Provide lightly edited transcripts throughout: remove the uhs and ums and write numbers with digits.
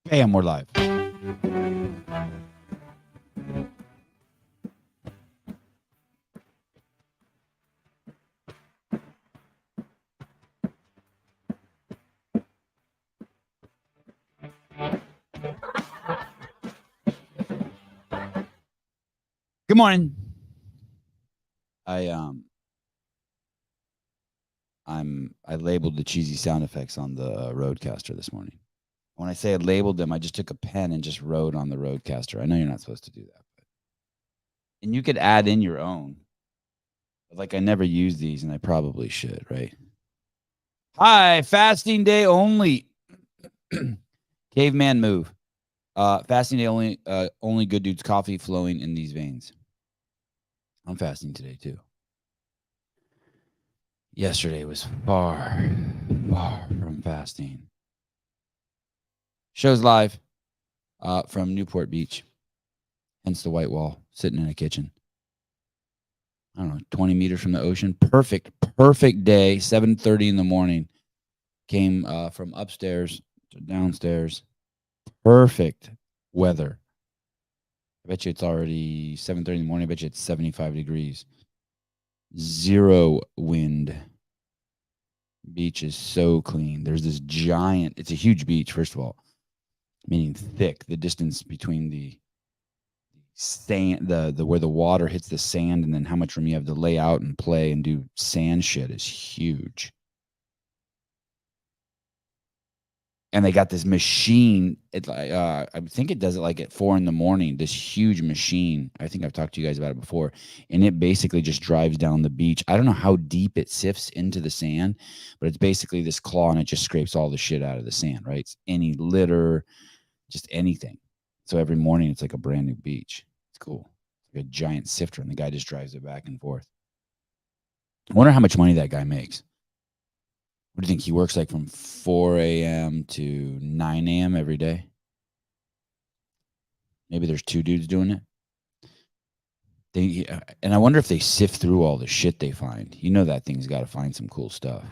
Bam, we're live. Good morning. I labeled the cheesy sound effects on the Roadcaster this morning. When I say I labeled them, I just took a pen and just wrote on the Roadcaster. I know you're not supposed to do that, and you could add in your own. But like I never use these, and I probably should, right? Hi, fasting day only. Caveman move. Fasting day only. Only good dudes coffee flowing in these veins. I'm fasting today too. Yesterday was far from fasting. Show's live from Newport Beach, hence the white wall, sitting in a kitchen. I don't know, 20 meters from the ocean. Perfect day, 7:30 in the morning. Came from upstairs to downstairs. Perfect weather. I bet you it's already 7:30 in the morning. I bet you it's 75 degrees. Zero wind. Beach is so clean. There's this giant, it's a huge beach, first of all, meaning thick. The distance between the sand, the where the water hits the sand, and then how much room you have to lay out and play and do sand shit is huge. And they got this machine. I think it does it like at 4 a.m. This huge machine. I think I've talked to you guys about it before. And it basically just drives down the beach. I don't know how deep it sifts into the sand, but it's basically this claw, and it just scrapes all the shit out of the sand, right? It's any litter, just anything. So every morning it's like a brand new beach. It's cool. It's like a giant sifter, and the guy just drives it back and forth. I wonder how much money that guy makes. What do you think? He works like from 4 a.m. to 9 a.m. every day? Maybe there's 2 dudes doing it. And I wonder if they sift through all the shit they find. You know that thing's got to find some cool stuff.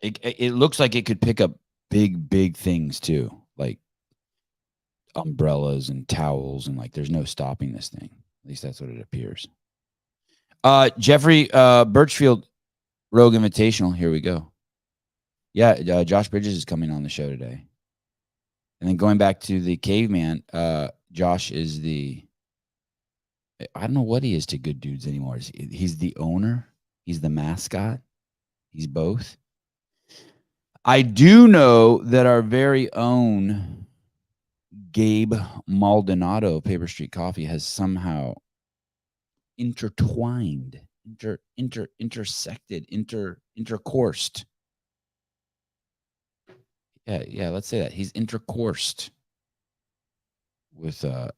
It looks like it could pick up big things too, like umbrellas and towels, and like there's no stopping this thing. At least that's what it appears. Jeffrey Birchfield Rogue Invitational. Here we go. Yeah, Josh Bridges is coming on the show today. And then going back to the caveman, Josh is I don't know what he is to good dudes anymore. He's the owner. He's the mascot. He's both. I do know that our very own Gabe Maldonado, Paper Street Coffee, has somehow intertwined, intersected, intercoursed. Yeah, let's say that. He's intercoursed with the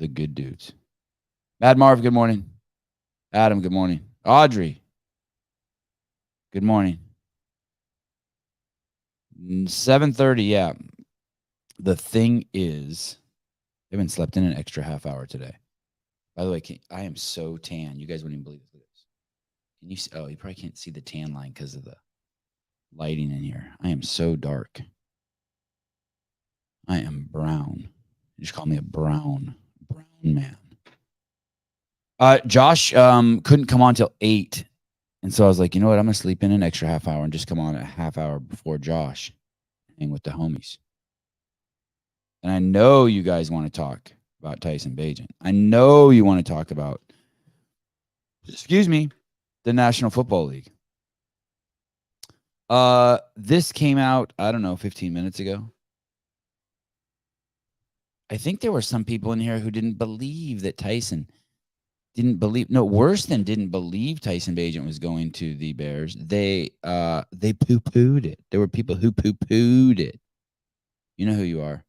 good dudes. Mad Marv, good morning. Adam, good morning. Audrey, good morning. 7:30, yeah. The thing is, I haven't slept in an extra half hour today. By the way, I am so tan. You guys wouldn't even believe this. Can you see? Oh, you probably can't see the tan line because of the lighting in here. I am so dark. I am brown. You just call me a brown man. Josh couldn't come on till 8. And so I was like, you know what? I'm going to sleep in an extra half hour and just come on a half hour before Josh, hang with the homies. And I know you guys want to talk about Tyson Bagent. I know you want to talk about, the National Football League. This came out, I don't know, 15 minutes ago. I think there were some people in here who didn't believe that Tyson worse than didn't believe Tyson Bagent was going to the Bears. They poo-pooed it. There were people who poo-pooed it. You know who you are.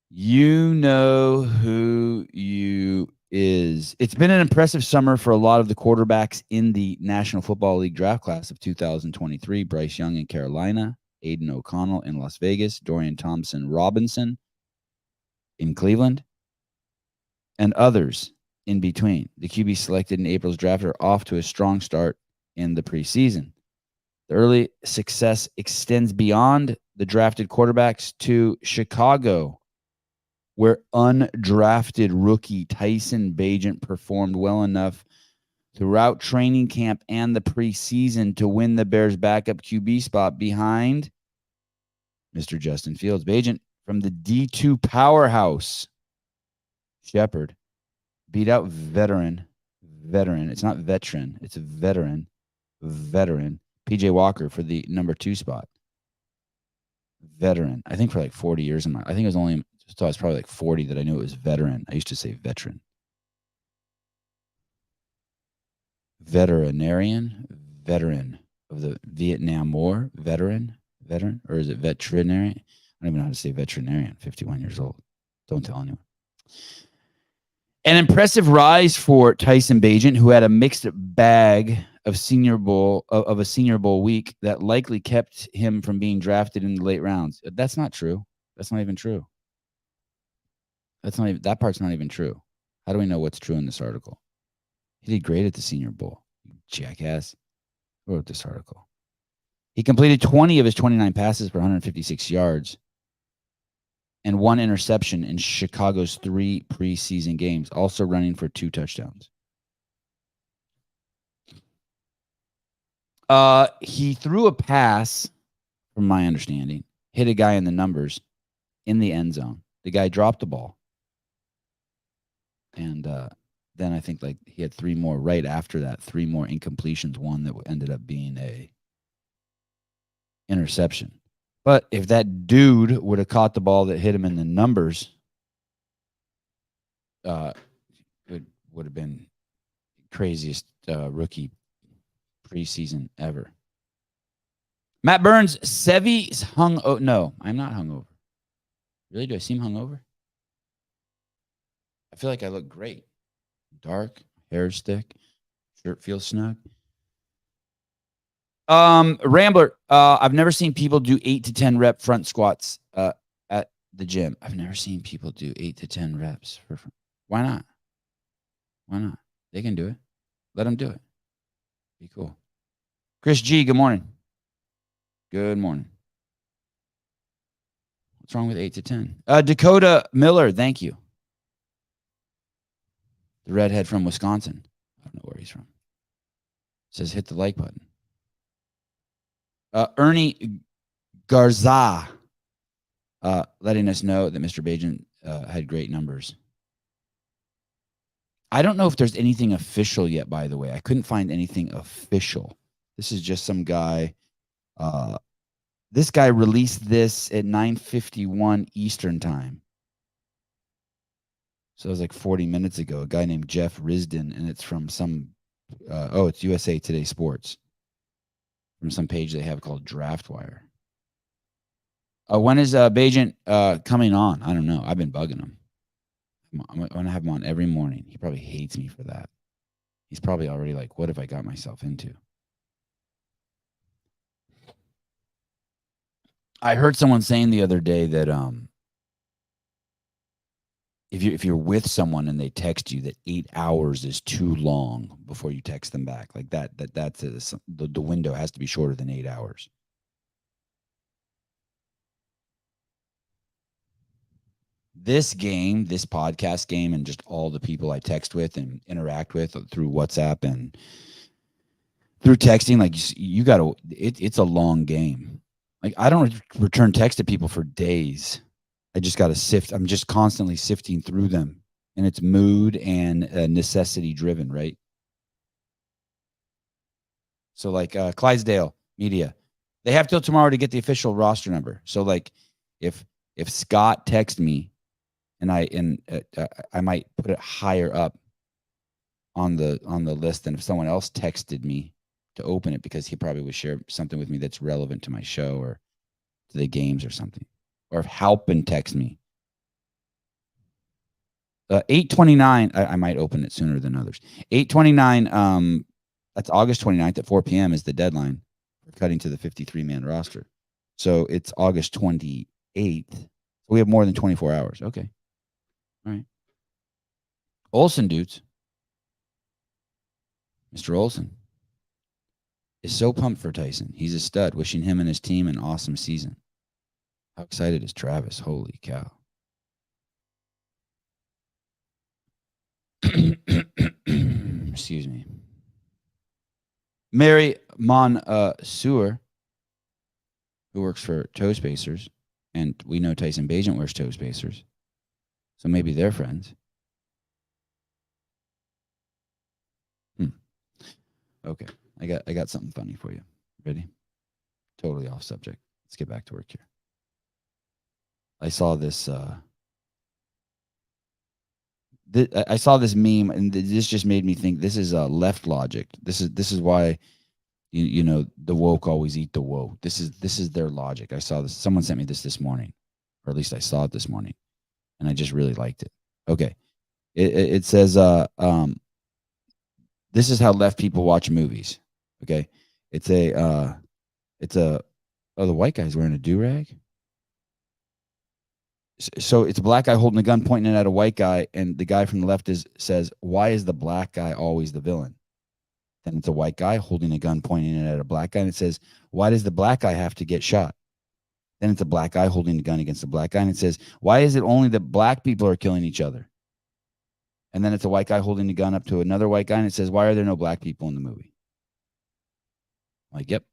You know who you is. It's been an impressive summer for a lot of the quarterbacks in the National Football League draft class of 2023. Bryce Young in Carolina, Aiden O'Connell in Las Vegas, Dorian Thompson-Robinson in Cleveland, and others in between. The QB selected in April's draft are off to a strong start in the preseason. The early success extends beyond the drafted quarterbacks to Chicago, where undrafted rookie Tyson Bagent performed well enough throughout training camp and the preseason to win the Bears' backup QB spot behind Mr. Justin Fields. Bagent from the D2 powerhouse Shepherd beat out veteran. It's not veteran. It's a veteran. PJ Walker for the number 2 spot. Veteran. I think for like 40 years. I think it was only, so I was probably like 40 that I knew it was veteran. I used to say veteran. Veteran of the Vietnam War. Veteran, or is it veterinarian? I don't even know how to say veterinarian. 51 years old. Don't tell anyone. An impressive rise for Tyson Bagent, who had a mixed bag of a Senior Bowl week that likely kept him from being drafted in the late rounds. That's not true. That's not even true. That part's not even true. How do we know what's true in this article? He did great at the Senior Bowl. You jackass. Who wrote this article? He completed 20 of his 29 passes for 156 yards and 1 interception in Chicago's 3 preseason games, also running for 2 touchdowns. He threw a pass, from my understanding, hit a guy in the numbers in the end zone. The guy dropped the ball. And then I think like he had 3 more right after that, 3 more incompletions, one that ended up being a interception. But if that dude would have caught the ball that hit him in the numbers, it would have been craziest rookie preseason ever. Matt Burns, Sevy's no, I'm not hungover. Really? Do I seem hungover? I feel like I look great. Dark, hair's thick, shirt feels snug. Rambler, I've never seen people do 8 to 10 rep front squats at the gym. I've never seen people do 8 to 10 reps. Why not? Why not? They can do it. Let them do it. Be cool. Chris G, good morning. Good morning. What's wrong with 8 to 10? Dakota Miller, thank you. The redhead from Wisconsin. I don't know where he's from. Says hit the like button. Ernie Garza letting us know that Mr. Bagent had great numbers. I don't know if there's anything official yet, by the way. I couldn't find anything official. This is just some guy. This guy released this at 9:51 Eastern time. So it was like 40 minutes ago. A guy named Jeff Risden, and it's from some, it's USA Today Sports. From some page they have called DraftWire. When is Bagent coming on? I don't know. I've been bugging him. I'm going to have him on every morning. He probably hates me for that. He's probably already like, what have I got myself into? I heard someone saying the other day that if you're with someone and they text you that 8 hours is too long before you text them back, like that's the window has to be shorter than 8 hours. This game, this podcast game, and just all the people I text with and interact with through WhatsApp and through texting, like you got to, it's a long game. Like I don't return text to people for days. I just got to sift. I'm just constantly sifting through them, and it's mood and necessity driven, right? So like Clydesdale Media, they have till tomorrow to get the official roster number. So like if Scott texts me and I might put it higher up on the list than if someone else texted me to open it, because he probably would share something with me that's relevant to my show or to the games or something. Or if Halpin texts me. 8:29, I might open it sooner than others. 8:29, that's August 29th at 4 p.m. is the deadline for cutting to the 53-man roster. So it's August 28th. We have more than 24 hours. Okay. All right. Olsen dudes. Mr. Olsen is so pumped for Tyson. He's a stud, wishing him and his team an awesome season. How excited is Travis? Holy cow. Excuse me. Mary Mansour, who works for Toe Spacers, and we know Tyson Bagent wears Toe Spacers, so maybe they're friends. Okay, I got something funny for you. Ready? Totally off subject. Let's get back to work here. I saw this. I saw this meme, and this just made me think. This is left logic. This is why, you know, the woke always eat the woke. This is their logic. I saw this. Someone sent me this morning, or at least I saw it this morning, and I just really liked it. Okay, it says this is how left people watch movies. Okay, it's a oh, the white guy's wearing a do-rag. So it's a black guy holding a gun pointing it at a white guy, and the guy from the left says, why is the black guy always the villain? Then it's a white guy holding a gun pointing it at a black guy, and it says, why does the black guy have to get shot? Then it's a black guy holding a gun against a black guy, and it says, why is it only that black people are killing each other? And then it's a white guy holding the gun up to another white guy, and it says, why are there no black people in the movie? I'm like, yep,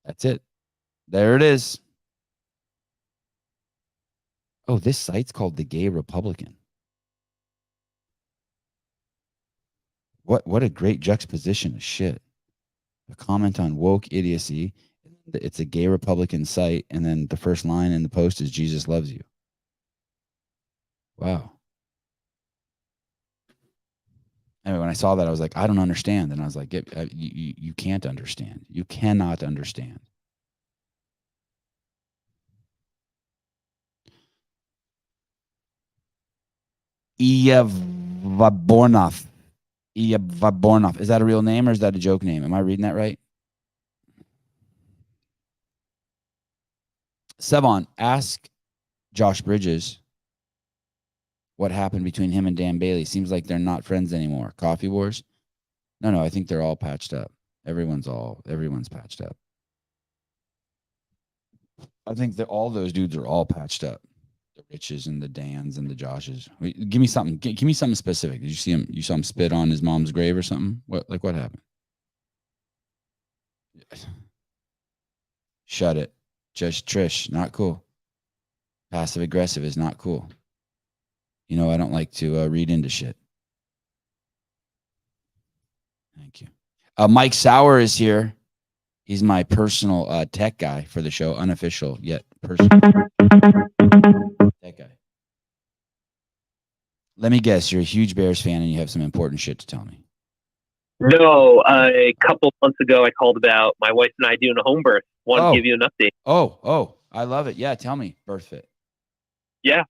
that's it. There it is. Oh, this site's called The Gay Republican. What a great juxtaposition of shit. A comment on woke idiocy. It's a gay Republican site, and then the first line in the post is Jesus loves you. Wow. Anyway, when I saw that, I was like, I don't understand. And I was like, you can't understand. You cannot understand. Iya Vabornov. Iya Vabornov. Is that a real name or is that a joke name? Am I reading that right? Sevan, ask Josh Bridges what happened between him and Dan Bailey. Seems like they're not friends anymore. Coffee wars? No, I think they're all patched up. Everyone's patched up. I think that all those dudes are all patched up. The Riches and the Dans and the Joshes. Wait, give me something. Give me something specific. Did you see him? You saw him spit on his mom's grave or something? What happened? Shut it. Judge Trish, not cool. Passive aggressive is not cool. You know, I don't like to read into shit. Thank you. Mike Sauer is here. He's my personal tech guy for the show, unofficial yet personal tech guy. Let me guess, you're a huge Bears fan and you have some important shit to tell me. No, a couple months ago, I called about my wife and I doing a home birth. Want to give you an update. Oh, I love it. Yeah, tell me, BIRTHFIT. Yeah.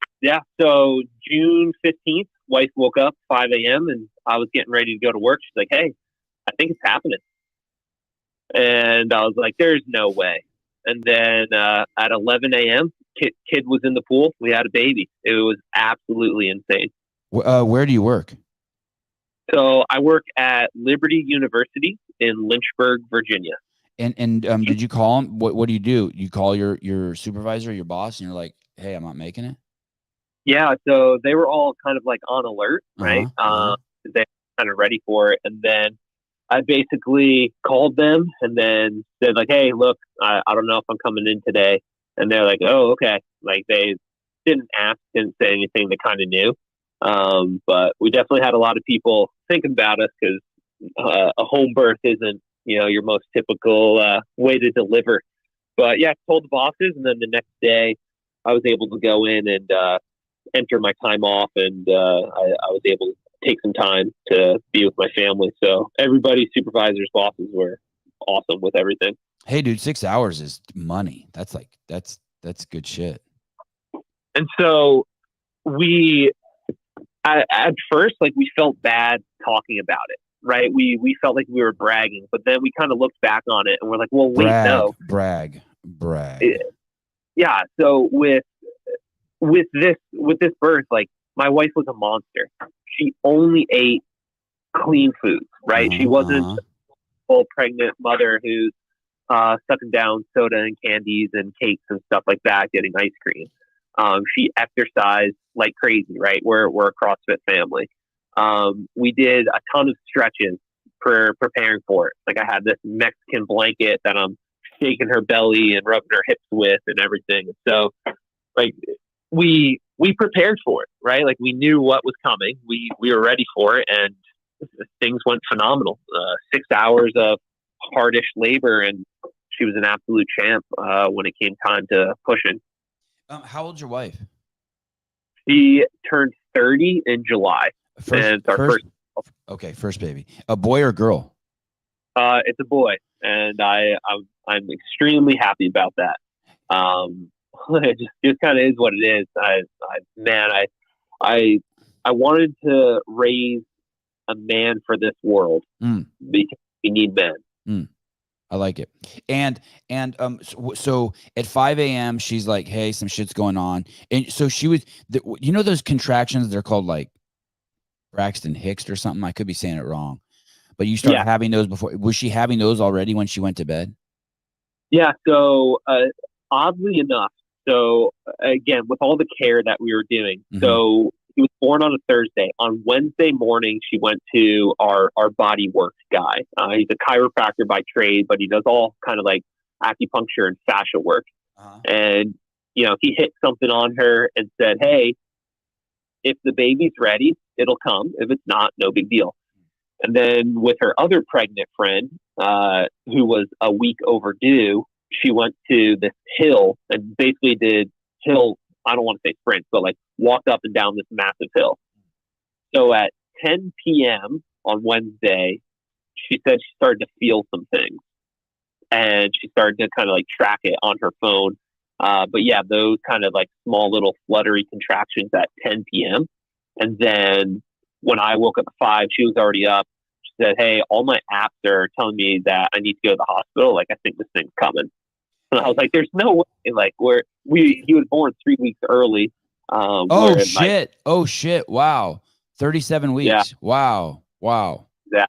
So June 15th, wife woke up 5 a.m. and I was getting ready to go to work. She's like, hey, I think it's happening. And I was like, there's no way. And then at 11 a.m., kid was in the pool. We had a baby. It was absolutely insane. Where do you work? So I work at Liberty University in Lynchburg, Virginia. And did you call him? What do? You call your supervisor, your boss, and you're like, hey, I'm not making it? Yeah, so they were all kind of like on alert, right? They were kind of ready for it. And then I basically called them and then said like, hey, look, I don't know if I'm coming in today. And they're like, oh, okay. Like they didn't ask, didn't say anything. They kind of knew. But we definitely had a lot of people thinking about us because a home birth isn't, your most typical way to deliver. But yeah, I told the bosses, and then the next day I was able to go in and enter my time off, and I was able to take some time to be with my family. So everybody, supervisors, bosses were awesome with everything. Hey, dude, 6 hours is money. That's good shit. And so at first, like we felt bad talking about it, right? We felt like we were bragging, but then we kind of looked back on it and we're like, well, wait, no. Brag. Yeah. So with this birth, like my wife was a monster. She only ate clean food, right? She wasn't a full pregnant mother who's sucking down soda and candies and cakes and stuff like that, getting ice cream. She exercised like crazy, right? We're a CrossFit family. We did a ton of stretches for preparing for it. Like I had this Mexican blanket that I'm shaking her belly and rubbing her hips with and everything. So like we prepared for it, right? Like we knew what was coming. We were ready for it, and things went phenomenal. 6 hours of hardish labor, and she was an absolute champ when it came time to pushing. How old's your wife? She turned 30 in July. And it's our first. Okay, first baby. A boy or girl? It's a boy, and I'm extremely happy about that. It just kind of is what it is. I wanted to raise a man for this world because we need men. I like it. And so at 5 a.m. she's like, hey, some shit's going on. And so she was, you know, those contractions, they're called like Braxton Hicks or something. I could be saying it wrong, but you started having those before. Was she having those already when she went to bed? Yeah. So oddly enough, so again, with all the care that we were doing, so he was born on a Thursday. On Wednesday morning, she went to our body work guy. He's a chiropractor by trade, but he does all kind of like acupuncture and fascia work. And, you know, he hit something on her and said, hey, if the baby's ready, it'll come. If it's not, no big deal. And then with her other pregnant friend, who was a week overdue, she went to this hill and basically did hill. I don't want to say sprint, but like walked up and down this massive hill. So at 10 p.m. on Wednesday, she said she started to feel some things, and she started to kind of like track it on her phone. But yeah, those kind of like small little fluttery contractions at 10 p.m. And then when I woke up at 5, she was already up. She said, hey, all my apps are telling me that I need to go to the hospital. Like, I think this thing's coming. And I was like, there's no way. Like, he was born 3 weeks early. Oh, shit. Oh, shit. Wow. 37 weeks. Yeah. Wow. Yeah.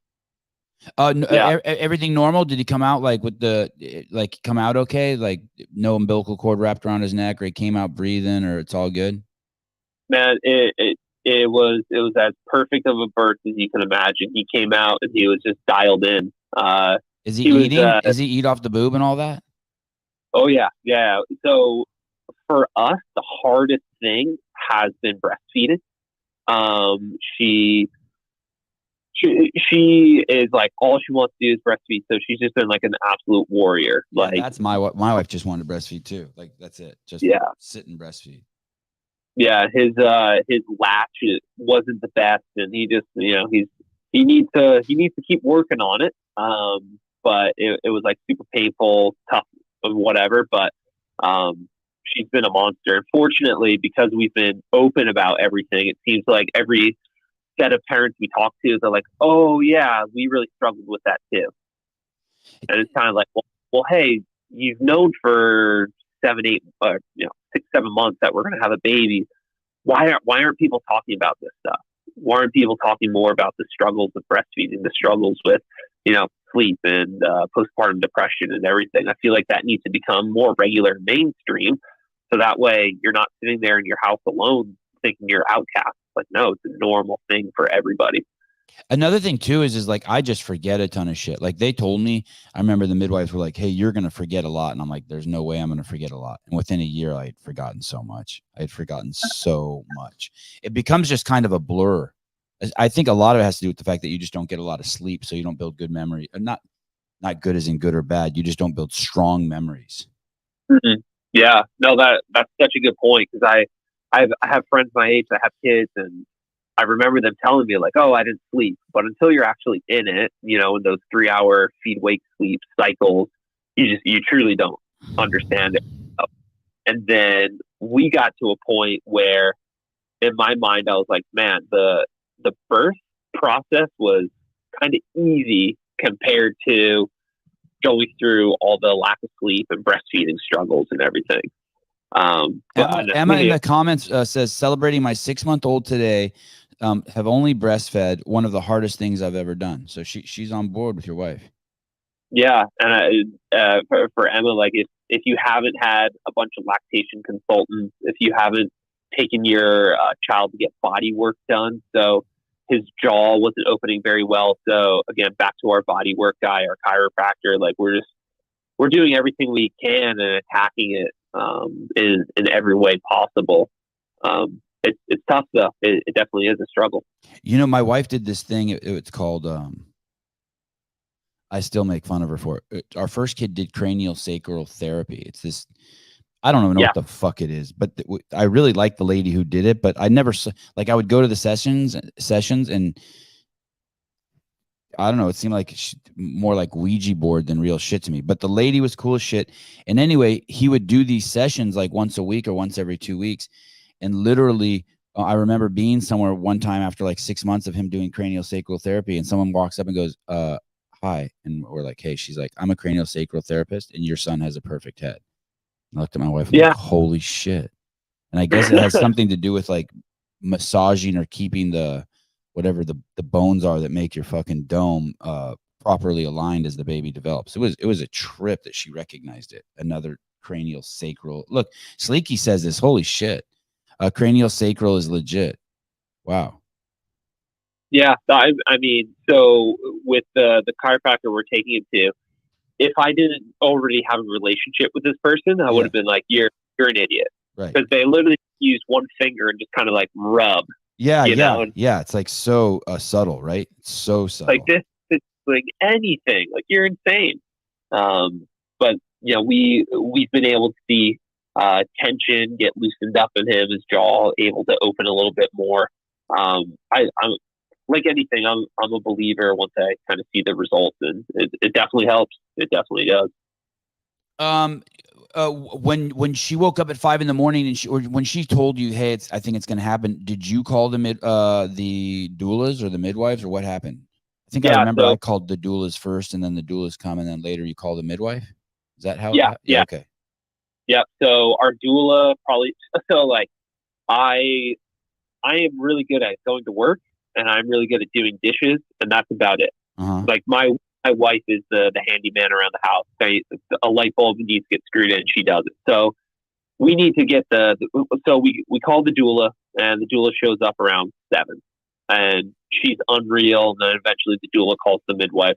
Everything normal? Did he come out like come out okay? Like no umbilical cord wrapped around his neck, or he came out breathing, or it's all good? Man, it was as perfect of a birth as you can imagine. He came out and he was just dialed in. Is he eating? Does he eat off the boob and all that? Oh yeah. Yeah. So for us, the hardest thing has been breastfeeding. She is like, all she wants to do is breastfeed. So she's just been like an absolute warrior. Yeah, like that's my wife just wanted to breastfeed too. Like that's it. Just sit and breastfeed. Yeah. His latch wasn't the best, and he just, you know, he needs to keep working on it. But it was like super painful, tough, whatever. But, she's been a monster. Unfortunately, because we've been open about everything, it seems like every set of parents we talk to, they're like, oh yeah, we really struggled with that too. And it's kind of like, well, hey, you've known for 7, 8, 6, 7 months that we're going to have a baby. Why aren't people talking about this stuff? Why aren't people talking more about the struggles of breastfeeding, the struggles with, you know, sleep and postpartum depression and everything? I feel like that needs to become more regular, mainstream, so that way you're not sitting there in your house alone thinking you're outcast. Like, no, it's a normal thing for everybody. Another thing too is like, I just forget a ton of shit. Like they told me, I remember the midwives were like, hey, you're going to forget a lot. And I'm like, there's no way I'm going to forget a lot. And within a year, I had forgotten so much. It becomes just kind of a blur. I think a lot of it has to do with the fact that you just don't get a lot of sleep. So you don't build good memory. Not good as in good or bad. You just don't build strong memories. Mm-hmm. Yeah, no, that's such a good point, because I have friends my age that have kids, and I remember them telling me like, oh, I didn't sleep. But until you're actually in it, you know, in those 3-hour feed wake sleep cycles, you truly don't understand it. And then we got to a point where in my mind, I was like, man, the birth process was kind of easy compared to going through all the lack of sleep and breastfeeding struggles and everything. Emma in the comments says, celebrating my 6-month-old today. Have only breastfed. One of the hardest things I've ever done. So she's on board with your wife. Yeah. And for Emma, like if you haven't had a bunch of lactation consultants, if you haven't taken your child to get body work done, so his jaw wasn't opening very well. So again, back to our body work guy, our chiropractor, like we're doing everything we can and attacking it in every way possible. It's tough though. It definitely is a struggle. You know, my wife did this thing. It's called, I still make fun of her for it. Our first kid did cranial sacral therapy. It's this, I don't even know what the fuck it is, but I really like the lady who did it, but I never like, I would go to the sessions and I don't know, it seemed like more like Ouija board than real shit to me, but the lady was cool as shit. And anyway, he would do these sessions like once a week or once every 2 weeks. And literally, I remember being somewhere one time after like 6 months of him doing cranial sacral therapy, and someone walks up and goes, hi. And we're like, hey, she's like, I'm a cranial sacral therapist and your son has a perfect head. And I looked at my wife and like, holy shit. And I guess it has something to do with like massaging or keeping the whatever the bones are that make your fucking dome properly aligned as the baby develops. It was a trip that she recognized it. Another cranial sacral. Look, Sleeky says this. Holy shit. Cranial sacral is legit. Wow. Yeah, I mean, so with the chiropractor we're taking him to, if I didn't already have a relationship with this person, I would have been like, you're an idiot. Right. Because they literally use one finger and just kind of like rub. Yeah, yeah. It's like so subtle, right? It's so subtle. Like this, it's like anything. Like you're insane. But you know, we've been able to see tension get loosened up in him, his jaw able to open a little bit more. I'm like anything. I'm a believer once I kind of see the results, and it definitely helps. It definitely does. When she woke up at 5 a.m. and when she told you, hey, I think it's going to happen, did you call the doulas or the midwives, or what happened? I think I remember I called the doulas first, and then the doulas come, and then later you call the midwife. Is that how? Yeah. Okay. Yeah. So our doula like I am really good at going to work, and I'm really good at doing dishes, and that's about it. Uh-huh. Like my wife is the handyman around the house. A light bulb needs to get screwed in, she does it. So we need to get so we call the doula, and the doula shows up around 7, and she's unreal. And then eventually the doula calls the midwife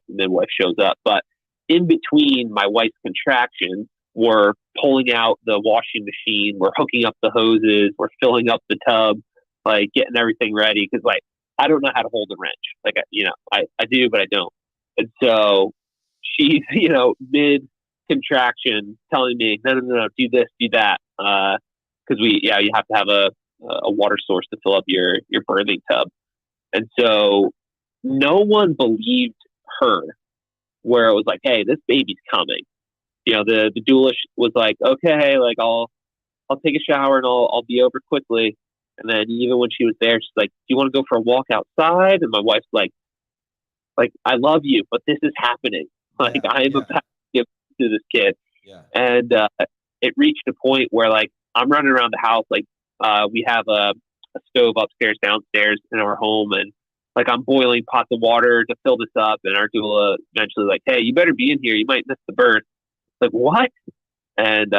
shows up. But in between my wife's contractions, we're pulling out the washing machine, we're hooking up the hoses, we're filling up the tub, like getting everything ready. Cause like, I don't know how to hold a wrench. Like, I do, but I don't. And so she's, mid contraction telling me, no, do this, do that. Cause you have to have a water source to fill up your birthing tub. And so no one believed her, where it was like, hey, this baby's coming. The doula was like, okay, like I'll take a shower and I'll be over quickly. And then even when she was there, she's like, do you want to go for a walk outside? And my wife's like, I love you, but this is happening. Like I am about to give to this kid. Yeah. And it reached a point where like I'm running around the house. Like we have a stove upstairs, downstairs in our home. And like I'm boiling pots of water to fill this up. And our doula eventually like, hey, you better be in here. You might miss the birth. Like what? And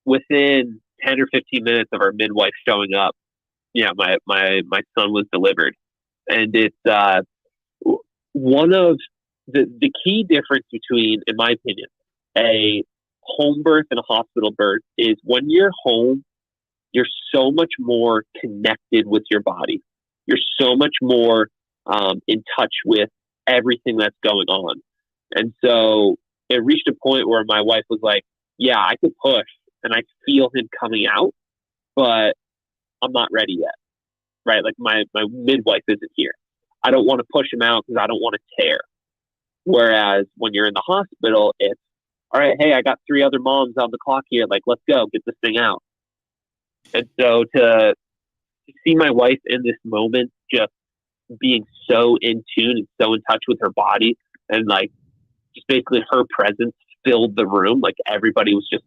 within 10 or 15 minutes of our midwife showing up, my son was delivered. And it's one of the key difference between, in my opinion, a home birth and a hospital birth is when you're home, you're so much more connected with your body. You're so much more in touch with everything that's going on. And so it reached a point where my wife was like, yeah, I could push and I feel him coming out, but I'm not ready yet. Right? Like my midwife isn't here. I don't want to push him out because I don't want to tear. Whereas when you're in the hospital, it's, all right, hey, I got 3 other moms on the clock here. Like, let's go, get this thing out. And so to see my wife in this moment, just being so in tune and so in touch with her body, and like just basically her presence filled the room. Like everybody was just,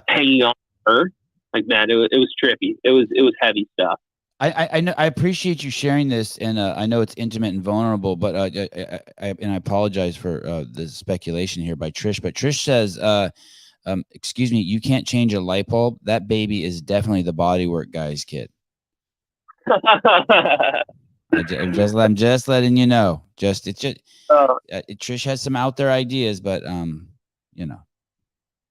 hanging on her. Like, man, it was trippy. It was heavy stuff. I know, I appreciate you sharing this, and I know it's intimate and vulnerable, but I apologize for the speculation here by Trish. But Trish says, excuse me, you can't change a light bulb. That baby is definitely the bodywork guy's kid. I'm just letting you know. Trish has some out there ideas, but you know.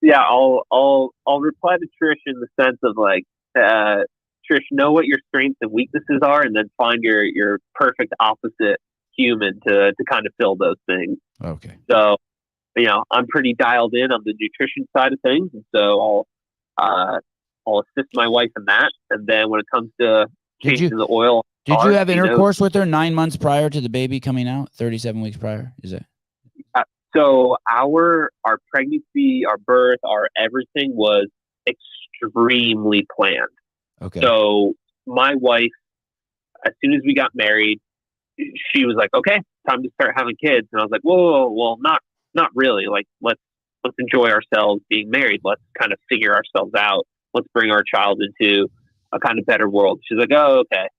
Yeah, I'll reply to Trish in the sense of like, Trish, know what your strengths and weaknesses are, and then find your perfect opposite human to kind of fill those things. Okay. So, I'm pretty dialed in on the nutrition side of things, and so I'll assist my wife in that. And then when it comes to changing the oil, did you have intercourse with her 9 months prior to the baby coming out? 37 weeks prior, is it? So our pregnancy, our birth, our everything was extremely planned. Okay. So my wife, as soon as we got married, she was like, "Okay, time to start having kids." And I was like, "Whoa, well, not really. Like, let's enjoy ourselves being married. Let's kind of figure ourselves out. Let's bring our child into a kind of better world." She's like, "Oh, okay."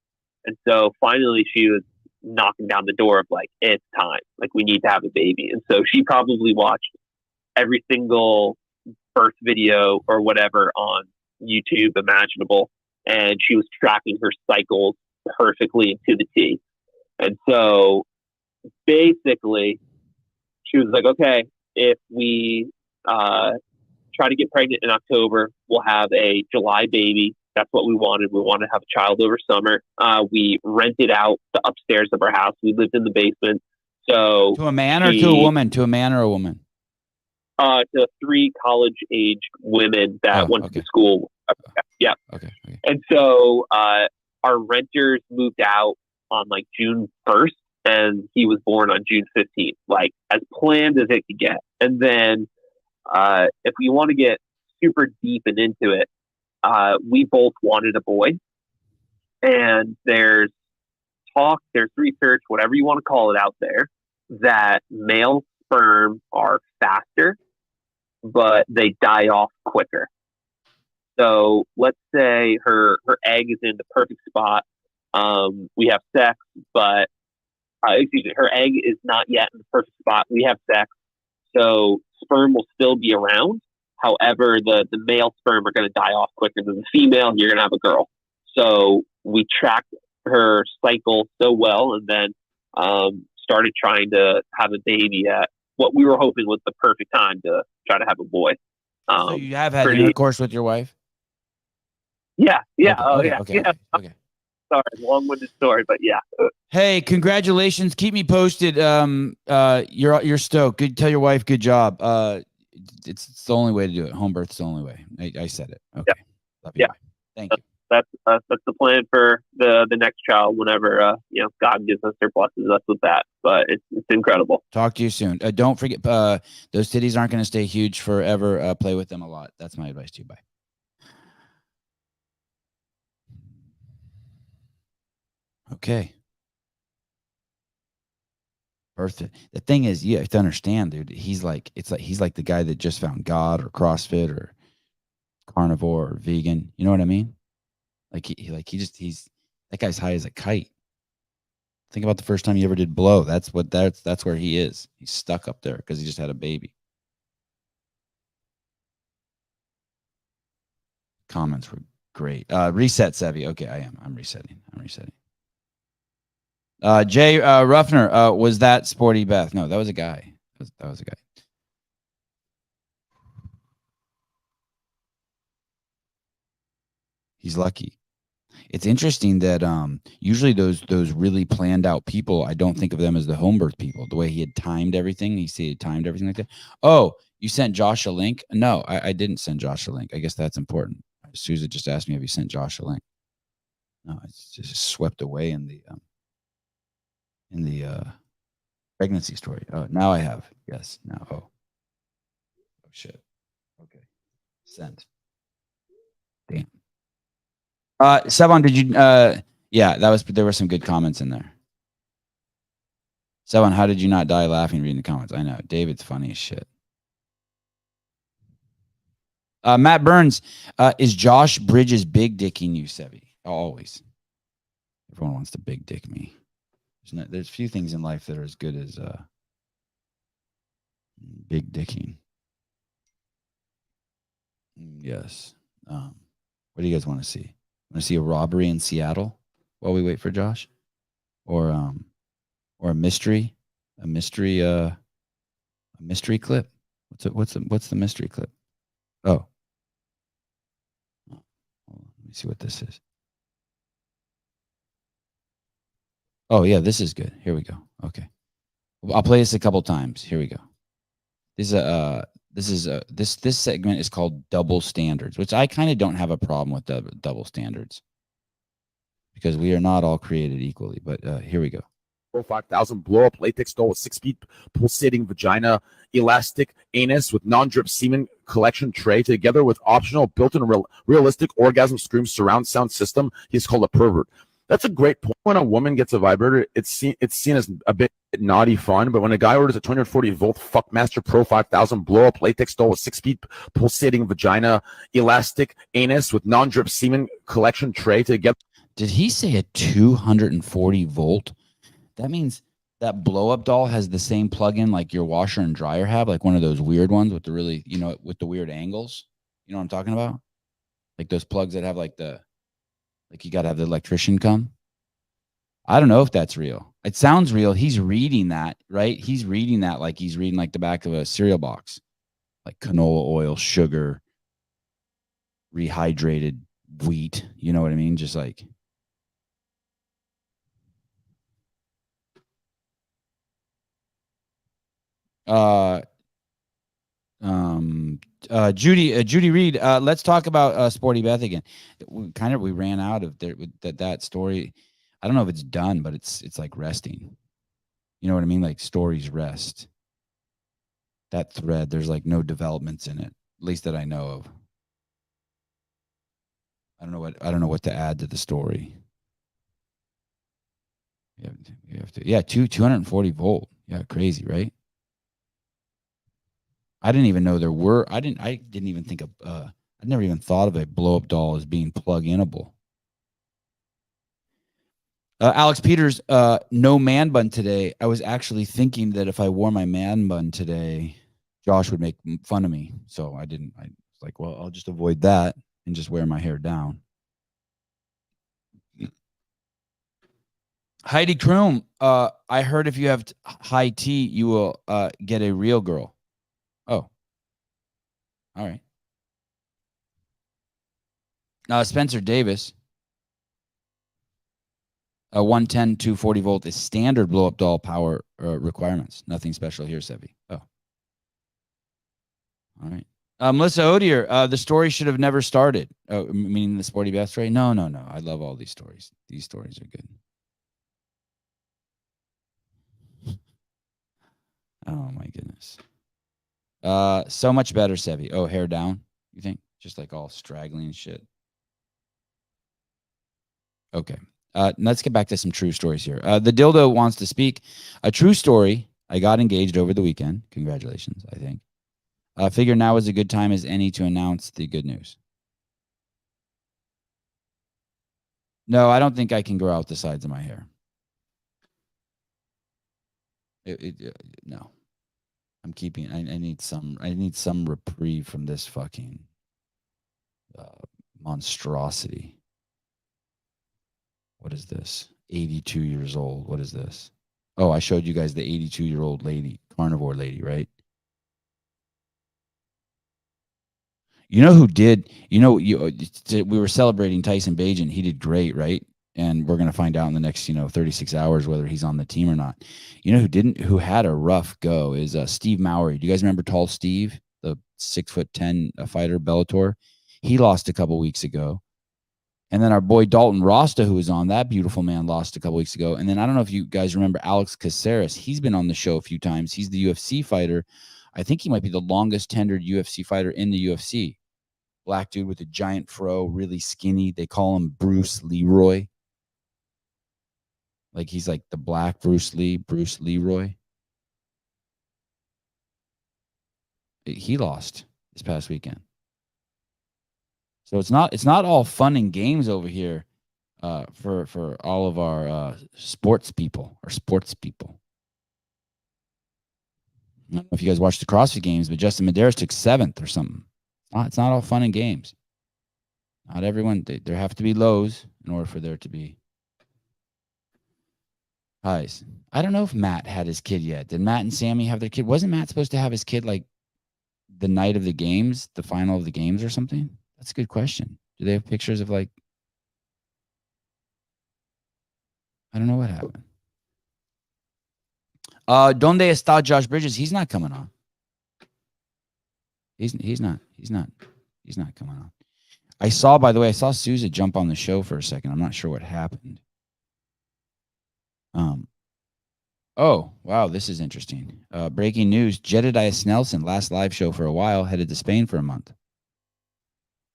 And so finally, she was knocking down the door of like, it's time. Like, we need to have a baby. And so she probably watched every single birth video or whatever on YouTube imaginable, and she was tracking her cycles perfectly into the T. And so basically, she was like, "Okay, if we try to get pregnant in October, we'll have a July baby. That's what we wanted. We wanted to have a child over summer." We rented out the upstairs of our house. We lived in the basement. So to a man or to a woman? To a man or a woman? To 3 college-age women that went to school. Yeah. Okay. And so our renters moved out on like June 1st, and he was born on June 15th, like as planned as it could get. And then if we want to get super deep and into it, we both wanted a boy. And there's talk, there's research, whatever you want to call it out there, that male sperm are faster, but they die off quicker. So let's say her egg is in the perfect spot. We have sex, but her egg is not yet in the perfect spot. We have sex, so sperm will still be around. However, the male sperm are going to die off quicker than the female. You're going to have a girl. So we tracked her cycle so well, and then started trying to have a baby at what we were hoping was the perfect time to try to have a boy. So you have had intercourse with your wife? Yeah. Okay. Sorry, long-winded story, but yeah. Hey, congratulations! Keep me posted. You're stoked. Good. Tell your wife, good job. It's the only way to do it. Home birth's the only way. I said it. Okay. Love you. Yeah. Thank you. That's the plan for the next child. Whenever God gives us or blesses us with that, but it's incredible. Talk to you soon. Don't forget, those titties aren't going to stay huge forever. Play with them a lot. That's my advice to you. Bye. Okay. BIRTHFIT. The thing is, you have to understand, dude. He's like the guy that just found God, or CrossFit, or carnivore, or vegan. You know what I mean? He's that guy's high as a kite. Think about the first time you ever did blow. That's where he is. He's stuck up there because he just had a baby. Comments were great. Reset, Sevy. Okay, I'm resetting. Jay Ruffner, was that Sporty Beth? No, that was a guy. That was a guy. He's lucky. It's interesting that usually those really planned out people, I don't think of them as the home birth people. The way he had timed everything, he timed everything like that. Oh, you sent Josh a link? No, I didn't send Josh a link. I guess that's important. Susan just asked me if you sent Josh a link. No, it's just swept away in the pregnancy story. Oh, now I have. Yes. Now. Oh shit. Okay. Sent. Damn. Sevan, did you yeah, there were some good comments in there. Sevan, how did you not die laughing reading the comments? I know. David's funny as shit. Matt Burns, is Josh Bridges big dicking you, Sevy? Always. Everyone wants to big dick me. There's few things in life that are as good as big dicking. Yes. What do you guys want to see? Want to see a robbery in Seattle while we wait for Josh, or a mystery clip? What's the mystery clip? Oh, let me see what this is. Oh yeah, this is good. Here we go. Okay, I'll play this a couple times. Here we go. This segment is called Double Standards, which I kind of don't have a problem with double standards because we are not all created equally. But here we go. 5,000 blow up latex doll with 6 feet pulsating vagina, elastic anus with non-drip semen collection tray, together with optional built-in realistic orgasm scream surround sound system. He's called a pervert. That's a great point. When a woman gets a vibrator, it's seen as a bit naughty fun, but when a guy orders a 240-volt Fuckmaster Pro 5000 blow-up latex doll with 6 feet pulsating vagina, elastic anus with non-drip semen collection tray, together. Did he say a 240-volt? That means that blow-up doll has the same plug-in like your washer and dryer have, like one of those weird ones with the really, with the weird angles. You know what I'm talking about? Like those plugs that have like you got to have the electrician come. I don't know if that's real. It sounds real. He's reading that, right? He's reading that like he's reading like the back of a cereal box, like canola oil, sugar, rehydrated wheat. You know what I mean? Just like. Judy Reed, let's talk about Sporty Beth again. We ran out of that story. I don't know if it's done, but it's like resting. You know what I mean? Like stories rest. That thread, there's like no developments in it, at least that I know of. I don't know what to add to the story. You have to, yeah, 240 volt. Yeah, crazy, right? I didn't even know there were. I didn't even think of. I never even thought of a blow up doll as being plug-inable. Alex Peters, no man bun today. I was actually thinking that if I wore my man bun today, Josh would make fun of me. So I didn't. I was like, well, I'll just avoid that and just wear my hair down. Heidi Kroom, I heard if you have high tea, you will get a real girl. Oh, all right. Spencer Davis, 110, 240 volt is standard blow up doll power requirements. Nothing special here, Sevi. Oh, all right. Melissa Odier, the story should have never started. Oh, meaning the Sporty Beth story? No. I love all these stories. These stories are good. Oh my goodness. So much better, Sevi. Oh, hair down, you think? Just like all straggling and shit. Okay. Let's get back to some true stories here. The dildo wants to speak. A true story. I got engaged over the weekend. Congratulations, I think. Figure now is a good time as any to announce the good news. No, I don't think I can grow out the sides of my hair. No. I'm keeping. I need some reprieve from this fucking monstrosity. What is this? 82 years old. What is this? Oh, I showed you guys the 82-year-old lady, carnivore lady, right? You know who did? We were celebrating Tyson Bagent. He did great, right? And we're going to find out in the next, 36 hours whether he's on the team or not. You know who didn't? Who had a rough go is Steve Mowry. Do you guys remember Tall Steve, the 6'10" fighter, Bellator? He lost a couple weeks ago. And then our boy Dalton Rasta, who was on, that beautiful man, lost a couple weeks ago. And then I don't know if you guys remember Alex Caceres. He's been on the show a few times. He's the UFC fighter. I think he might be the longest tenured UFC fighter in the UFC. Black dude with a giant fro, really skinny. They call him Bruce Leroy. Like he's like the black Bruce Leroy. He lost this past weekend. So it's not all fun and games over here for all of our sports people. I don't know if you guys watched the CrossFit Games, but Justin Medeiros took 7th or something. It's not all fun and games. Not everyone. There have to be lows in order for there to be highs. I don't know if Matt had his kid yet. Did Matt and Sammy have their kid? Wasn't Matt supposed to have his kid like the night of the games, the final of the games or something? That's a good question. Do they have pictures of like, I don't know what happened. Donde está Josh Bridges? He's not coming on. He's not coming on. By the way, I saw Sousa jump on the show for a second. I'm not sure what happened. Oh, wow, this is interesting. Breaking news, Jedediah Snelson, last live show for a while, headed to Spain for a month.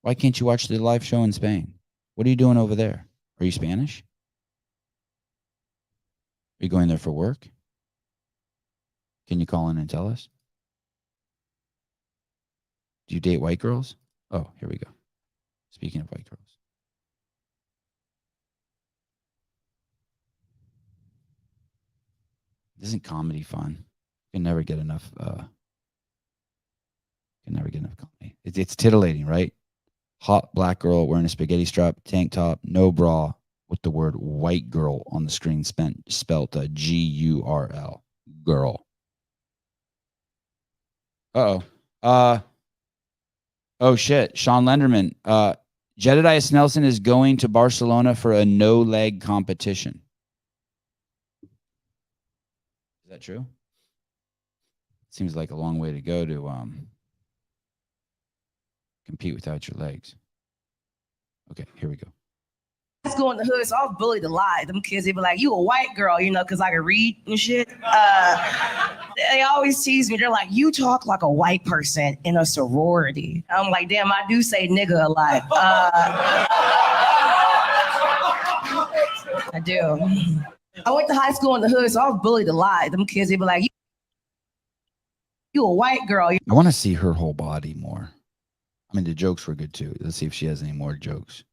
Why can't you watch the live show in Spain? What are you doing over there? Are you Spanish? Are you going there for work? Can you call in and tell us? Do you date white girls? Oh, here we go. Speaking of white girls. Isn't comedy fun? Can never get enough comedy. It's titillating, right? Hot black girl wearing a spaghetti strap tank top, no bra, with the word white girl on the screen spelt G-U-R-L. Girl. Uh-oh. Oh shit. Sean Lenderman. Jedediah Snelson is going to Barcelona for a no-leg competition. Is that true? Seems like a long way to go to compete without your legs. Okay, here we go. School in the hood, so I was bullied a lot. Them kids, they be like, you a white girl, you know, because I can read and shit. They always tease me. They're like, you talk like a white person in a sorority. I'm like, damn, I do say nigga a lot. I do. I went to high school in the hood, so I was bullied a lot. Them kids, they be like, you a white girl. I want to see her whole body more. I mean, the jokes were good too. Let's see if she has any more jokes.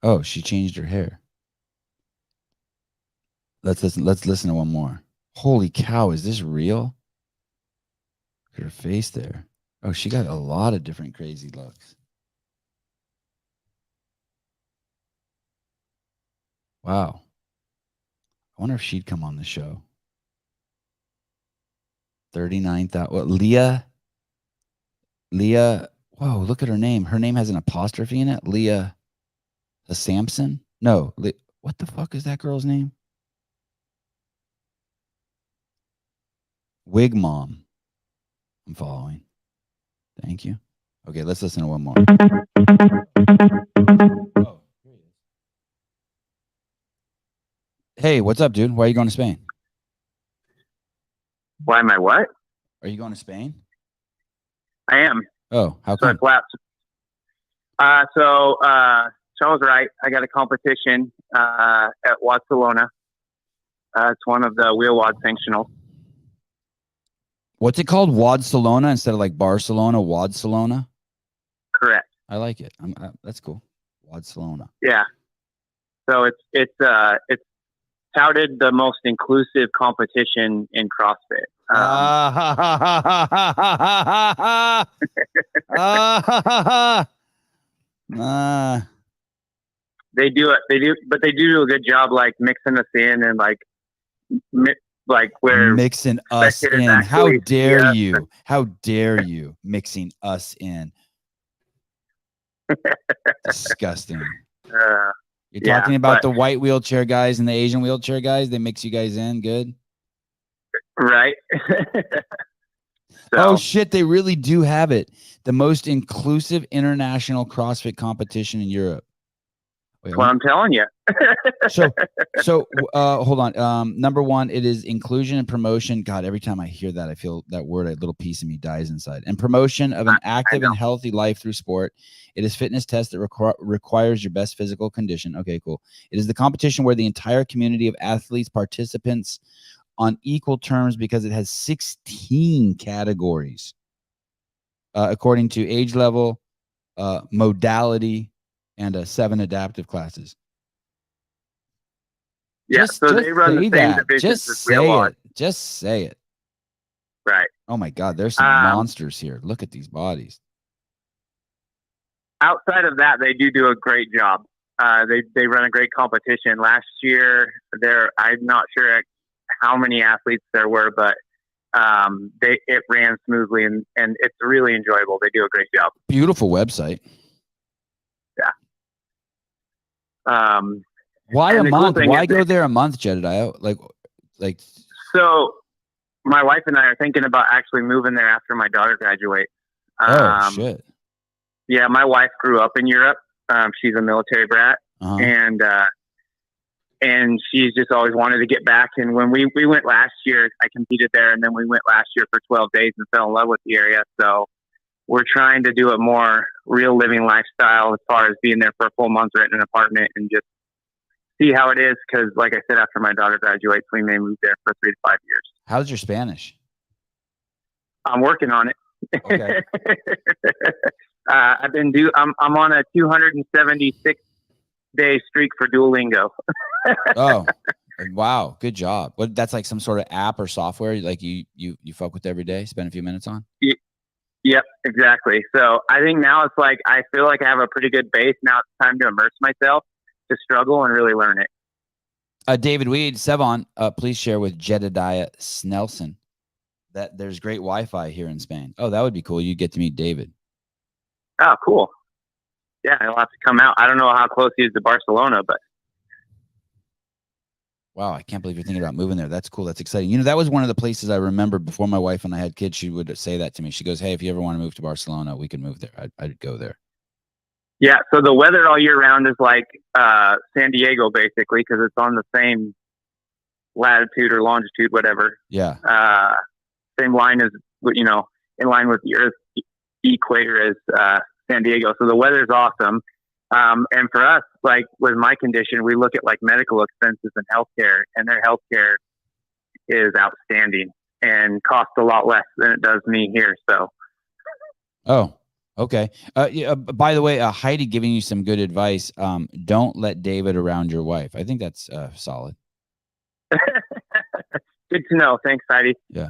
Oh, she changed her hair. Let's listen to one more. Holy cow, is this real? Look at her face there. Oh, she got a lot of different crazy looks. Wow. I wonder if she'd come on the show. 39,000. What, Leah? Whoa, look at her name. Her name has an apostrophe in it. Leah Samson? No. What the fuck is that girl's name? Wig Mom. I'm following. Thank you. Okay, let's listen to one more. Oh, here he is. Hey, what's up, dude? Why are you going to Spain? Why am I what? Are you going to Spain? I am. Oh, how So come? it's lapsed. So I was right. I got a competition at Barcelona. It's one of the wheel wad sanctionals. What's it called? Wadsalona instead of like Barcelona, Wadsalona? Correct. I like it. That's cool. Wadsalona. Yeah. So it's touted the most inclusive competition in CrossFit. They do a good job, like mixing us in and like where mixing us in. How dare you? How dare you mixing us in? Disgusting. You're talking about the white wheelchair guys and the Asian wheelchair guys. They mix you guys in. Good. Right. Oh shit! They really do have it. The most inclusive international CrossFit competition in Europe. That's what I'm telling you. So hold on. Number one, it is inclusion and promotion. God, every time I hear that, I feel that word, a little piece of me dies inside. And promotion of an active and healthy life through sport. It is fitness test that requires your best physical condition. Okay, cool. It is the competition where the entire community of athletes participants on equal terms because it has 16 categories according to age level, modality, and 7 adaptive classes. Yeah, so they run the same divisions as Wheel Watch. Just say it. Right. Oh my God, there's some monsters here. Look at these bodies. Outside of that, they do a great job. They run a great competition. Last year, I'm not sure how many athletes there were, but it ran smoothly and it's really enjoyable. They do a great job. Beautiful website. Yeah. Why a month? Why go there a month, Jedediah? Like. So, my wife and I are thinking about actually moving there after my daughter graduates. Shit. Yeah, my wife grew up in Europe. She's a military brat, and she's just always wanted to get back. And when we went last year, I competed there, and then we went last year for 12 days and fell in love with the area. So we're trying to do a more real living lifestyle as far as being there for a full month, renting an apartment, and just see how it is. Because, like I said, after my daughter graduates, we may move there for 3 to 5 years. How's your Spanish? I'm working on it. Okay. I'm on a 276 day streak for Duolingo. Oh, wow. Good job. That's like some sort of app or software like you fuck with every day, spend a few minutes on? Yep, exactly. So I think now it's like, I feel like I have a pretty good base. Now it's time to immerse myself, to struggle and really learn it. David Weed, Sevan, please share with Jedediah Snelson that there's great Wi-Fi here in Spain. Oh, that would be cool. You get to meet David. Oh, cool. Yeah, he'll have to come out. I don't know how close he is to Barcelona, but. Wow, I can't believe you're thinking about moving there. That's cool. That's exciting. You know, that was one of the places I remember before my wife and I had kids. She would say that to me. She goes, hey, if you ever want to move to Barcelona, we can move there. I'd go there. Yeah, so the weather all year round is like San Diego, basically, because it's on the same latitude or longitude, whatever. Yeah. Same line as, in line with the Earth equator as San Diego. So the weather's awesome. And for us, like with my condition, we look at like medical expenses and healthcare, and their healthcare is outstanding and costs a lot less than it does me here. So. Oh, okay. By the way, Heidi giving you some good advice. Don't let David around your wife. I think that's solid. Good to know. Thanks, Heidi. Yeah.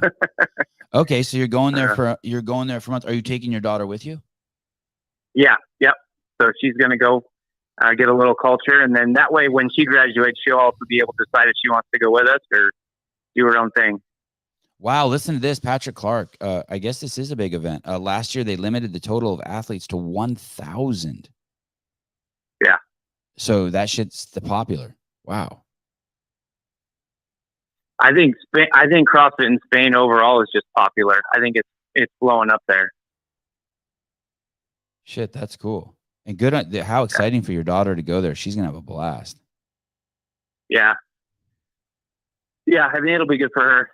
Okay, so you're going there for a month. Are you taking your daughter with you? Yeah. Yep. So she's going to go get a little culture, and then that way, when she graduates, she'll also be able to decide if she wants to go with us or do her own thing. Wow, listen to this, Patrick Clark. I guess this is a big event. Last year, they limited the total of athletes to 1,000. Yeah. So that shit's the popular. Wow. I think CrossFit in Spain overall is just popular. I think it's blowing up there. Shit, that's cool. And good. How exciting for your daughter to go there. She's gonna have a blast. Yeah. Yeah, I think it'll be good for her.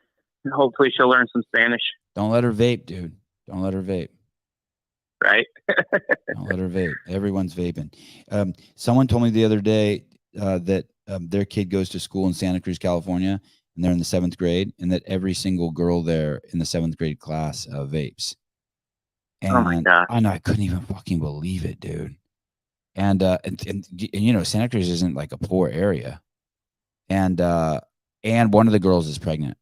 Hopefully she'll learn some Spanish. Don't let her vape, dude. Don't let her vape. Right. Don't let her vape. Everyone's vaping. Someone told me the other day that their kid goes to school in Santa Cruz, California, and they're in the 7th grade, and that every single girl there in the 7th grade class vapes. And oh my God. I know, I couldn't even fucking believe it, dude. And you know, Santa Cruz isn't like a poor area. And one of the girls is pregnant.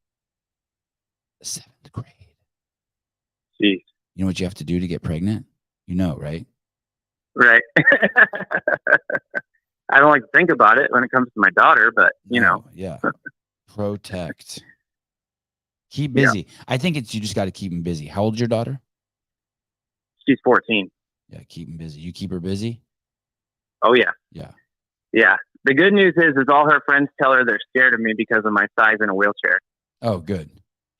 7th grade. Jeez. You know what you have to do to get pregnant? You know, right? Right. I don't like to think about it when it comes to my daughter, but you know. Yeah. Protect. Keep busy. Yeah. I think you just got to keep them busy. How old's your daughter? She's 14. Yeah, keep them busy. You keep her busy? Oh, yeah. Yeah. Yeah. The good news is all her friends tell her they're scared of me because of my size in a wheelchair. Oh, good.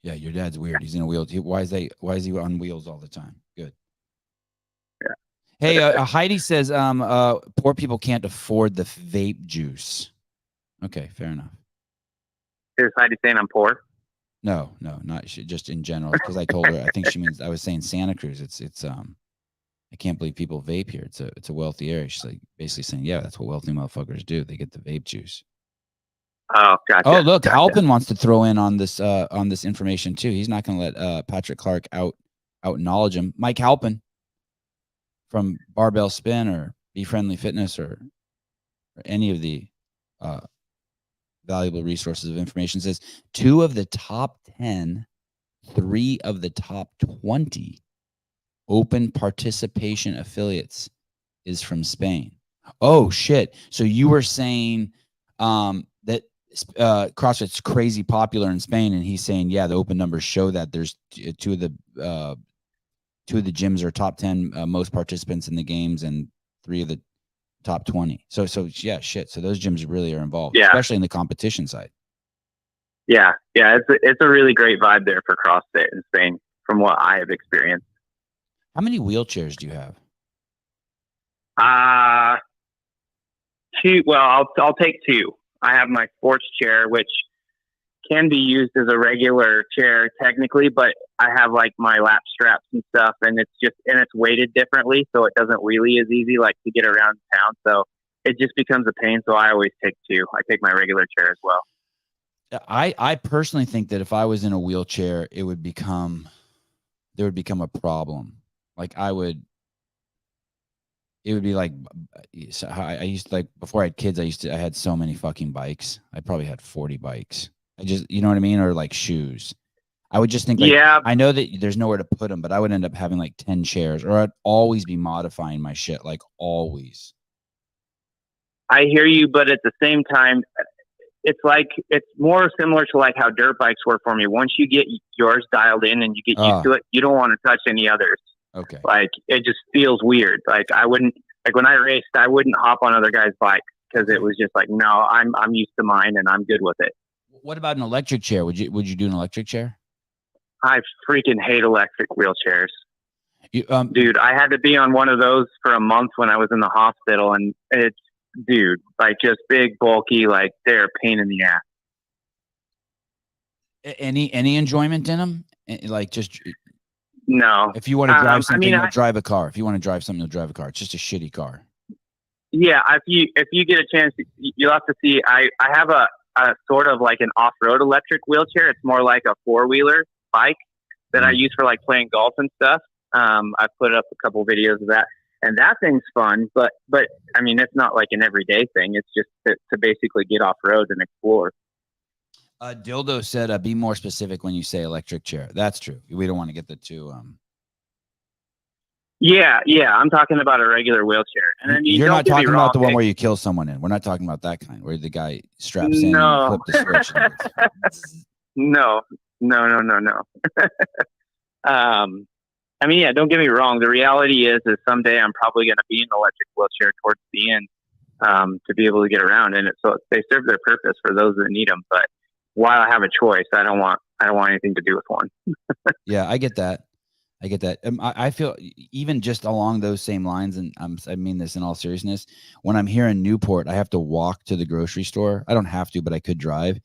Yeah, your dad's weird. He's in a wheelchair. Why is he on wheels all the time? Good. Yeah. Hey, Heidi says poor people can't afford the vape juice. Okay, fair enough. Is Heidi saying I'm poor? No, not just in general. Because I told her, I think she means, I was saying Santa Cruz. It's I can't believe people vape here. It's a wealthy area. She's like basically saying, yeah, that's what wealthy motherfuckers do. They get the vape juice. Oh, gotcha. Oh, look, gotcha. Halpin wants to throw in on this information too. He's not going to let Patrick Clark out knowledge him. Mike Halpin from Barbell Spin or Be Friendly Fitness or any of the valuable resources of information, says 2 of the top 10, 3 of the top 20 open participation affiliates is from Spain. Oh shit. So you were saying that CrossFit's crazy popular in Spain, and he's saying, yeah, the open numbers show that there's 2 of the gyms are top 10 most participants in the games, and 3 of the top 20. So yeah, shit. So those gyms really are involved, especially in the competition side. Yeah. It's a really great vibe there for CrossFit in Spain, from what I have experienced. How many wheelchairs do you have? 2. Well, I'll take 2. I have my sports chair, which can be used as a regular chair technically, but I have like my lap straps and stuff, and it's weighted differently, so it doesn't wheelie as easy like to get around town. So it just becomes a pain. So I always take 2. I take my regular chair as well. I personally think that if I was in a wheelchair, there would become a problem. Like it would be like, I used to, like, before I had kids, I had so many fucking bikes. I probably had 40 bikes. You know what I mean? Or like shoes. I would just think, like, I know that there's nowhere to put them, but I would end up having like 10 chairs, or I'd always be modifying my shit, like always. I hear you, but at the same time, it's more similar to like how dirt bikes were for me. Once you get yours dialed in and you get used to it, you don't want to touch any others. Okay. Like, it just feels weird. Like, I wouldn't, like when I raced, I wouldn't hop on other guys' bikes because it was just like, no, I'm used to mine and I'm good with it. What about an electric chair? Would you do an electric chair? I freaking hate electric wheelchairs. Dude, I had to be on one of those for a month when I was in the hospital, and it's, dude, like, just big, bulky, like, they're a pain in the ass. Any enjoyment in them? Like, just no. If you want to drive something, you'll drive a car. If you want to drive something, you'll drive a car. It's just a shitty car. Yeah, if you get a chance, you'll have to see. I have a sort of like an off-road electric wheelchair. It's more like a four-wheeler bike that I use for like playing golf and stuff. I put up a couple videos of that, and that thing's fun. But I mean, it's not like an everyday thing. It's just to basically get off-road and explore. Dildo said, be more specific when you say electric chair. That's true. We don't want to get the two. Yeah. I'm talking about a regular wheelchair. And I mean, you're not talking about the one where you kill someone in. We're not talking about that kind where the guy straps in and flip the switch. No. I mean, yeah, don't get me wrong. The reality is someday I'm probably going to be in an electric wheelchair towards the end to be able to get around. And so they serve their purpose for those that need them. But while I have a choice, I don't want anything to do with one. Yeah, I get that. I feel even just along those same lines, and I mean this in all seriousness, when I'm here in Newport, I have to walk to the grocery store. I don't have to, but I could drive.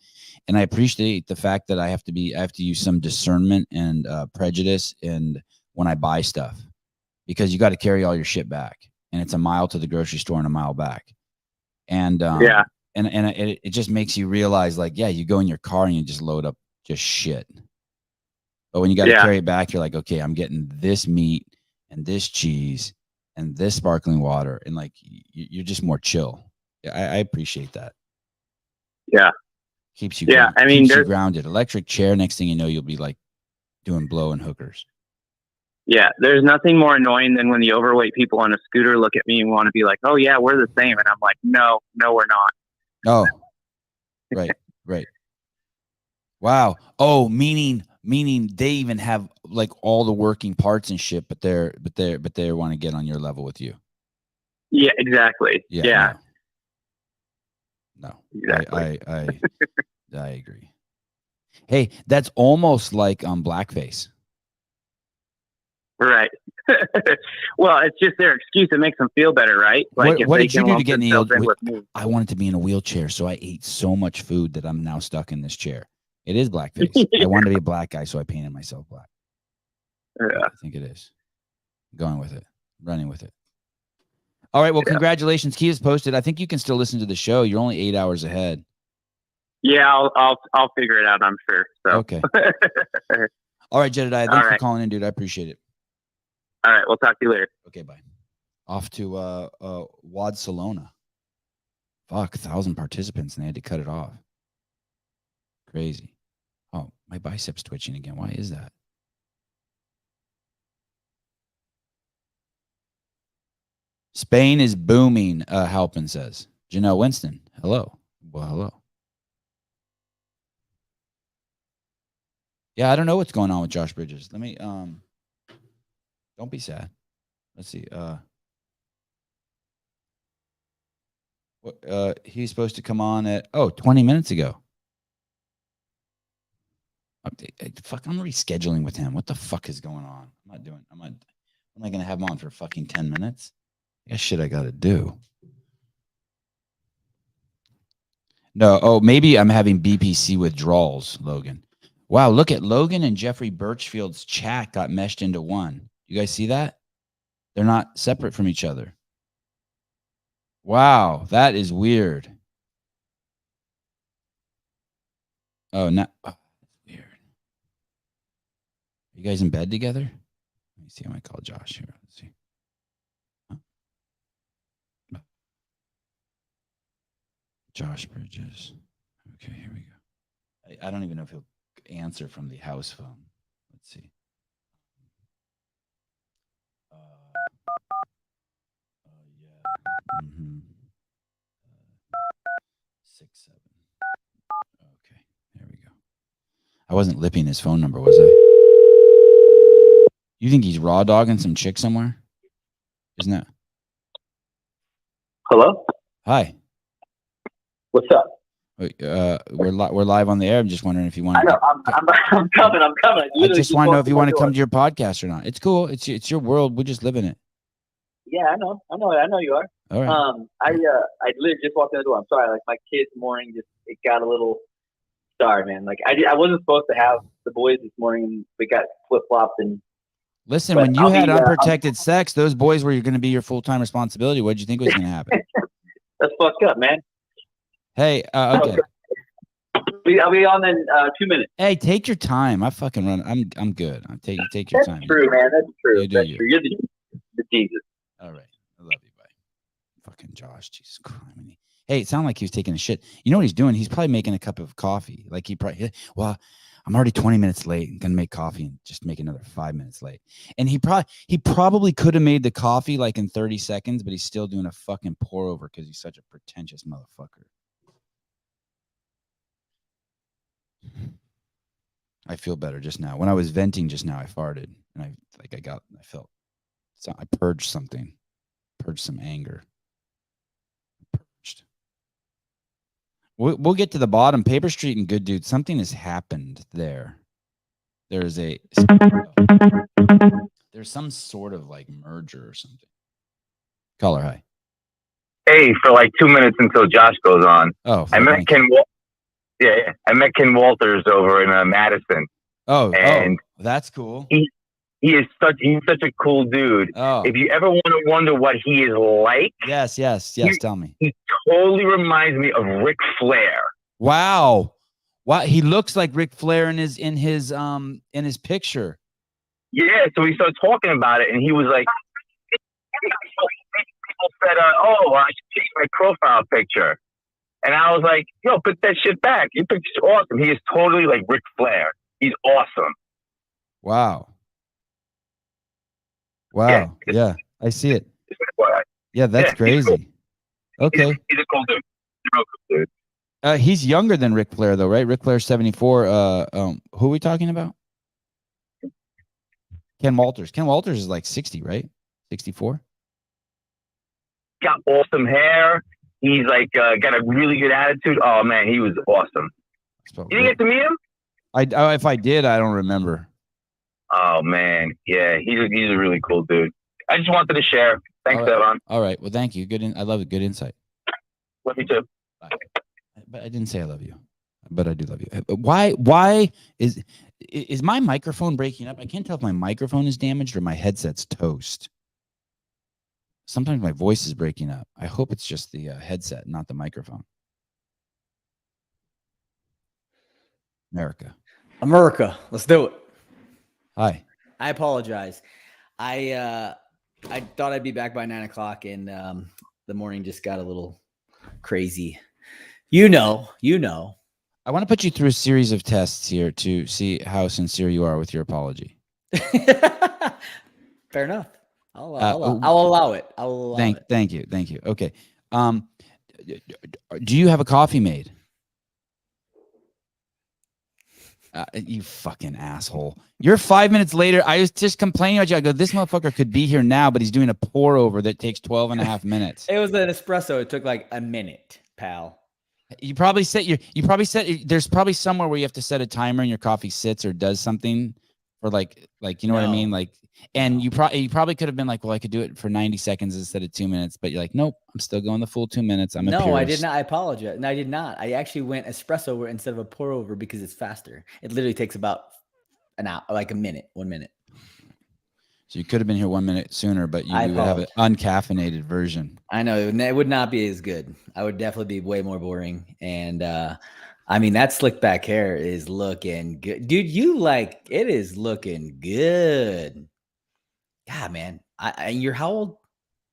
And I appreciate the fact that I have to use some discernment and prejudice and when I buy stuff, because you got to carry all your shit back, and it's a mile to the grocery store and a mile back. And and it just makes you realize, like, yeah, you go in your car and you just load up just shit. But when you got to carry it back, you're like, okay, I'm getting this meat and this cheese and this sparkling water, and like you're just more chill. I appreciate that. Yeah, keeps you. Yeah, I mean, keeps you grounded. Electric chair. Next thing you know, you'll be like doing blow and hookers. Yeah, there's nothing more annoying than when the overweight people on a scooter look at me and want to be like, "Oh yeah, we're the same," and I'm like, "No, we're not." Oh, right. Wow. Oh, meaning they even have like all the working parts and shit, but they want to get on your level with you. Yeah, exactly. Yeah. No. Exactly. I agree. Hey, that's almost like blackface. Right. Well, it's just their excuse. It makes them feel better, right? Like, what did you do to get in I wanted to be in a wheelchair, so I ate so much food that I'm now stuck in this chair. It is blackface. I wanted to be a black guy, so I painted myself black. Yeah. I think it is. Going with it. Running with it. All right. Well, congratulations. Keep us posted. I think you can still listen to the show. You're only 8 hours ahead. Yeah, I'll figure it out, I'm sure. So. Okay. All right, Jedediah. Thanks for calling in, dude. I appreciate it. All right. We'll talk to you later. Okay, bye. off to Wadsalona. Fuck, 1,000 participants, and they had to cut it off. Crazy. Oh, my bicep's twitching again. Why is that? Spain is booming, Halpin says. Janelle Winston, hello. Well, hello. Yeah, I don't know what's going on with Josh Bridges. Let me don't be sad. Let's see. He's supposed to come on at 20 minutes ago. Fuck, I'm rescheduling with him. What the fuck is going on? I'm not gonna have him on for fucking 10 minutes. That's shit I gotta do. No, maybe I'm having BPC withdrawals, Logan. Wow, look at Logan and Jeffrey Birchfield's chat got meshed into one. You guys see that? They're not separate from each other. Wow, that is weird. Oh, no. Oh, weird. Are you guys in bed together? Let me see. I might call Josh here. Let's see. Josh Bridges. Okay, here we go. I don't even know if he'll answer from the house phone. Let's see. Yeah. Mm-hmm. 6 7. Okay, there we go. I wasn't lipping his phone number, was I? You think he's raw dogging some chick somewhere? Isn't that? Hello? Hi. What's up? We're live on the air. I'm just wondering if you want. I know. I'm coming. I just want to know if you want to come to your podcast or not. It's cool. It's your world. We just live in it. Yeah, I know you are. All right. I literally just walked in the door. I'm sorry. Like my kids' morning it got a little. Sorry, man. Like I wasn't supposed to have the boys this morning, and we got flip flopped and. Listen, when you had unprotected sex, those boys were going to be your full-time responsibility. What did you think was going to happen? That's fucked up, man. Hey, okay. I'll be on in 2 minutes. Hey, take your time. I fucking run. I'm good. Take your time. That's true, man. That's true. You That's true. You're the Jesus. All right. I love you, bye. Fucking Josh. Jesus Christ. Hey, it sounded like he was taking a shit. You know what he's doing? He's probably making a cup of coffee. Like I'm already 20 minutes late. I'm gonna make coffee and just make another 5 minutes late. And he probably could have made the coffee like in 30 seconds, but he's still doing a fucking pour over because he's such a pretentious motherfucker. I feel better just now. When I was venting just now, I farted and I purged something. Purged some anger. Purged. We'll get to the bottom. Paper Street and Good Dude, something has happened there. There's some sort of like merger or something. Caller, hi. Hey, for like 2 minutes until Josh goes on. Oh, I met Ken. I met Ken Walters over in Madison. And that's cool. He's such a cool dude. Oh. If you ever want to wonder what he is like, yes, tell me. He totally reminds me of Ric Flair. Wow, he looks like Ric Flair in his picture. Yeah, so we started talking about it, and he was like, people said, I should change my profile picture. And I was like, yo, put that shit back. Your picture's awesome. He is totally like Ric Flair. He's awesome. Wow. Yeah, I see it. Yeah, that's crazy. Cool. Okay. He's a cool dude. He's a real cool dude. He's younger than Ric Flair, though, right? Ric Flair's 74. Who are we talking about? Ken Walters. Ken Walters is like 60, right? 64. Got awesome hair. He's like got a really good attitude. Oh man, he was awesome. You didn't get to meet him? If I did, I don't remember. Oh man, yeah, he's a really cool dude. I just wanted to share. Thanks, Sevan. All right, well, thank you. I love it. Good insight. Love you too. Bye. But I didn't say I love you, but I do love you. Why is my microphone breaking up? I can't tell if my microphone is damaged or my headset's toast. Sometimes my voice is breaking up. I hope it's just the headset, not the microphone. America, let's do it. Hi. I apologize. I I thought I'd be back by 9 o'clock, and the morning just got a little crazy. You know. I want to put you through a series of tests here to see how sincere you are with your apology. Fair enough. I'll allow it. Thank you. Okay. Do you have a coffee made? You fucking asshole. You're 5 minutes later. I was just complaining about you. I go, this motherfucker could be here now, but he's doing a pour over that takes 12 and a half minutes. It was an espresso. It took like a minute, pal. You probably set there's probably somewhere where you have to set a timer and your coffee sits or does something for like you know what I mean? Like, and you probably could have been like, well, I could do it for 90 seconds instead of 2 minutes, but you're like, nope, I'm still going the full 2 minutes. I'm a purist. I did not. I apologize. No, I did not. I actually went espresso instead of a pour over because it's faster. It literally takes about an hour, like a minute, 1 minute. So you could have been here 1 minute sooner, but you would have an uncaffeinated version. I know it would not be as good. I would definitely be way more boring. And I mean, that slick back hair is looking good, dude. It is looking good. God, man. You're how old?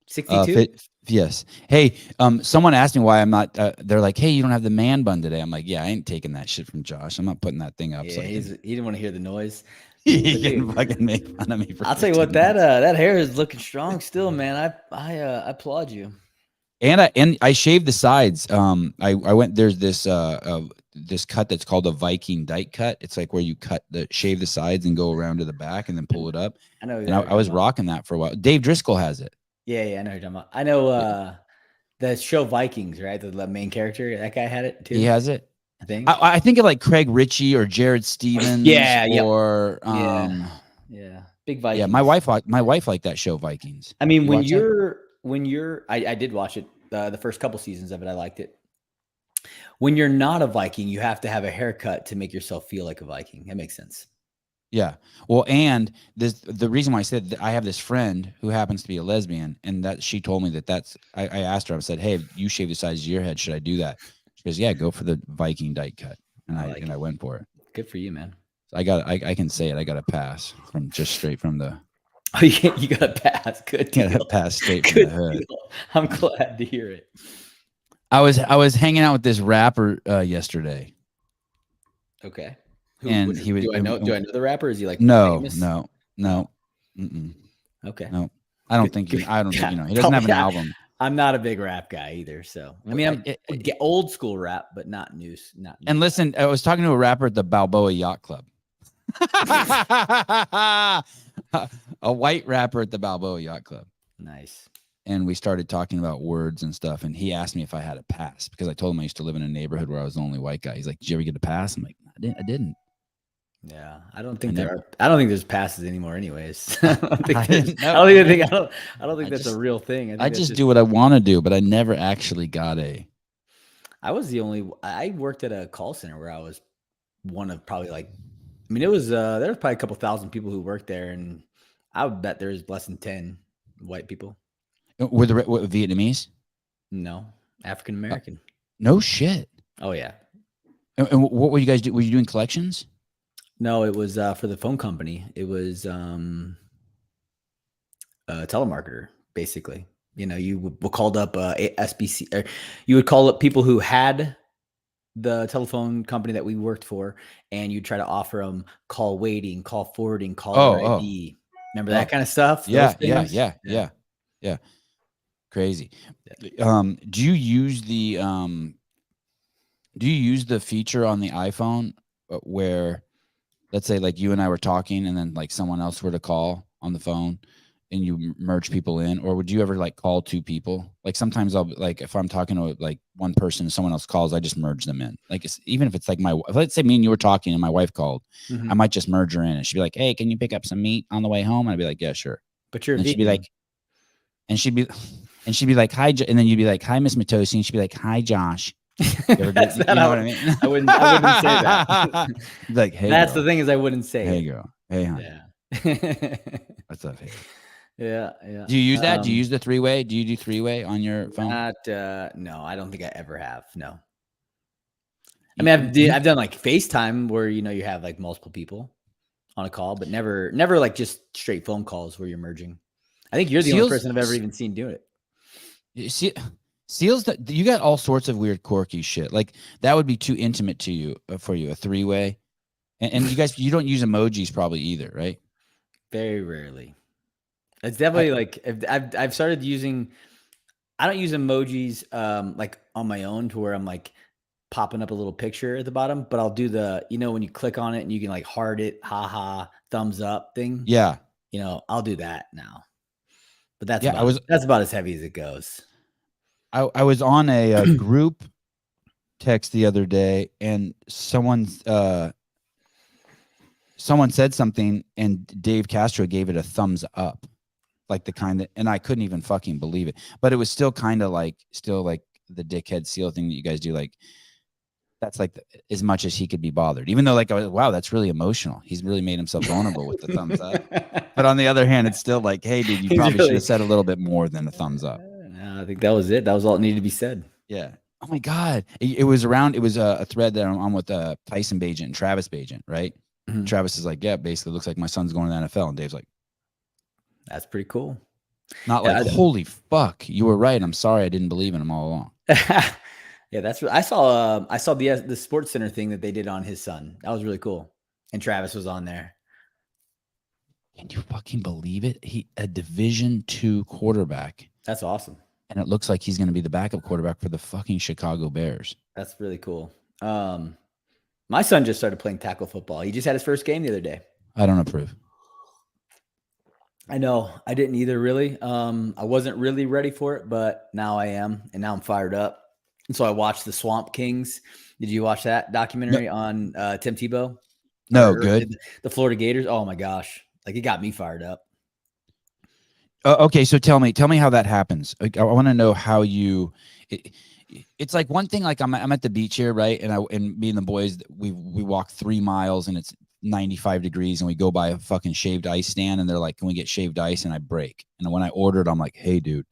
62? Yes. Hey, someone asked me why I'm not. They're like, hey, you don't have the man bun today. I'm like, yeah, I ain't taking that shit from Josh. I'm not putting that thing up. Yeah, So he didn't want to hear the noise. He can fucking make fun of me. I'll tell you what, that hair is looking strong still, man. I applaud you. And I shaved the sides. I went, there's this cut that's called a Viking dyke cut. It's like where you shave the sides and go around to the back and then pull it up. I know. And I was rocking that for a while. Dave Driscoll has it. Yeah, I know who you're talking about. I know the show Vikings, right? The main character, that guy had it too. He has it. I think. I think of like Craig Ritchie or Jared Stevens. Or big Vikings. Yeah, my wife liked that show Vikings. I mean, when you're I did watch it, the first couple seasons of it. I liked it. When you're not a Viking, you have to have a haircut to make yourself feel like a Viking. That makes sense. Yeah. Well, and the reason why I said that, I have this friend who happens to be a lesbian, and that she told me I asked her, I said, hey, you shave the sides of your head. Should I do that? She goes, yeah, go for the Viking dyke cut. And I went for it. Good for you, man. So I can say it. I got a pass from just straight from the. Oh, you got a pass. Good deal. Got a pass straight from the hood. Deal. I'm glad to hear it. I was hanging out with this rapper yesterday. Okay. Do I know the rapper? Is he like no? famous? No. Mm-mm. Okay. No. I don't think he doesn't have an album. I'm not a big rap guy either. So I mean, I'm old school rap, but not new. And listen, I was talking to a rapper at the Balboa Yacht Club. A white rapper at the Balboa Yacht Club. Nice. And we started talking about words and stuff. And he asked me if I had a pass because I told him I used to live in a neighborhood where I was the only white guy. He's like, did you ever get a pass? I'm like, I didn't. Yeah, I don't think there's passes anymore. Anyways, I don't think that's a real thing. I just do what I want to do, but I never actually got a. I worked at a call center where I was one of probably there was probably a couple thousand people who worked there, and I would bet there's less than 10 white people. Were the Vietnamese? No, African American. No shit. Oh yeah. And what were you guys doing? Were you doing collections? No, it was for the phone company. It was a telemarketer, basically. You know, you called up SBC, or you would call up people who had the telephone company that we worked for, and you try to offer them call waiting, call forwarding, call ID. Remember that kind of stuff? Yeah. Crazy. Do you use the feature on the iPhone where, let's say, like you and I were talking, and then like someone else were to call on the phone, and you merge people in? Or would you ever like call two people? Like sometimes I'll like, if I'm talking to like one person and someone else calls, I just merge them in. Like even if it's like let's say me and you were talking and my wife called, I might just merge her in, and she'd be like, hey, can you pick up some meat on the way home? And I'd be like, yeah, sure. But you're, and she'd be like, hi, and then you'd be like, hi, Miss Matosi, and she'd be like, hi, Josh. That's you know what I mean? I wouldn't say that. Like, hey, that's girl. The thing is, I wouldn't say. Hey, girl. Hey, honey. Yeah. What's up? Hey. Yeah. Do you use that? Do you use the three-way? Do you do three-way on your phone? No, I don't think I ever have. No. I mean, I've done like FaceTime where you have like multiple people on a call, but never like just straight phone calls where you're merging. I think you're the only Seals- person I've ever even seen do it. You see, seals that you got all sorts of weird, quirky shit. Like that would be too intimate to you for you, a 3-way. And you guys, you don't use emojis probably either, right? Very rarely. It's definitely I've started using. I don't use emojis like on my own to where I'm like popping up a little picture at the bottom, but I'll do the, when you click on it and you can like heart it, haha, thumbs up thing. Yeah. I'll do that now. But that's about as heavy as it goes. I was on a group text the other day, and someone said something, and Dave Castro gave it a thumbs up, like the kind that, and I couldn't even fucking believe it. But it was still kind of like, the dickhead seal thing that you guys do. Like that's like as much as he could be bothered, even though like, I was, wow, that's really emotional. He's really made himself vulnerable with the thumbs up. But on the other hand, it's still like, hey, dude, you probably should have said a little bit more than a thumbs up. No, I think that was it. That was all that needed to be said. Yeah. Oh my God. It was a thread that I'm on with Tyson Bagent and Travis Bagent, right? Mm-hmm. Travis is like, yeah, basically looks like my son's going to the NFL. And Dave's like, that's pretty cool. Not like, holy fuck, you were right. I'm sorry I didn't believe in him all along. Yeah, that's what I saw. I saw the Sports Center thing that they did on his son. That was really cool. And Travis was on there. Can you fucking believe it? A Division II quarterback. That's awesome. And it looks like he's going to be the backup quarterback for the fucking Chicago Bears. That's really cool. My son just started playing tackle football. He just had his first game the other day. I don't approve. I know. I didn't either, really. I wasn't really ready for it, but now I am. And now I'm fired up. And so I watched the Swamp Kings. Did you watch that documentary on Tim Tebow? No, good. The Florida Gators. Oh my gosh. Like it got me fired up. Okay. So tell me how that happens. I want to know how it's like one thing, like I'm at the beach here, right? And me and the boys, we walk 3 miles and it's 95 degrees and we go by a fucking shaved ice stand and they're like, can we get shaved ice? And I break. And when I ordered, I'm like, hey dude,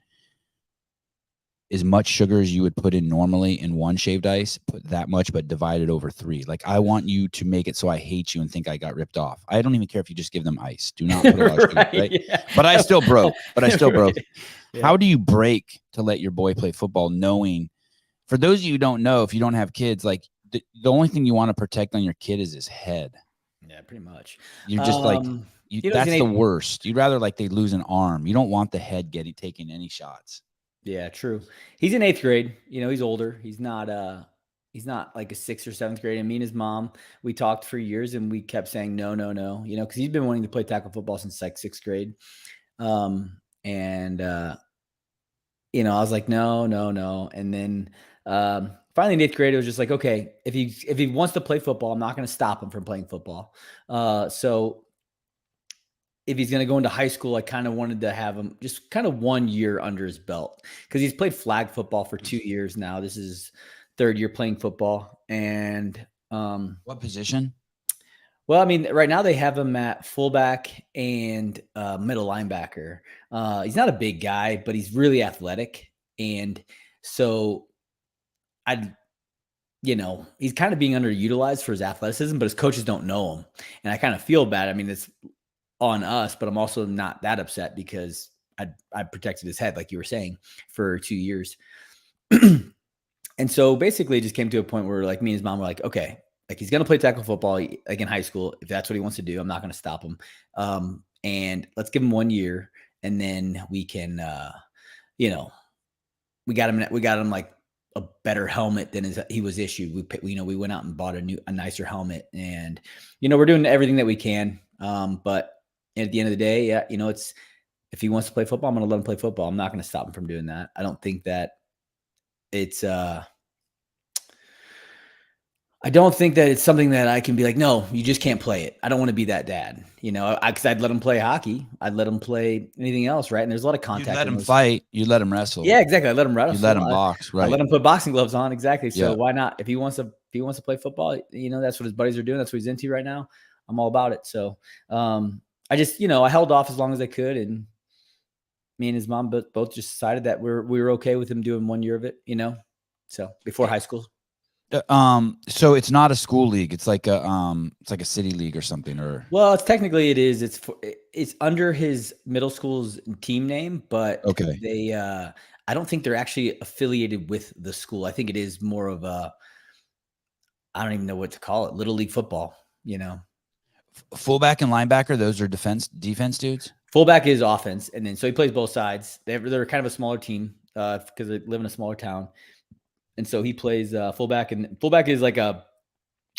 as much sugar as you would put in normally in one shaved ice, put that much, but divide it over 3. Like I want you to make it so I hate you and think I got ripped off. I don't even care if you just give them ice. Do not put a lot of sugar, right? Yeah. But I still broke. Yeah. How do you break to let your boy play football knowing, for those of you who don't know, if you don't have kids, like the only thing you want to protect on your kid is his head. Yeah, pretty much. You're just that's the worst. You'd rather like they lose an arm. You don't want the head taking any shots. Yeah, true. He's in 8th grade. He's older. He's not like a 6th or 7th grade. And me and his mom, we talked for years and we kept saying, no, because he's been wanting to play tackle football since like 6th grade. I was like, no. And then finally in 8th grade, it was just like, okay, if he wants to play football, I'm not going to stop him from playing football. So if he's going to go into high school, I kind of wanted to have him just kind of 1 year under his belt because he's played flag football for 2 years now. This is 3rd year playing football. And what position? Well, I mean, right now they have him at fullback and middle linebacker. He's not a big guy, but he's really athletic. And so he's kind of being underutilized for his athleticism, but his coaches don't know him. And I kind of feel bad. I mean, it's on us, but I'm also not that upset because I protected his head, like you were saying, for 2 years. And so basically it just came to a point where like me and his mom were like, okay, like he's going to play tackle football like in high school. If that's what he wants to do, I'm not going to stop him. And let's give him 1 year. And then we can, we got him like a better helmet than he was issued. We went out and bought a nicer helmet and, we're doing everything that we can. But at the end of the day, yeah, it's, if he wants to play football, I'm going to let him play football. I'm not going to stop him from doing that. I don't think that it's, I don't think that it's something that I can be like, no, you just can't play it. I don't want to be that dad, because I'd let him play hockey. I'd let him play anything else. Right. And there's a lot of contact. You let him fight. You let him wrestle. Yeah, exactly. I let him wrestle. You let him box. Right. I let him put boxing gloves on. Exactly. So why not? If he wants to play football, that's what his buddies are doing. That's what he's into right now. I'm all about it. So, I just, I held off as long as I could, and me and his mom both just decided that we were okay with him doing 1 year of it, so before high school. So it's not a school league. It's like a city league or something. Or Well, technically it is. It's under his middle school's team name, but Okay. they I don't think they're actually affiliated with the school. I think it is more of a, I don't even know what to call it, little league football, you know. fullback and linebacker, those are defense dudes. Fullback is offense, and then so he plays both sides. They're kind of a smaller team because they live in a smaller town, and so he plays fullback. And fullback is like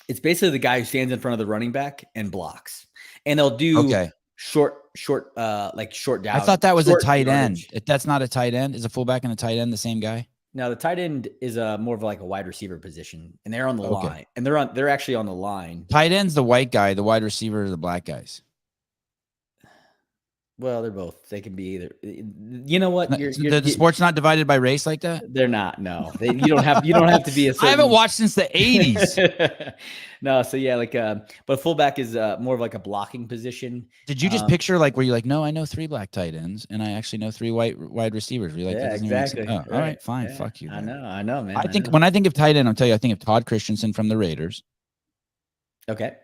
it's basically the guy who stands in front of the running back and blocks. And they'll do short like short down. I thought that was a tight yardage. end. If that's not a tight end, is a fullback and a tight end the same guy? No, the tight end is more of like a wide receiver position, and they're on the line, and they're actually on the line. Tight end's the white guy, the wide receiver are the black guys. Well, they're both. They can be either. You know what? The sport's not divided by race like that. They're not. No, you don't have to be a. I haven't watched since the 80s. No, so yeah, but fullback is more of like a blocking position. Did you just picture like where you're like, no, I know 3 black tight ends and I actually know 3 white wide receivers? You're like, yeah, exactly. All right, fine, yeah. fuck you. I know, man. When I think of tight end, I'll tell you, I think of Todd Christensen from the Raiders. Okay.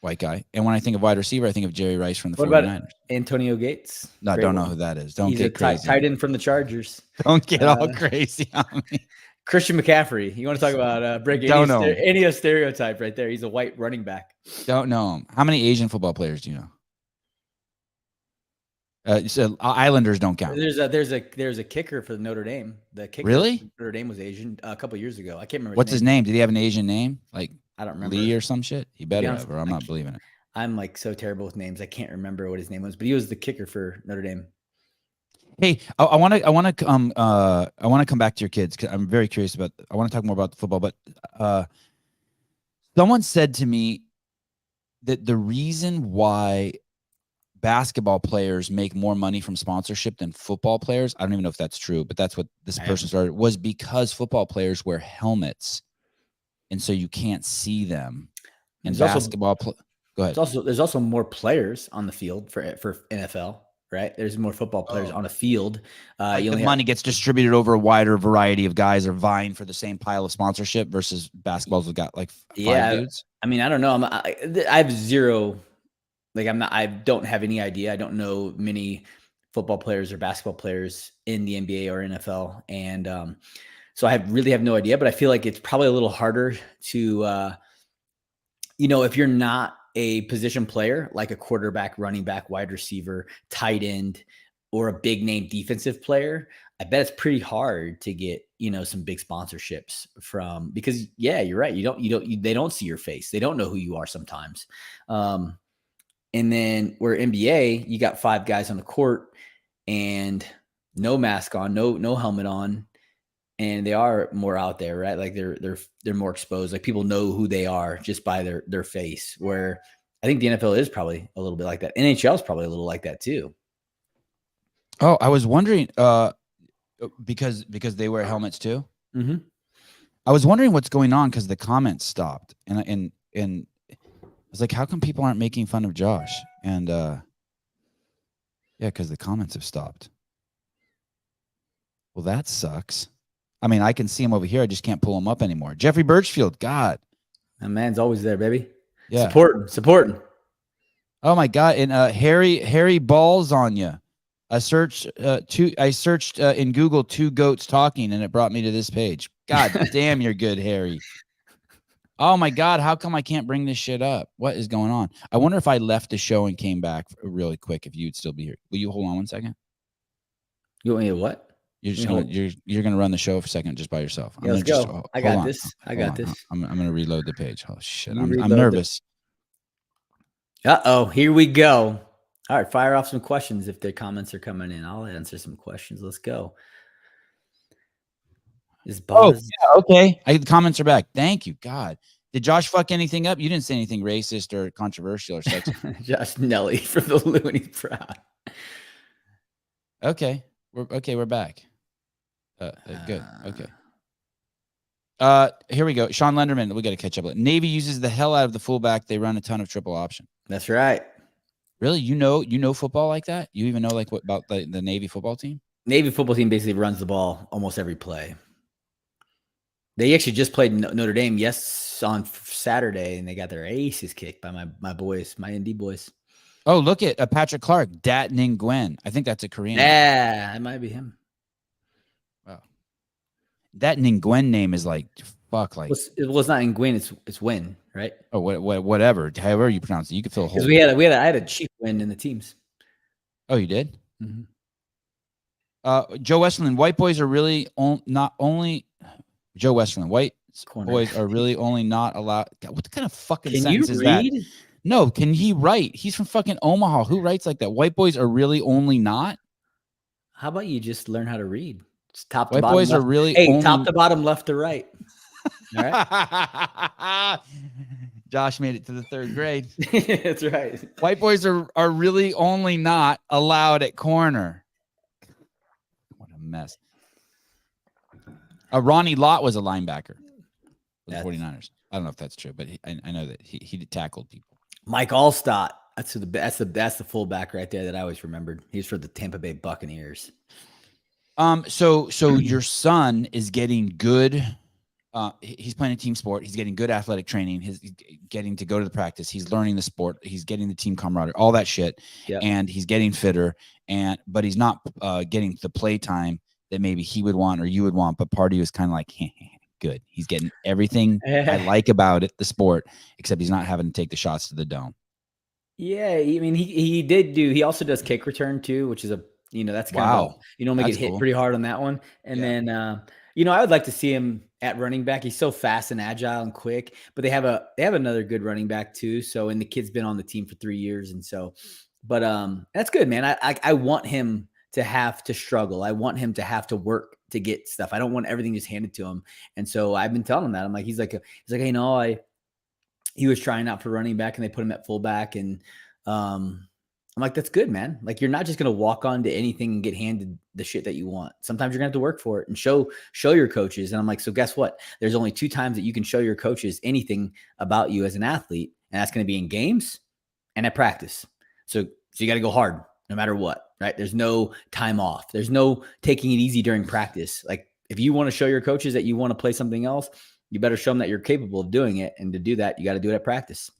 White guy. And when I think of wide receiver, I think of Jerry Rice from the 49ers. What about Antonio Gates? No, don't know who that is. Don't He's get crazy. Tight end from the Chargers. Don't get all crazy on me. Christian McCaffrey. You want to talk about breaking any stereotype right there? He's a white running back. Don't know him. How many Asian football players do you know? So Islanders don't count. There's a kicker for Notre Dame. The kicker Really? for Notre Dame was Asian a couple years ago. I can't remember. What's his name? Did he have an Asian name? Like I don't remember. Lee or some shit? He better honest, have, or I'm not believing it. I'm like so terrible with names. I can't remember what his name was, but he was the kicker for Notre Dame. Hey, I want to come back to your kids because I'm very curious about. I want to talk more about the football, but someone said to me that the reason why basketball players make more money from sponsorship than football players, I don't even know if that's true, but that's what this person started, was because football players wear helmets, and so you can't see them. And basketball, go ahead. There's also more players on the field for NFL. Right, there's more football players on a field. The money gets distributed over a wider variety of guys are vying for the same pile of sponsorship versus basketballs have got like 5 dudes. I mean, I don't know. I have zero. Like I don't have any idea. I don't know many football players or basketball players in the NBA or NFL, and so I really have no idea. But I feel like it's probably a little harder to, if you're not a position player like a quarterback, running back, wide receiver, tight end, or a big name defensive player, I bet it's pretty hard to get, some big sponsorships from, because you're right. They don't see your face. They don't know who you are sometimes. And then where NBA, you got 5 guys on the court and no mask on, no helmet on. And they are more out there, right? Like they're more exposed. Like people know who they are just by their face. Where I think the NFL is probably a little bit like that. NHL is probably a little like that too. Oh, I was wondering, because they wear helmets too. Mm-hmm. I was wondering what's going on because the comments stopped, and I was like, how come people aren't making fun of Josh? And because the comments have stopped. Well, that sucks. I mean, I can see him over here. I just can't pull him up anymore. Jeffrey Birchfield, God. That man's always there, baby. Yeah. Supporting. Oh my God. And Harry balls on you. I searched in Google 2 goats talking and it brought me to this page. God damn, you're good, Harry. Oh my God. How come I can't bring this shit up? What is going on? I wonder if I left the show and came back really quick, if you'd still be here. Will you hold on one second? You want me to what? You're gonna run the show for a second just by yourself. Yeah, let's go. I got this. I'm gonna reload the page. Oh shit! I'm nervous. Here we go. All right, fire off some questions if the comments are coming in. I'll answer some questions. Let's go. Okay. The comments are back. Thank you, God. Did Josh fuck anything up? You didn't say anything racist or controversial or sexist. Josh Nelly from the Looney Proud. Okay. We're back. Good. Okay. Here we go. Sean Lenderman, we got to catch up. Navy uses the hell out of the fullback. They run a ton of triple option. That's right. Really? You know football like that? You even know what about the Navy football team? Navy football team basically runs the ball almost every play. They actually just played Notre Dame, on Saturday, and they got their aces kicked by my boys, my ND boys. Oh, look at Patrick Clark, Dat Ning Gwen. I think that's a Korean name. Yeah, that might be him. Wow. That Ning Gwen name is like, fuck, like. It's not Nguyen, it's Win, right? Oh, whatever. However you pronounce it. You could fill a whole. Because I had a chief win in the teams. Oh, you did? Mm-hmm. Joe Westerland, white boys are really not only Joe Westerland, white boys are really only not allowed. God, what kind of fucking sentence is that? No, can he write? He's from fucking Omaha. Who writes like that? White boys are really only not. How about you just learn how to read? It's top to white bottom. Boys left. Are really only... top to bottom, left to right. All right. Josh made it to the 3rd grade. That's right. White boys are really only not allowed at corner. What a mess. Ronnie Lott was a linebacker for the 49ers. I don't know if that's true, but I know that he tackled people. Mike Allstott. That's the fullback right there that I always remembered. He's for the Tampa Bay Buccaneers. So your son is getting good. He's playing a team sport. He's getting good athletic training. He's getting to go to the practice. He's learning the sport. He's getting the team camaraderie, all that shit. Yep. And he's getting fitter. But he's not getting the play time that maybe he would want or you would want. But part of you is kind of like, good. He's getting everything I like about it, the sport, except he's not having to take the shots to the dome. Yeah, I mean, he also does kick return too, which is that's kind of make it hit pretty hard on that one. And then I would like to see him at running back. He's so fast and agile and quick, but they have another good running back too. So, and the kid's been on the team for 3 years. And so, but that's good, man. I want him to have to struggle. I want him to have to work to get stuff. I don't want everything just handed to him. And so I've been telling him that. I'm like, he's like, hey, he was trying out for running back and they put him at fullback. And I'm like, that's good, man. Like, you're not just going to walk onto anything and get handed the shit that you want. Sometimes you're going to have to work for it and show your coaches. And I'm like, so guess what? There's only 2 times that you can show your coaches anything about you as an athlete. And that's going to be in games and at practice. So you got to go hard no matter what, right? There's no time off. There's no taking it easy during practice. Like, if you want to show your coaches that you want to play something else, you better show them that you're capable of doing it. And to do that, you got to do it at practice.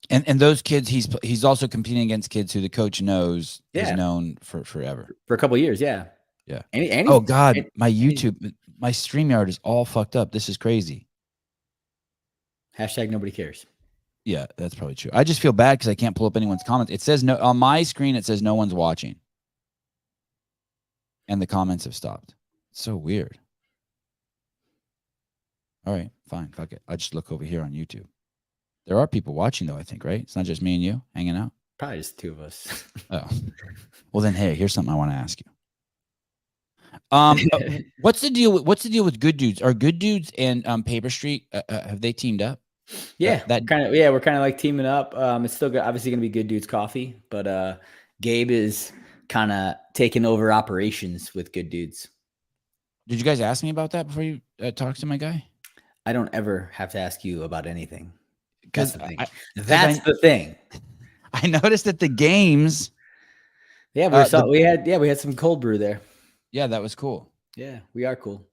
And those kids, he's also competing against kids who the coach knows is known for forever. For a couple of years, yeah. Yeah. Oh, God, my StreamYard is all fucked up. This is crazy. Hashtag nobody cares. Yeah, that's probably true. I just feel bad because I can't pull up anyone's comments. It says no on my screen. It says no one's watching. And the comments have stopped. It's so weird. All right, fine. Fuck it. I just look over here on YouTube. There are people watching, though, I think, right? It's not just me and you hanging out. Probably just 2 of us. Oh. Well, then, hey, here's something I want to ask you. What's the deal with Good Dudes? Are Good Dudes and Paper Street, have they teamed up? Yeah, we're kind of like teaming up. It's still obviously going to be Good Dudes Coffee, but Gabe is kind of taking over operations with Good Dudes. Did you guys ask me about that before you talked to my guy? I don't ever have to ask you about anything. That's the thing. That's the thing. I noticed at the games. Yeah, we had some cold brew there. Yeah, that was cool. Yeah, we are cool.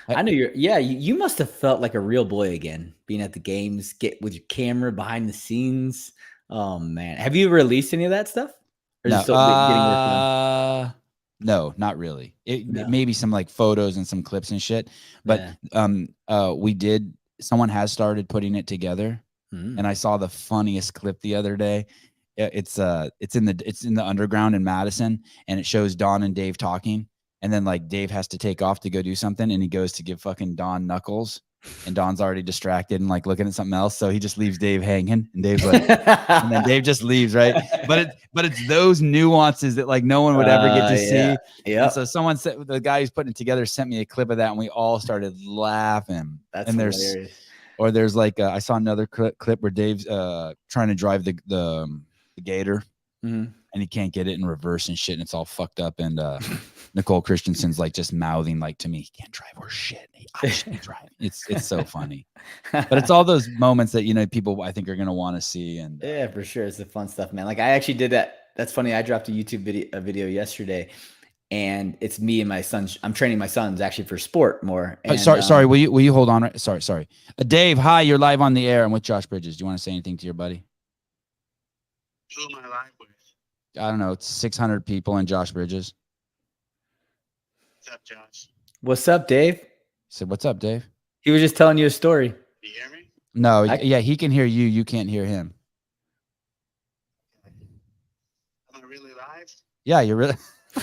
I know you must have felt like a real boy again, being at the games, get with your camera behind the scenes. Oh man. Have you released any of that stuff? Or No. is it still getting worked on? No, not really. Maybe some like photos and some clips and shit. But someone has started putting it together. And I saw the funniest clip the other day. It's in the underground in Madison, and it shows Don and Dave talking, and then like Dave has to take off to go do something, and he goes to give fucking Don knuckles, and Don's already distracted and like looking at something else, so he just leaves Dave hanging, and Dave's like, and then Dave just leaves, right? But it's those nuances that like no one would ever get to see. Yeah. So someone said, the guy who's putting it together sent me a clip of that, and we all started laughing. That's hilarious. Or there's like I saw another clip where Dave's trying to drive the Gator, and he can't get it in reverse and shit, and it's all fucked up. And Nicole Christensen's like just mouthing like to me, "He can't drive or shit. I shouldn't drive." It's so funny, but it's all those moments that people I think are gonna want to see. And yeah, for sure, it's the fun stuff, man. Like I actually did that. That's funny. I dropped a YouTube video yesterday, and it's me and my son. I'm training my sons actually for sport more. And, sorry. Will you hold on? Sorry. Dave, hi. You're live on the air. I'm with Josh Bridges. Do you want to say anything to your buddy? Who am I live with? I don't know. It's 600 people and Josh Bridges. What's up, Josh? What's up, Dave? He said, "What's up, Dave?" He was just telling you a story. Do you hear me? No, yeah, he can hear you. You can't hear him. Am I really live? Yeah, you're really.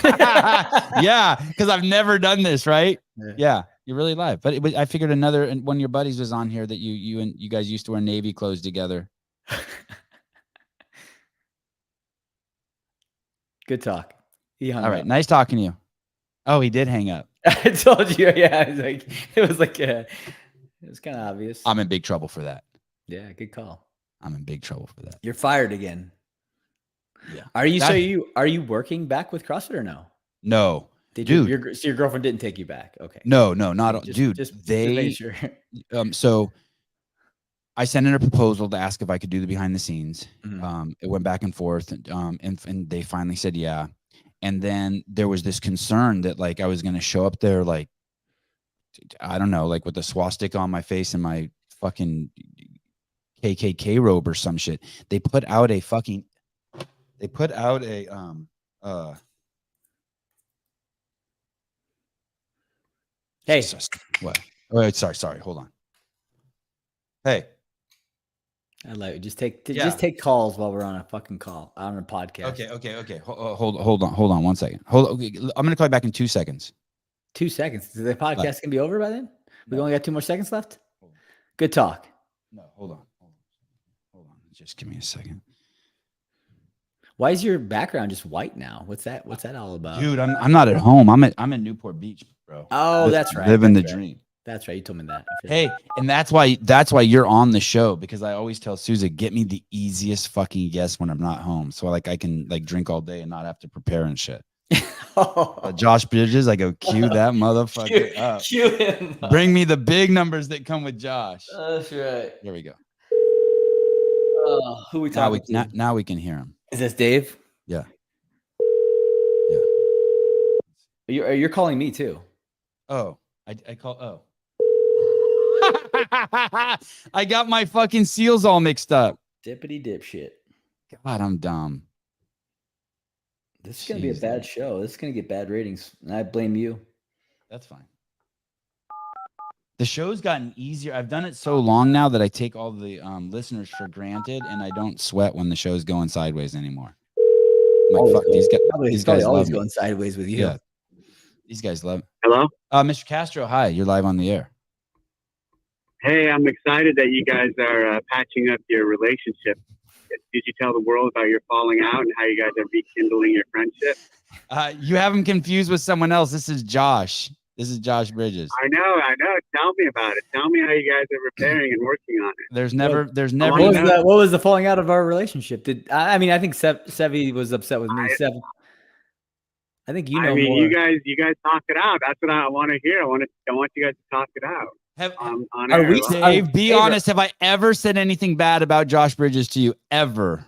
Yeah, because I've never done this, right? Yeah, you're really live. But I figured one of your buddies was on here that you guys used to wear Navy clothes together. Good talk. He hung All right, up. nice talking to you. Oh, he did hang up. I told you. Yeah, it was kind of obvious. I'm in big trouble for that. Yeah, good call. I'm in big trouble for that. You're fired again. Yeah. Are you working back with CrossFit or no? No. Dude, your girlfriend didn't take you back. Okay. No, not dude. Just make sure. So I sent in a proposal to ask if I could do the behind the scenes. Mhm. It went back and forth, and they finally said yeah. And then there was this concern that like I was going to show up there like I don't know, like with a swastika on my face and my fucking KKK robe or some shit. They put out a Hey, what? Oh, wait, sorry. Hold on. Hey. I like it. Just take calls while we're on a fucking call on a podcast. Okay. Hold on 1 second. Okay. I'm gonna call you back in 2 seconds. 2 seconds. The podcast can be over by then. We only got 2 more seconds left. Good talk. No, hold on. Just give me a second. Why is your background just white now? What's that all about? Dude, I'm not at home. I'm in Newport Beach, bro. Oh, that's right. Living the dream. That's right. You told me that. Hey, and that's why you're on the show, because I always tell Sousa, get me the easiest fucking guest when I'm not home, so like I can like drink all day and not have to prepare and shit. Josh Bridges, I go cue that motherfucker up. Cue him. Bring me the big numbers that come with Josh. That's right. There we go. Who we talking to? Now we can hear him. Is this Dave? Yeah. You're calling me too. Oh, I call. Oh. I got my fucking seals all mixed up. Dippity dipshit. God, I'm dumb. This is going to be a bad show. This is going to get bad ratings. And I blame you. That's fine. The show's gotten easier. I've done it so long now that I take all the listeners for granted, and I don't sweat when the show's going sideways anymore. I'm like, fuck, these guys always love going me. sideways with you. Yeah. These guys love me. Hello? Mr. Castro, hi. You're live on the air. Hey, I'm excited that you guys are patching up your relationship. Did you tell the world about your falling out and how you guys are rekindling your friendship? You have him confused with someone else. This is Josh. This is Josh Bridges. I know. Tell me about it. Tell me how you guys are repairing and working on it. There's never. What was the falling out of our relationship? I think Sevi was upset with me. I think you know. More. You guys talk it out. That's what I want to hear. I want you guys to talk it out. Dave, be honest. Have I ever said anything bad about Josh Bridges to you? Ever?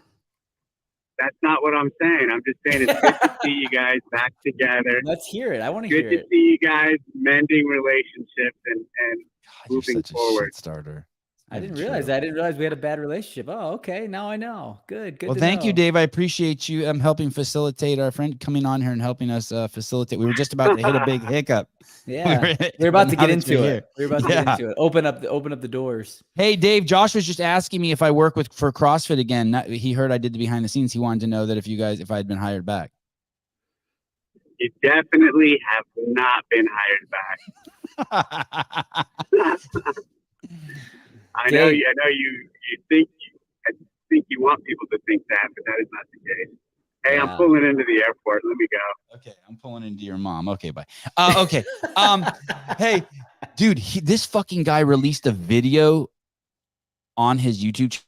That's not what I'm saying. I'm just saying it's good to see you guys back together. Let's hear it. I want to hear it. Good to see you guys mending relationships and moving such forward. A shit starter. I didn't realize that. I didn't realize we had a bad relationship. Oh, okay. Now I know. Good. Well, thank you, Dave. I appreciate you helping facilitate our friend coming on here and helping us facilitate. We were just about to hit a big hiccup. Yeah, we're about to get into it. Open up the doors. Hey, Dave, Josh was just asking me if I work for CrossFit again. He heard I did the behind the scenes. He wanted to know that if I had been hired back. You definitely have not been hired back. I know you think you want people to think that, but that is not the case. Hey, I'm pulling into the airport. Let me go. Okay, I'm pulling into your mom. Okay, bye. Okay. Hey, dude, this fucking guy released a video on his YouTube channel.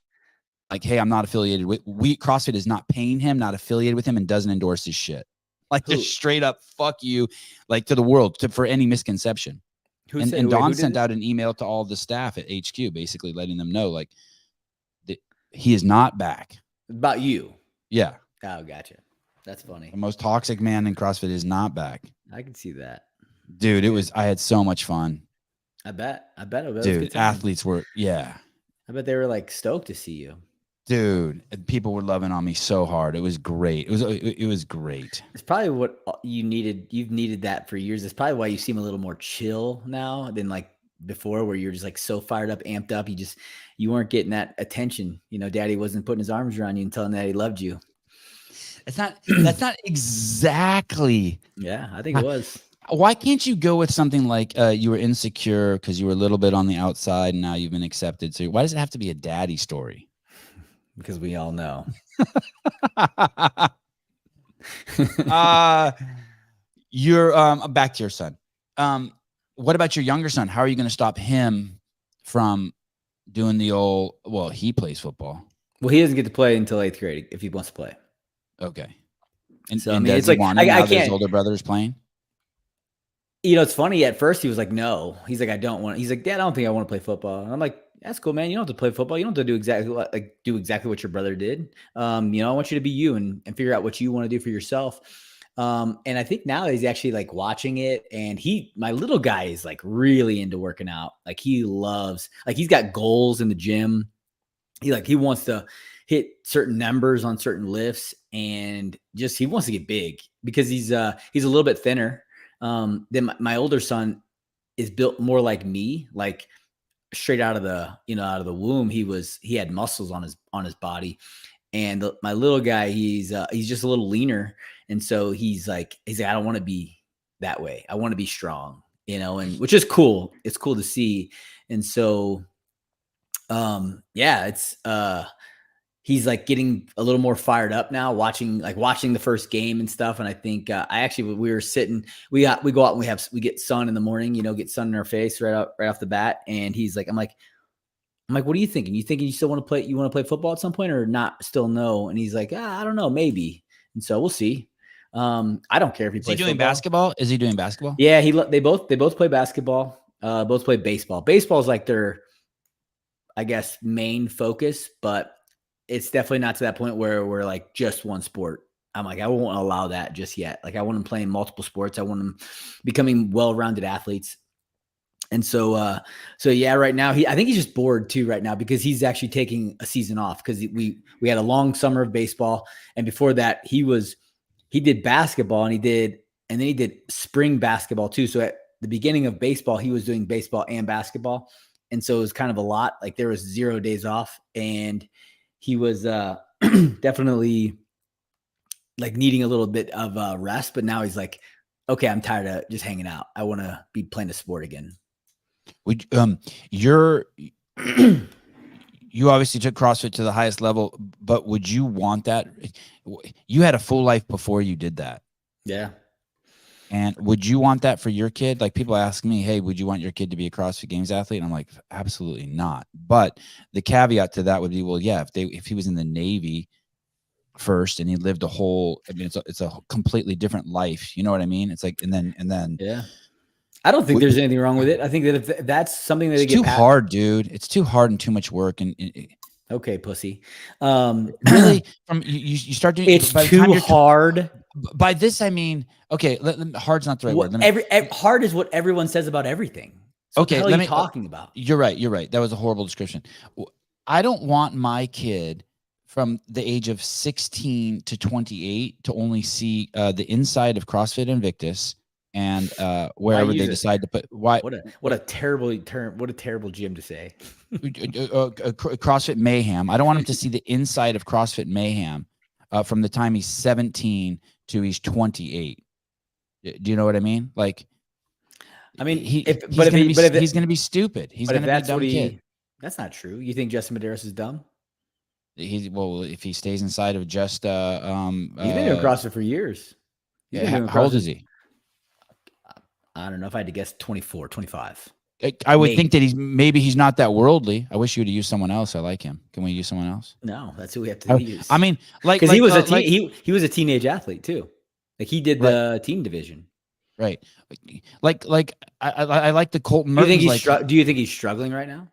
Like, hey, I'm not affiliated with CrossFit is not paying him, not affiliated with him, and doesn't endorse his shit. Like, just straight up fuck you, like to the world, for any misconception. And Don sent out an email to all the staff at HQ, basically letting them know, like, that he is not back. About you. Yeah. Oh, gotcha. That's funny. The most toxic man in CrossFit is not back. I can see that. Dude, I had so much fun. I bet it was a good Dude, time. athletes were, yeah. I bet they were like stoked to see you. Dude, people were loving on me so hard. It was great. It was great. It's probably what you needed. You've needed that for years. It's probably why you seem a little more chill now than like before, where you're just like so fired up, amped up. You weren't getting that attention. You know, daddy wasn't putting his arms around you and telling that he loved you. That's not exactly. Yeah, I think it was. Why can't you go with something like you were insecure because you were a little bit on the outside and now you've been accepted? So why does it have to be a daddy story? Because we all know. You're back to your son. What about your younger son? How are you going to stop him from doing the old, well, he plays football. Well, he doesn't get to play until 8th grade if he wants to play. Okay. And, so, and I mean, it's like, I can't. His older brother is playing? You know, it's funny. At first, he was like, no. He's like, I don't want. He's like, Dad, I don't think I want to play football. And I'm like, that's cool, man. You don't have to play football. You don't have to do exactly what your brother did. You know, I want you to be you and figure out what you want to do for yourself. And I think now he's actually like watching it, and my little guy is like really into working out. Like he loves, like he's got goals in the gym. He wants to hit certain numbers on certain lifts, and just he wants to get big because he's a little bit thinner. Then my older son is built more like me, like straight out of the womb. He had muscles on his body, and my little guy, he's just a little leaner. And so he's like, I don't want to be that way. I want to be strong, you know, and which is cool. It's cool to see. And so, yeah, it's, he's like getting a little more fired up now, watching the first game and stuff. And I think, we were sitting, we go out and we get sun in the morning, you know, get sun in our face right off the bat. And he's like, I'm like, what are you thinking? You thinking you still want to play? You want to play football at some point or not? Still no. And he's like, I don't know, maybe. And so we'll see. I don't care if he plays. Is he doing football. basketball? Is he doing basketball? Yeah, they both play basketball. Both play baseball. Baseball is like their, I guess, main focus, but it's definitely not to that point where we're like just one sport. I'm like, I won't allow that just yet. Like I want them playing multiple sports. I want them becoming well-rounded athletes. And so yeah, right now I think he's just bored too right now because he's actually taking a season off because we had a long summer of baseball, and before that he did basketball and then he did spring basketball too. So at the beginning of baseball, he was doing baseball and basketball, and so it was kind of a lot. Like there was 0 days off, and he was definitely like needing a little bit of rest. But now he's like, okay, I'm tired of just hanging out. I want to be playing a sport again. Would you obviously took CrossFit to the highest level, but would you want that? You had a full life before you did that. Yeah. And would you want that for your kid? Like people ask me, hey, would you want your kid to be a CrossFit Games athlete? And I'm like, absolutely not. But the caveat to that would be, well, yeah, if he was in the Navy first and he lived it's a completely different life. You know what I mean? It's like, and then. Yeah. I don't think there's anything wrong with it. I think that if that's something that it's too hard, dude. It's too hard and too much work. And okay, pussy. Really, from you start doing it's too hard. By this, I mean, okay, hard's not the right word. Hard is what everyone says about everything. So okay, what are you talking about? You're right. That was a horrible description. I don't want my kid from the age of 16 to 28 to only see the inside of CrossFit Invictus and wherever they decide to put. Why? What a terrible term! What a terrible gym to say. CrossFit Mayhem. I don't want him to see the inside of CrossFit Mayhem from the time he's 17 to he's 28. Do you know what I mean? Like, I mean, he's going to be stupid. He's going to be a dumb kid. That's not true. You think Justin Medeiros is dumb? If he stays inside of just he's been doing CrossFit for years. How old is he? I don't know if I had to guess 24, 25. I would think that he's not that worldly. I wish you would have used someone else. I like him. Can we use someone else? No, that's who we have to use. I mean, because he was he was a teenage athlete too. Like he did the team division. Right. I like the Colton Mertens. Do you think he's struggling right now?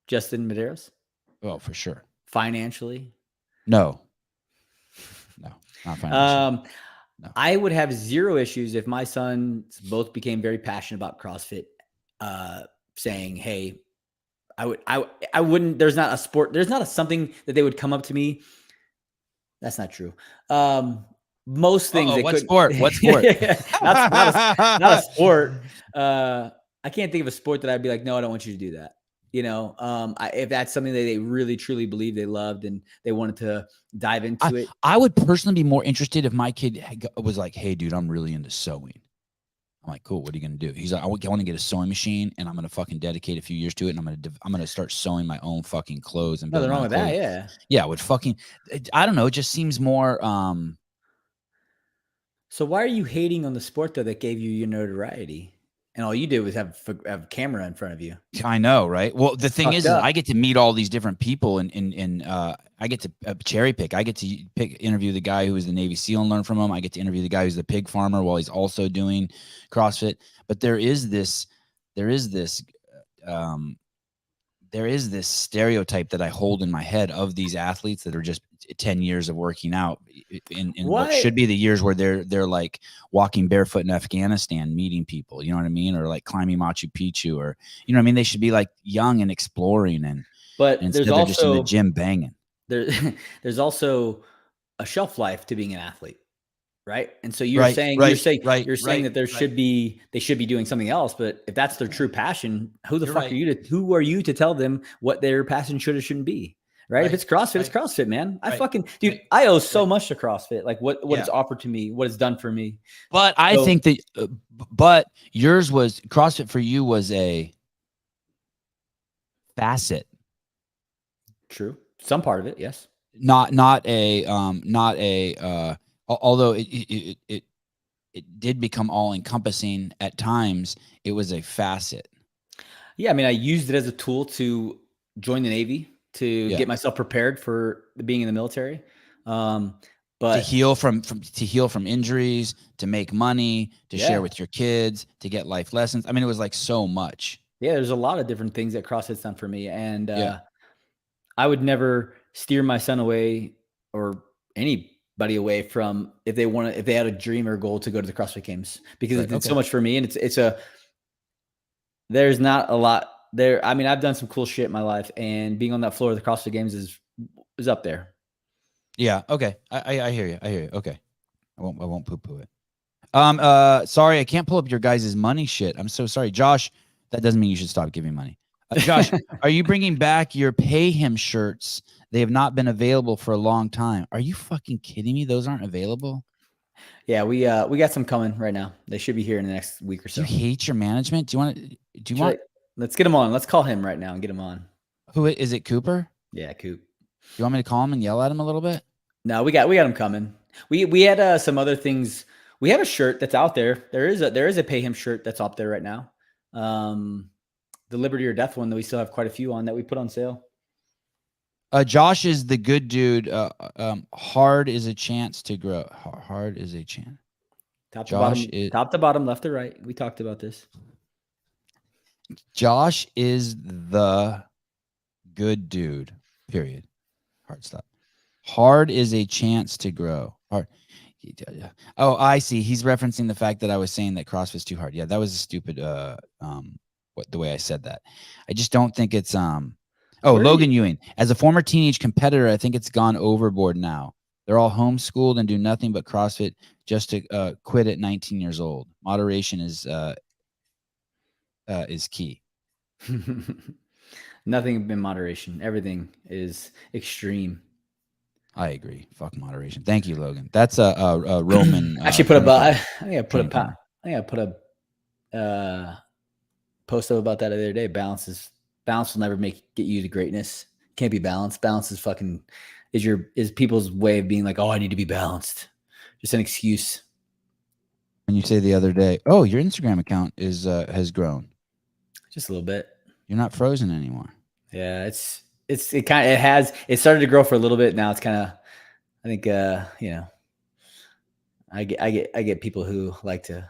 Justin Medeiros? Oh, for sure. Financially? No. not financially. No. I would have zero issues if my sons both became very passionate about CrossFit, saying, "Hey, I wouldn't." There's not a sport. There's not something that they would come up to me. That's not true. Most things. What sport? What sport? not a sport. I can't think of a sport that I'd be like, no, I don't want you to do that. If that's something that they really truly believe they loved and they wanted to dive into it. I would personally be more interested if my kid was like, hey, dude, I'm really into sewing. I'm like, cool. What are you going to do? He's like, I want to get a sewing machine and I'm going to fucking dedicate a few years to it. And I'm going to start sewing my own fucking clothes. And nothing wrong with that. Yeah. Yeah. I don't know. It just seems more, so why are you hating on the sport though that gave you your notoriety? And all you did was have a camera in front of you. I know, right? Well, the thing is I get to meet all these different people, and I get to cherry pick. I get to interview the guy who was the Navy SEAL and learn from him. I get to interview the guy who's the pig farmer while he's also doing CrossFit. But there is this stereotype that I hold in my head of these athletes that are just 10 years of working out in what should be the years where they're like walking barefoot in Afghanistan, meeting people, you know what I mean? Or like climbing Machu Picchu, or, you know what I mean? They should be like young and exploring, but instead they're just in the gym banging. There's also a shelf life to being an athlete. Right. And so you're saying that they should be doing something else. But if that's their true passion, who are you to tell them what their passion should or shouldn't be? Right. If it's CrossFit, it's CrossFit, man. I owe so much to CrossFit, like what it's offered to me, what it's done for me. But I think that, but yours was CrossFit for you was a facet. True. Some part of it. Yes. Although it did become all encompassing at times, it was a facet. Yeah. I mean, I used it as a tool to join the Navy, to get myself prepared for being in the military. But to heal from injuries, to make money, to share with your kids, to get life lessons. I mean, it was like so much. Yeah. There's a lot of different things that CrossFit's done for me. And I would never steer my son away or anybody away from if they had a dream or goal to go to the CrossFit Games, because it did so much for me. And there's not a lot there. I mean, I've done some cool shit in my life, and being on that floor of the CrossFit Games is up there. Yeah. Okay. I hear you. Okay. I won't poo-poo it. Sorry, I can't pull up your guys' money shit. I'm so sorry, Josh. That doesn't mean you should stop giving money. Josh, are you bringing back your pay him shirts? They have not been available for a long time. Are you fucking kidding me? Those aren't available? Yeah, we got some coming right now. They should be here in the next week or so. Do you hate your management? Do you want? Let's get him on. Let's call him right now and get him on. Who is it? Cooper? Yeah, Coop. You want me to call him and yell at him a little bit? No, we got him coming. We had some other things. We have a shirt that's out there. There is a pay him shirt that's up there right now. The Liberty or Death one that we still have quite a few on that we put on sale. Josh is the good dude. Hard is a chance to grow. Hard is a chance. Top to bottom, left to right. We talked about this. Josh is the good dude. Period. Hard stop. Hard is a chance to grow. Hard. Oh, I see. He's referencing the fact that I was saying that CrossFit's too hard. Yeah, that was a stupid. The way I said that. I just don't think it's Logan Ewing. As a former teenage competitor, I think it's gone overboard now. They're all homeschooled and do nothing but CrossFit just to quit at 19 years old. Moderation is key. Nothing in moderation. Everything is extreme. I agree. Fuck moderation. Thank you, Logan. That's a Roman. Actually, I put a post up about that the other day. Balance will never get you to greatness. Can't be balanced. Balance is people's way of being like, oh, I need to be balanced. Just an excuse. And you say the other day, oh, your Instagram account has grown. Just a little bit. You're not frozen anymore. Yeah, it started to grow for a little bit. Now it's kind of, I think, I get people who like to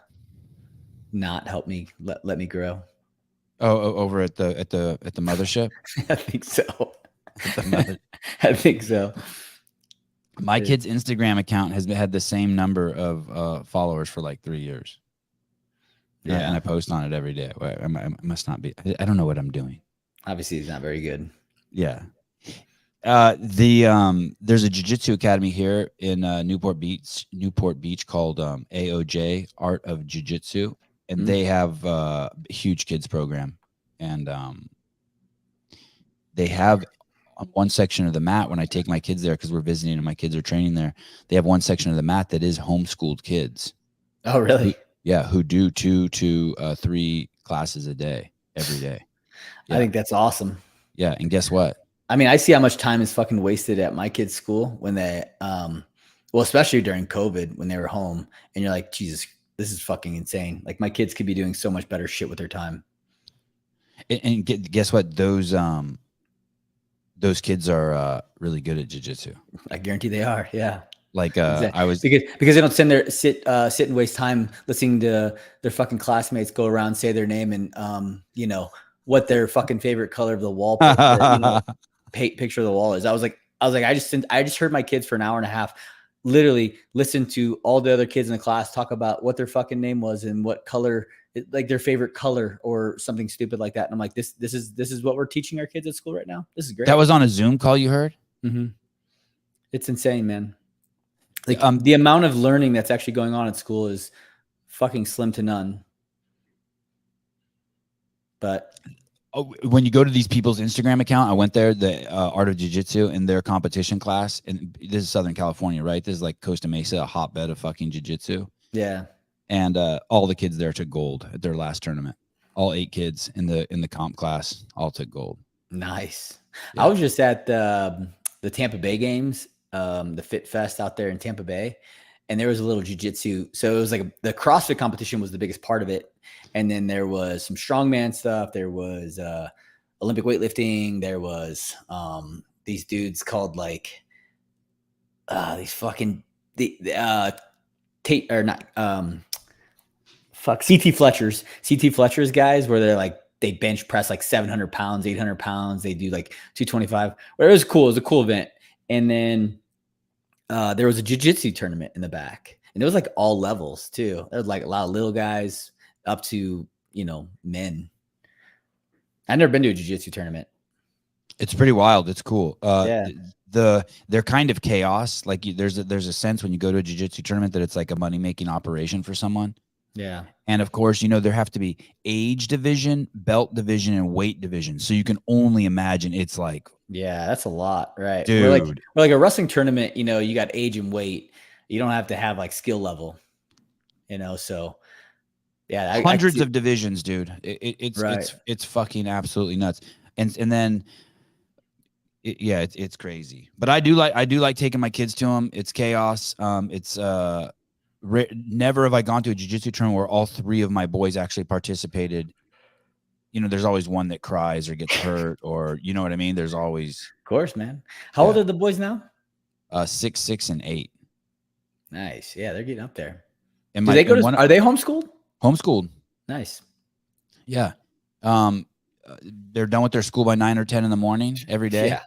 not help me, let me grow. Oh, over at the mothership? I think so. I think so. My kid's Instagram account has had the same number of followers for like 3 years. Yeah. And I post on it every day. I must not be. I don't know what I'm doing. Obviously, he's not very good. Yeah. There's a jiu-jitsu academy here in Newport Beach called AOJ, Art of Jiu-Jitsu, and they have a huge kids program, and they have on one section of the mat when I take my kids there, because we're visiting and my kids are training there, they have one section of the mat that is homeschooled kids. Oh, really? Who do 2 to 3 classes a day, every day. Yeah. I think that's awesome. Yeah, and guess what? I mean, I see how much time is fucking wasted at my kids' school when they, well, especially during COVID when they were home, and you're like, Jesus, this is fucking insane. Like, my kids could be doing so much better shit with their time. And guess what? Those kids are really good at jiu-jitsu. I guarantee they are. Yeah. Like Exactly. I was because they don't sit and waste time listening to their fucking classmates go around, say their name, and what their fucking favorite color of the wall picture of the wall is. I was like, I just heard my kids for an hour and a half literally listen to all the other kids in the class talk about what their fucking name was and what color, like their favorite color or something stupid like that. And I'm like, this is what we're teaching our kids at school right now. This is great. That was on a Zoom call you heard? Mm-hmm. It's insane, man. Like the amount of learning that's actually going on at school is fucking slim to none. But when you go to these people's Instagram account, I went there, the Art of Jiu-Jitsu, in their competition class, and this is Southern California, right? This is like Costa Mesa, a hotbed of fucking jiu-jitsu. Yeah. And all the kids there took gold at their last tournament. All 8 kids in the comp class all took gold. Nice. Yeah. I was just at the Tampa Bay games, the Fit Fest out there in Tampa Bay, and there was a little jiu-jitsu. So it was like the CrossFit competition was the biggest part of it. And then there was some strongman stuff. There was Olympic weightlifting. There was these dudes called like these fucking CT Fletchers guys, where they're like, they bench press like 700 pounds, 800 pounds. They do like 225. Well, it was cool. It was a cool event. And then there was a jiu-jitsu tournament in the back, and it was like all levels too. There was like a lot of little guys up to, men. I've never been to a jiu-jitsu tournament. It's pretty wild. It's cool. Yeah. They're kind of chaos. Like there's a sense when you go to a jiu-jitsu tournament that it's like a money-making operation for someone. Yeah. And of course, there have to be age division, belt division, and weight division. So you can only imagine it's like, yeah, that's a lot, right? Dude. We're like a wrestling tournament, you got age and weight. You don't have to have like skill level, so yeah. Hundreds of divisions, dude. It's right. it's fucking absolutely nuts. And then it's crazy. But I do like taking my kids to them. It's chaos. It's never have I gone to a jiu-jitsu tournament where all 3 of my boys actually participated. There's always one that cries or gets hurt, or you know what I mean? There's always, Of course, man. How old are the boys now? 6, 6, and 8. Nice. Yeah, they're getting up there. And are they homeschooled? Homeschooled. Nice. Yeah. They're done with their school by 9 or 10 in the morning every day. Yeah.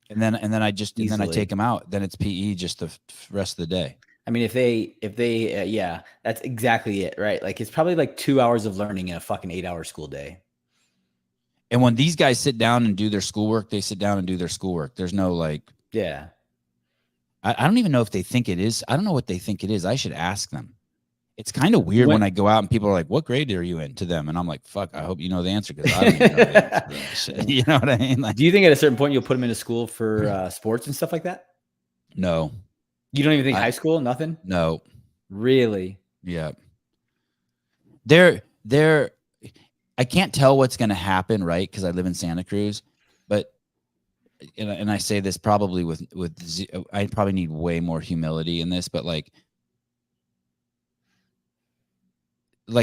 And then I Easily. take them out. Then it's PE just the rest of the day. I mean, if they, yeah, that's exactly it, right? Like, it's probably like 2 hours of learning in a fucking 8-hour school day. And when these guys sit down and do their schoolwork, they sit down and do their schoolwork. There's no like, yeah. I don't even know if they think it is. I don't know what they think it is. I should ask them. It's kind of weird when I go out and people are like, "What grade are you in?" to them, and I'm like, "Fuck, I hope you know the answer because I don't even know the answer to that shit." You know what I mean? Like, do you think at a certain point you'll put them into school for sports and stuff like that? No. You don't even think high school? Nothing? No. Really? Yeah. I can't tell what's going to happen, right? Because I live in Santa Cruz, but and I say this probably with I probably need way more humility in this, but like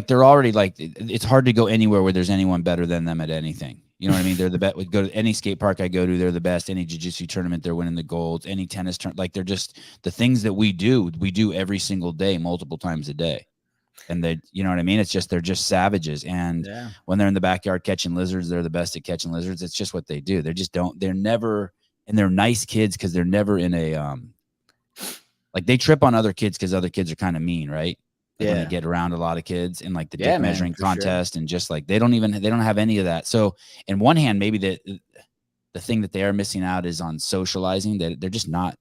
they're already like, it's hard to go anywhere where there's anyone better than them at anything. You know what I mean? They're the best. We go to any skate park I go to, they're the best. Any jiu-jitsu tournament, they're winning the golds. Any tennis tournament, like they're just the things that we do every single day, multiple times a day. And they, you know what I mean? It's just, they're just savages. And when they're in the backyard catching lizards, they're the best at catching lizards. It's just what they do. They're never, and they're nice kids because they're never in a Like they trip on other kids because other kids are kind of mean, right? Like when Yeah. they get around a lot of kids in like the Yeah, dick man, measuring for sure. contest and just like they don't have any of that. So in one hand, maybe the thing that they are missing out is on socializing. That they're just not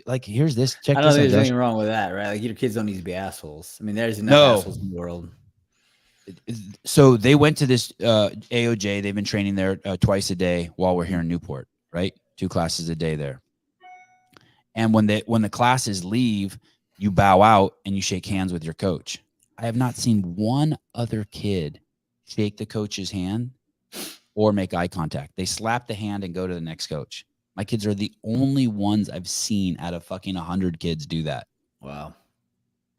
like, here's this. Check I don't this think out, there's Josh. anything wrong with that, right? Like your kids don't need to be assholes. I mean, there's enough assholes in the world. So they went to this AOJ. They've been training there twice a day while we're here in Newport, right? 2 classes a day there. And when the classes leave, you bow out and you shake hands with your coach. I have not seen one other kid shake the coach's hand or make eye contact. They slap the hand and go to the next coach. My kids are the only ones I've seen out of fucking 100 kids do that. Wow.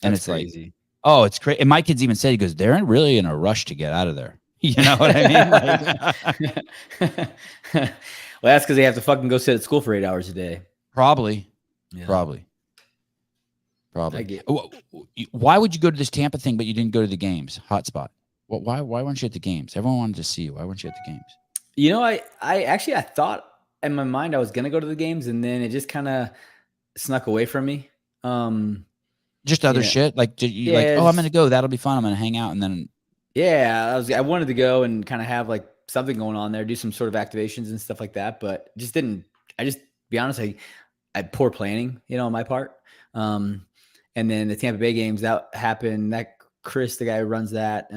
And That's it's crazy. like, oh, it's crazy. And my kids even said, he goes, they're really in a rush to get out of there. You know what I mean? Well, that's because they have to fucking go sit at school for 8 hours a day. Probably. Yeah. Probably. I get- Why would you go to this Tampa thing, but you didn't go to the games? Hotspot. Well, why weren't you at the games? Everyone wanted to see you. Why weren't you at the games? You know, I thought in my mind I was gonna go to the games, and then it just kind of snuck away from me. Just other Yeah. shit. Like you Yeah, like, oh, I'm just- gonna go. That'll be fun. I'm gonna hang out, and then Yeah, I wanted to go and kind of have like something going on there, do some sort of activations and stuff like that, but just didn't. I just be honest, I had poor planning, on my part. And then the Tampa Bay games that happened. That Chris, the guy who runs that,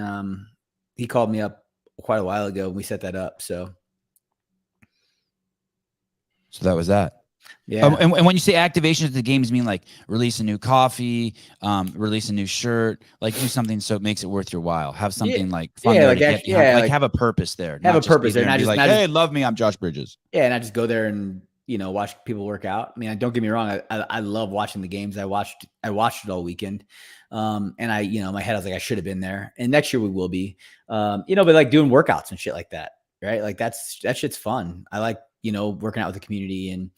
he called me up quite a while ago. And we set that up. So that was that. yeah. And when you say activations at the games, mean like release a new coffee, release a new shirt, like do something so it makes it worth your while. Have something like fun there like to that- get, yeah, like like- have a purpose there. have a just be purpose there, and not be just- like, not hey, just- love me, I'm Josh Bridges. Yeah, and I just go there and watch people work out. I mean, don't get me wrong, I love watching the games. I watched it all weekend, and my head I was like, I should have been there. And next year we will be, but like doing workouts and shit like that, right? Like that shit's fun. I like working out with the community and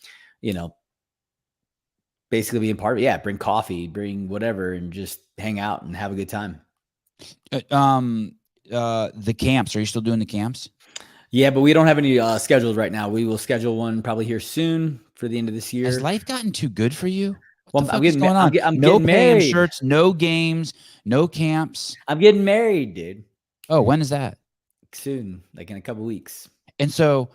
basically being part of it. Yeah, bring coffee, bring whatever, and just hang out and have a good time. The camps, are you still doing the camps? Yeah, but we don't have any scheduled right now. We will schedule one probably here soon for the end of this year. Has life gotten too good for you? Well, What the I'm fuck is getting going ma- I'm on? get- I'm No getting paying married. shirts, no games, no camps. I'm getting married, dude. Oh, when is that? Soon, like in a couple weeks. And so,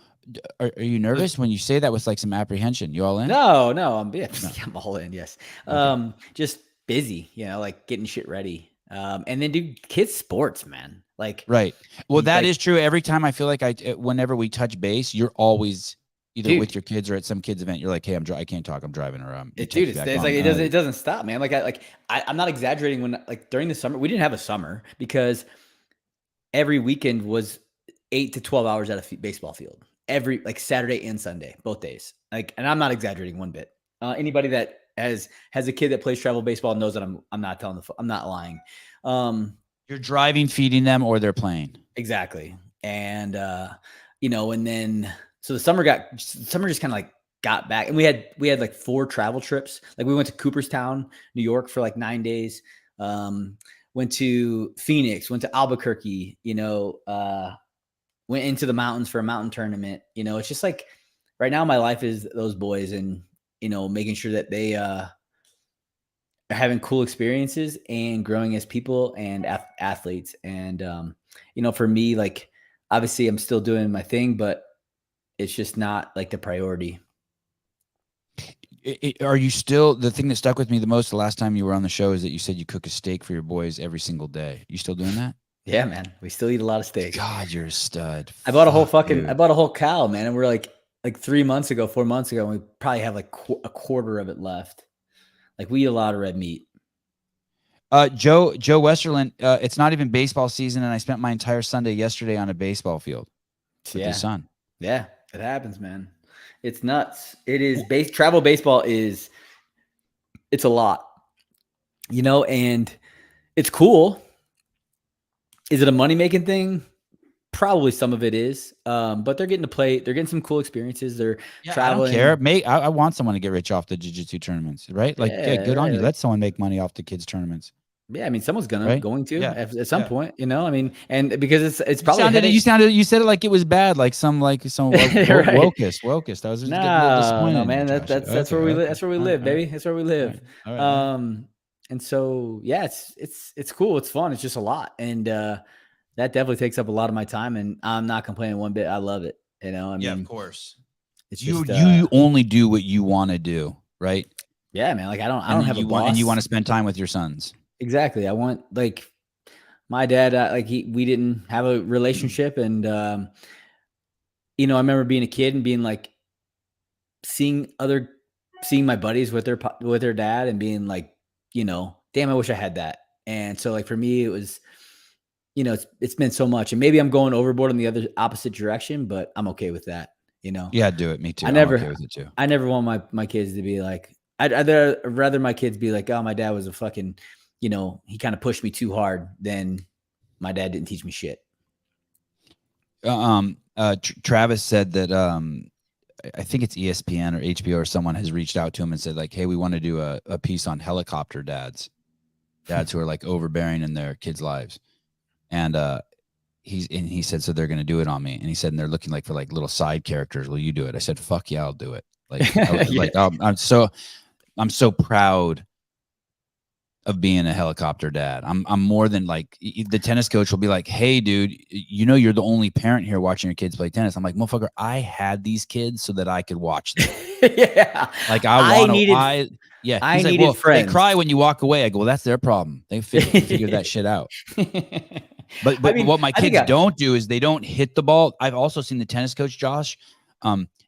are you nervous when you say that with like some apprehension? You all in? No, I'm No. I'm all in. Yes. Okay. Just busy, like getting shit ready. And then do kids sports, man. Like Right. Well, that like- is true. Every time I feel like whenever we touch base, you're always either Dude. with your kids or at some kids event. You're like, hey, I can't talk. I'm driving, or dude, it's like it doesn't stop, man. Like I'm not exaggerating when like during the summer we didn't have a summer because every weekend was 8 to 12 hours at a baseball field. Every like Saturday and Sunday, both days. Like, and I'm not exaggerating one bit. Anybody that has a kid that plays travel baseball knows that I'm not I'm not lying. You're driving, feeding them, or they're playing. Exactly. And and then so the summer just kind of like got back, and we had like 4 travel trips. Like we went to Cooperstown, New York for like 9 days. Went to Phoenix, went to Albuquerque, went into the mountains for a mountain tournament. It's just like right now my life is those boys and making sure that they are having cool experiences and growing as people and athletes. And, for me, like, obviously I'm still doing my thing, but it's just not like the priority. Are you still, the thing that stuck with me the most the last time you were on the show is that you said you cook a steak for your boys every single day. You still doing that? Yeah, man. We still eat a lot of steak. God, you're a stud. I bought a whole dude. I bought a whole cow, man. And we're like 4 months ago, and we probably have like a quarter of it left. Like we eat a lot of red meat. Joe Westerland, it's not even baseball season, and I spent my entire Sunday yesterday on a baseball field with his son. Yeah, it happens, man. It's nuts. It is travel baseball it's a lot, and it's cool. Is it a money-making thing? Probably some of it is. But they're getting to play. They're getting some cool experiences. They're traveling. I don't care. I want someone to get rich off the jiu-jitsu tournaments, right? Like, yeah, good on you. right. Let someone make money off the kids' tournaments. Yeah, I mean, someone's Right? going to Yeah. at some Yeah. point, you know. I mean, and because it's probably You said it like it was bad, like some Right. wokest. I was just getting a little disappointed. No, in you, man. Josh. That's where we live. That's where we All right, live, all right, baby. That's where we live. all right, all right. And so yeah, it's cool. It's fun. It's just a lot, and that definitely takes up a lot of my time. And I'm not complaining one bit. I love it. You know, I mean, of course. it's You just, you only do what you want to do, right? yeah, man. Like I don't have a boss. And you want to spend time with your sons. Exactly. I want, like, my dad, we didn't have a relationship. And, you know, I remember being a kid and being like, seeing my buddies with their dad and being like, you know, damn, I wish I had that. And so like, for me, it was, you know, it's been so much, and maybe I'm going overboard in the other opposite direction, but I'm okay with that. You know? Yeah, do it. Me too. I'm okay with it too. I never want my kids to be like, I'd rather my kids be like, oh, my dad was a fucking, you know, he kind of pushed me too hard, than my dad didn't teach me shit. Travis said that I think it's ESPN or HBO or someone has reached out to him and said like, hey, we want to do a piece on helicopter dads who are like overbearing in their kids' lives. And he said, so they're going to do it on me. And he said, and they're looking like for like little side characters. Will you do it? I said, fuck yeah, I'll do it. Like, I'm so proud of being a helicopter dad. I'm more than like, the tennis coach will be like, hey dude, you know, you're the only parent here watching your kids play tennis. I'm like, motherfucker, I had these kids so that I could watch them. Yeah. Like I needed friends. They cry when you walk away. I go, well, that's their problem. They figure that shit out. But I mean, what my kids don't do is they don't hit the ball. I've also seen the tennis coach, Josh,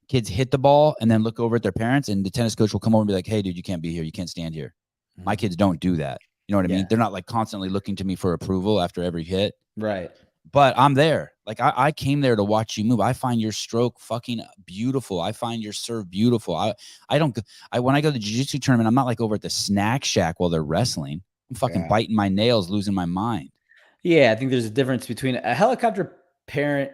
kids hit the ball and then look over at their parents, and the tennis coach will come over and be like, hey dude, you can't be here. You can't stand here. My kids don't do that. You know what I mean? They're not like constantly looking to me for approval after every hit. Right. But I'm there. Like I came there to watch you move. I find your stroke fucking beautiful. I find your serve beautiful. When I go to the jiu-jitsu tournament, I'm not like over at the snack shack while they're wrestling. I'm fucking biting my nails, losing my mind. Yeah, I think there's a difference between a helicopter parent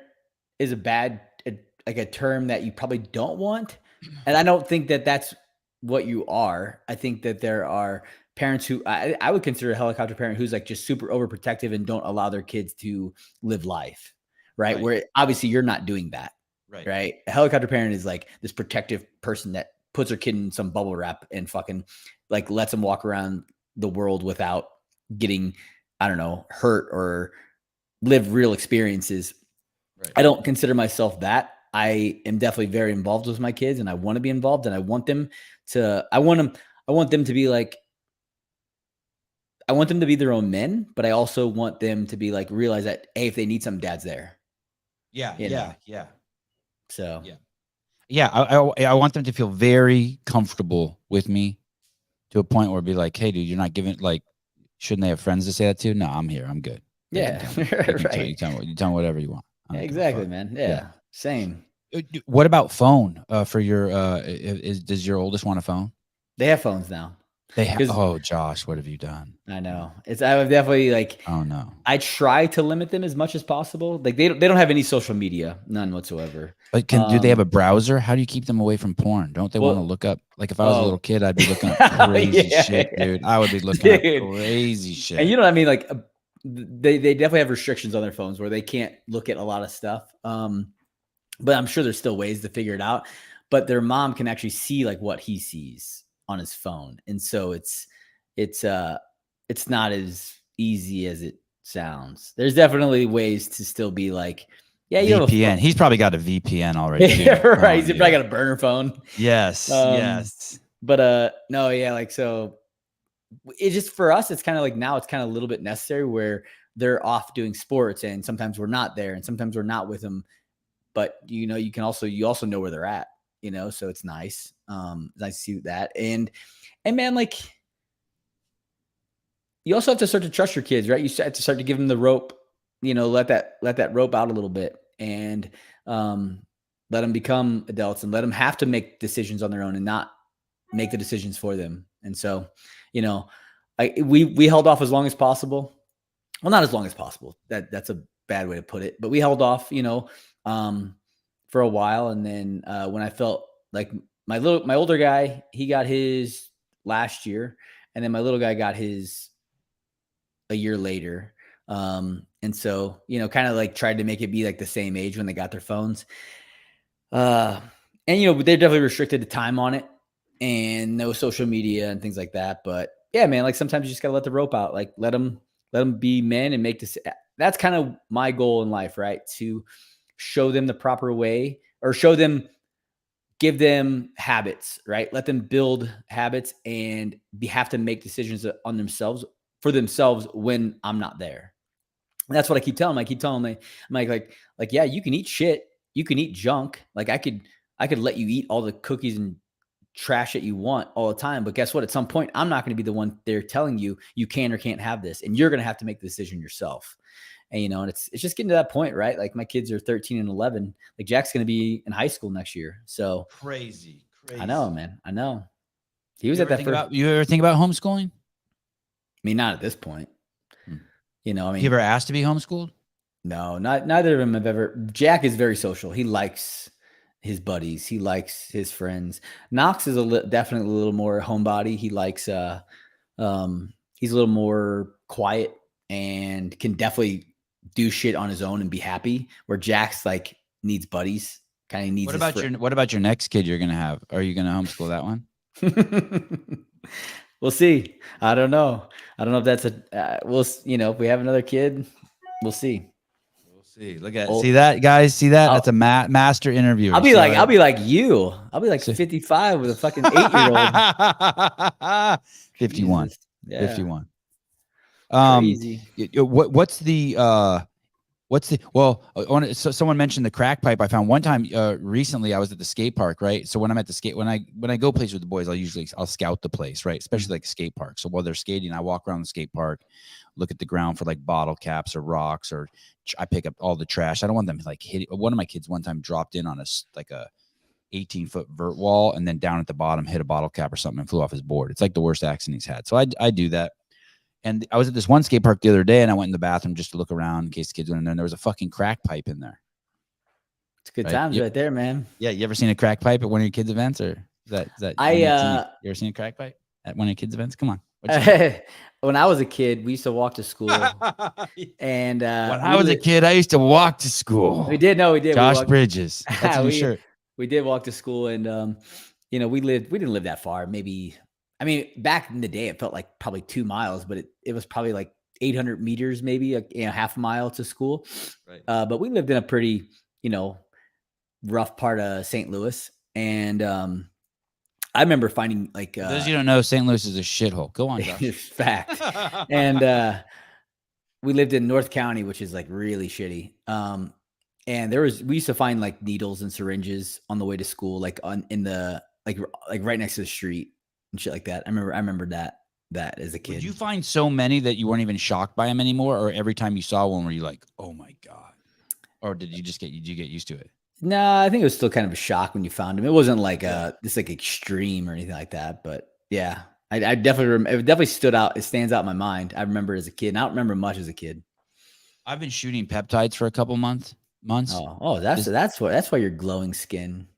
is a term that you probably don't want. And I don't think that that's what you are. I think that there are parents who I would consider a helicopter parent who's like just super overprotective and don't allow their kids to live life. Right. Where obviously you're not doing that. Right. A helicopter parent is like this protective person that puts their kid in some bubble wrap and fucking like lets them walk around the world without getting, I don't know, hurt or live real experiences. Right. I don't consider myself that. I am definitely very involved with my kids, and I want to be involved, and I want them to be like, I want them to be their own men, but I also want them to be like, realize that, hey, if they need some, dad's there. Yeah. So I want them to feel very comfortable with me to a point where it'd be like, hey dude, you're not giving, like, shouldn't they have friends to say that to? No, I'm here. I'm good. Yeah. You tell me whatever you want. Yeah, exactly, man. Yeah. Same. What about phone for your, does your oldest want a phone? They have phones now. They have. Oh, Josh, what have you done? I know. I would definitely like. Oh no. I try to limit them as much as possible. Like they don't have any social media, none whatsoever. But do they have a browser? How do you keep them away from porn? Don't they want to look up? Like if I was a little kid, I'd be looking up crazy shit, dude. I would be looking up crazy shit. And you know what I mean? Like they definitely have restrictions on their phones where they can't look at a lot of stuff. But I'm sure there's still ways to figure it out. But their mom can actually see like what he sees on his phone, and so it's not as easy as it sounds. There's definitely ways to still be like, yeah, you VPN. He's probably got a VPN already. Yeah, right. He's probably got a burner phone. Yes. Yes. But no, yeah, like so. It's just for us. It's kind of like now. It's kind of a little bit necessary where they're off doing sports, and sometimes we're not there, and sometimes we're not with them. But you know, you also know where they're at. You know, so it's nice. Nice to see that. And man, like you also have to start to trust your kids, right? You have to start to give them the rope, you know, let that rope out a little bit and let them become adults and let them have to make decisions on their own and not make the decisions for them. And so, you know, we held off as long as possible. Well, not as long as possible. That's a bad way to put it, but we held off, you know, for a while. And then when I felt like my older guy, he got his last year, and then my little guy got his a year later. And so, you know, kind of like tried to make it be like the same age when they got their phones. And, you know, they're definitely restricted the time on it and no social media and things like that. But yeah, man, like sometimes you just gotta let the rope out, like let them be men and make this. That's kind of my goal in life, right? To show them the proper way, or give them habits, right? Let them build habits and have to make decisions on themselves for themselves when I'm not there. And that's what I keep telling them. I keep telling them, I'm like, yeah, you can eat shit. You can eat junk. Like I could let you eat all the cookies and trash that you want all the time. But guess what? At some point, I'm not going to be the one there telling you can or can't have this. And you're going to have to make the decision yourself. And, you know, and it's just getting to that point, right? Like my kids are 13 and 11. Like Jack's going to be in high school next year. So Crazy. I know, man. I know. He was You at ever that think you ever think about homeschooling? I mean, not at this point. You know, I mean, You ever asked to be homeschooled? no, neither of them have ever. Jack is very social. He likes his buddies. He likes his friends. Knox is definitely a little more homebody. He likes, he's a little more quiet and can definitely do shit on his own and be happy. Where Jack's like needs buddies. Kind of needs. What about your next kid you're gonna have? Are you gonna homeschool that one? We'll see. I don't know. I don't know if that's if we have another kid, we'll see. We'll see. See that, guys? See that? That's a master interview. I'll be like you. I'll be like 55 with a fucking 8-year-old. 51. Jesus. Yeah. 51. Crazy. Someone mentioned the crack pipe. I found one time recently. I was at the skate park, right? So when I'm at the when I go places with the boys, I'll scout the place, right? Especially like skate park. So while they're skating, I walk around the skate park, look at the ground for like bottle caps or rocks, or I pick up all the trash. I don't want them like hitting. One of my kids one time dropped in on a 18-foot vert wall, and then down at the bottom hit a bottle cap or something and flew off his board. It's like the worst accident he's had. So I do that. And I was at this one skate park the other day, and I went in the bathroom just to look around in case the kids went in there. And there was a fucking crack pipe in there. It's good times right there, man. Yeah, you ever seen a crack pipe at one of your kids' events, or is that? You ever seen a crack pipe at one of your kids' events? Come on. When I was a kid, we used to walk to school, and when I was a kid, I used to walk to school. We did. Josh Bridges. That's your shirt. We did walk to school, and we didn't live that far. Maybe. I mean, back in the day, it felt like probably 2 miles, but it was probably like 800 meters, maybe half a mile to school. Right. But we lived in a pretty, rough part of St. Louis. And I remember finding like... For those you don't know, St. Louis is a shithole. Go on, Josh. Fact. And we lived in North County, which is like really shitty. And we used to find like needles and syringes on the way to school, like like right next to the street. And shit like that. I remember that as a kid. Did you find so many that you weren't even shocked by them anymore, or every time you saw one were you like, oh my God? Or did you get used to it? No, I think it was still kind of a shock when you found them. It wasn't like this like extreme or anything like that. But yeah, I definitely it definitely stood out. It stands out in my mind. I remember as a kid. And I don't remember much as a kid. I've been shooting peptides for a couple months. Oh, that's why you're glowing skin.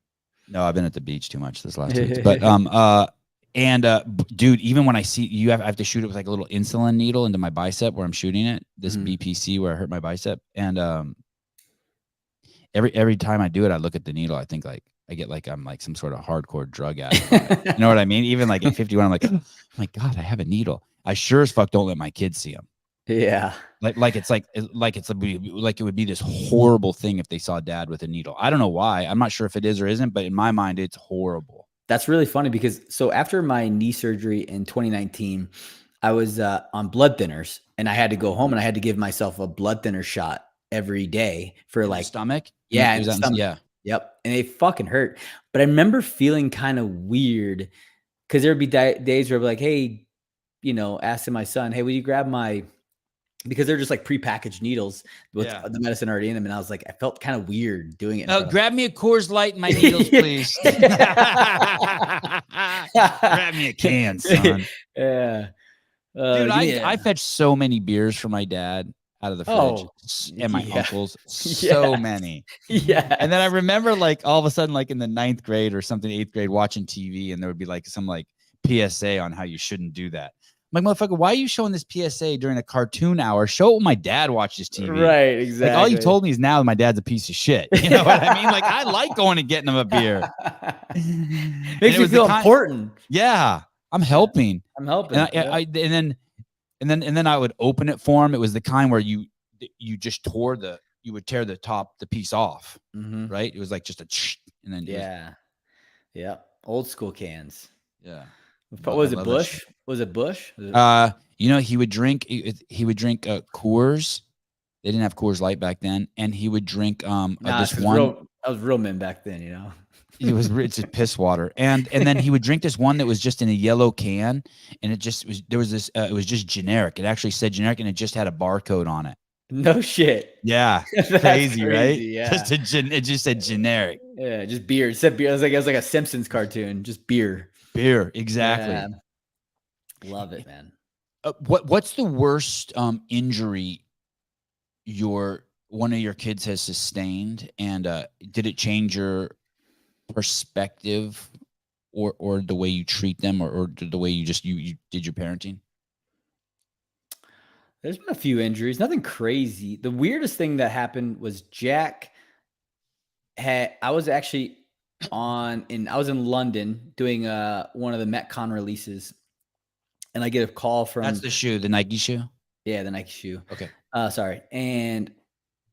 No, I've been at the beach too much this last 2 weeks. But And dude, even when I see you, I have to shoot it with like a little insulin needle into my bicep where I'm shooting it. This BPC where I hurt my bicep, and every time I do it, I look at the needle. I think like I get like I'm like some sort of hardcore drug addict. You know what I mean? Even like at 51, I'm like, oh my God, I have a needle. I sure as fuck don't let my kids see them. Yeah, like it would be this horrible thing if they saw dad with a needle. I don't know why. I'm not sure if it is or isn't, but in my mind, it's horrible. That's really funny because so after my knee surgery in 2019, I was on blood thinners and I had to go home and I had to give myself a blood thinner shot every day for like stomach. Yeah. Yeah. Yep. And they fucking hurt. But I remember feeling kind of weird because there would be days where I'd be like, hey, asking my son, hey, will you grab because they're just like prepackaged needles with the medicine already in them. And I was like, I felt kind of weird doing it. Grab me a Coors Light and my needles, please. Grab me a can, son. Yeah. Dude, I fetched so many beers for my dad out of the fridge and my uncles. So many. Yeah. And then I remember like all of a sudden, like in the 9th grade or something, 8th grade, watching TV, and there would be like some like PSA on how you shouldn't do that. I'm like, motherfucker, why are you showing this PSA during a cartoon hour? Show it when my dad watches TV. Right, exactly. Like all you told me is now my dad's a piece of shit. You know what I mean? Like I like going and getting him a beer. Makes you feel important. Yeah, I'm helping. I'm helping. And then I would open it for him. It was the kind where you just you would tear the piece off, right? It was like just and then yeah, old school cans. Yeah. What was it? Bush? Was it Bush? He would drink Coors. They didn't have Coors Light back then, and he would drink this one. I was real men back then, you know. It's just piss water, and then he would drink this one that was just in a yellow can, and it was just generic. It actually said generic, and it just had a barcode on it. No shit. Yeah, crazy, right? Yeah. It just said generic. Yeah, just beer. It said beer. It was like a Simpsons cartoon. Just beer. Beer, exactly. Yeah. Love it, man. What's the worst injury one of your kids has sustained, and did it change your perspective or the way you treat them or the way you did your parenting? There's been a few injuries, nothing crazy. The weirdest thing that happened was Jack I was actually I was in London doing one of the Metcon releases, and I get a call from That's the shoe, the Nike shoe? Yeah, the Nike shoe. Okay. Sorry. And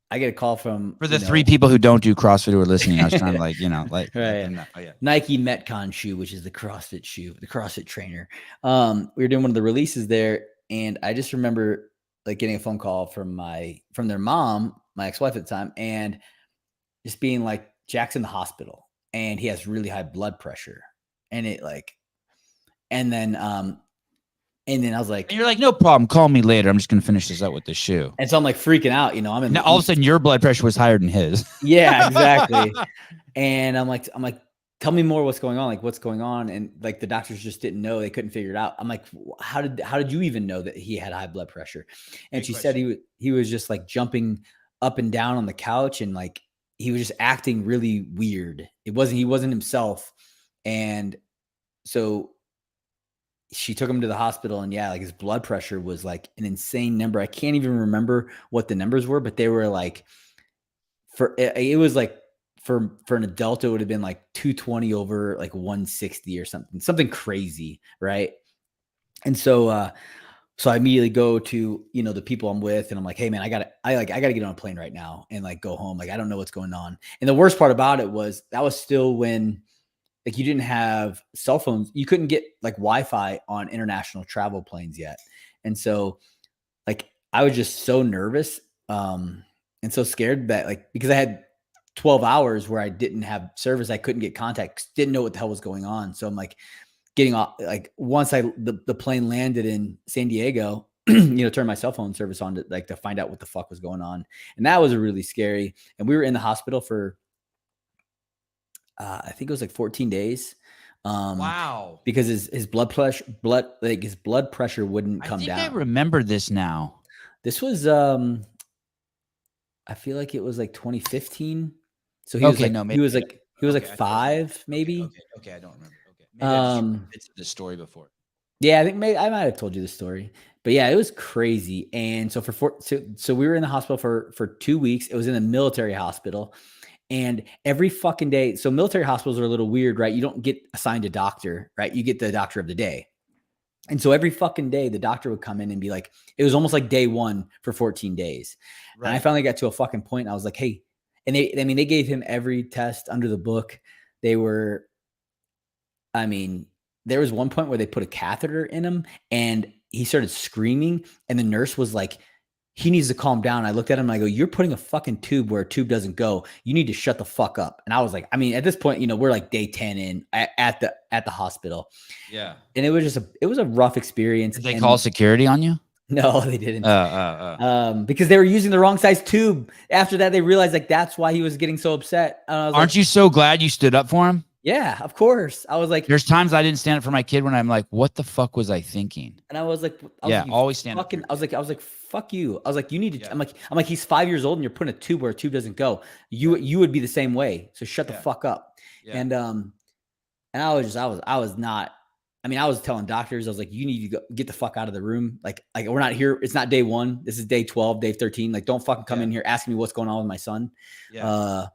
I get a call from for the three people who don't do CrossFit who are listening. I was trying to right. Nike Metcon shoe, which is the CrossFit shoe, the CrossFit trainer. We were doing one of the releases there, and I just remember like getting a phone call from their mom, my ex-wife at the time, and just being like, Jack's in the hospital and he has really high blood pressure. And then I was like, and you're like, no problem. Call me later. I'm just going to finish this out with the shoe. And so I'm like freaking out, you know, now all of a sudden your blood pressure was higher than his. Yeah, exactly. And I'm like, tell me more. What's going on? Like, what's going on? And like, the doctors just didn't know. They couldn't figure it out. I'm like, how did you even know that he had high blood pressure? And she said he was just like jumping up and down on the couch, and like, he was just acting really weird. He wasn't himself. And so she took him to the hospital, and like his blood pressure was like an insane number. I can't even remember what the numbers were, but they were like, for an adult, it would have been like 220 over like 160 or something crazy. Right. And so I immediately go to, the people I'm with, and I'm like, hey man, I gotta get on a plane right now and like go home. Like, I don't know what's going on. And the worst part about it was that was still when like you didn't have cell phones. You couldn't get like Wi-Fi on international travel planes yet. And so like, I was just so nervous and so scared that like, because I had 12 hours where I didn't have service, I couldn't get contact, didn't know what the hell was going on. So I'm like getting off, like once the plane landed in San Diego, turned my cell phone service on to find out what the fuck was going on. And that was really scary. And we were in the hospital for, I think it was like 14 days. Wow. Because his blood pressure wouldn't come down. I remember this now. This was, I feel like it was like 2015. So he was like 5, maybe. Okay. I don't remember. Okay. Maybe it's the story before. Yeah, I think I might have told you the story, but yeah, it was crazy. And so so we were in the hospital for 2 weeks. It was in a military hospital, and every fucking day. So military hospitals are a little weird, right? You don't get assigned a doctor, right? You get the doctor of the day. And so every fucking day the doctor would come in and be like, it was almost like day one for 14 days. Right. And I finally got to a fucking point. And I was like, hey, and they gave him every test under the book. There was one point where they put a catheter in him and he started screaming, and the nurse was like, he needs to calm down. I looked at him and I go, you're putting a fucking tube where a tube doesn't go. You need to shut the fuck up. And I was like, at this point, we're like day 10 in at the hospital. Yeah. And it was a rough experience. Did they call security on you? No, they didn't. Because they were using the wrong size tube. After that, they realized like that's why he was getting so upset. Aren't you so glad you stood up for him? Yeah, of course. I was like, there's times I didn't stand up for my kid when I'm like, what the fuck was I thinking? And I was like, always stand up. I was like, fuck you. I was like, you need to. Yeah. I'm like, he's 5 years old and you're putting a tube where a tube doesn't go. You would be the same way. So shut the fuck up. Yeah. And I was not I mean, I was telling doctors, I was like, you need to get the fuck out of the room. Like we're not here. It's not day 1. This is day 12, day 13. Like, don't fucking come in here asking me what's going on with my son. Yeah.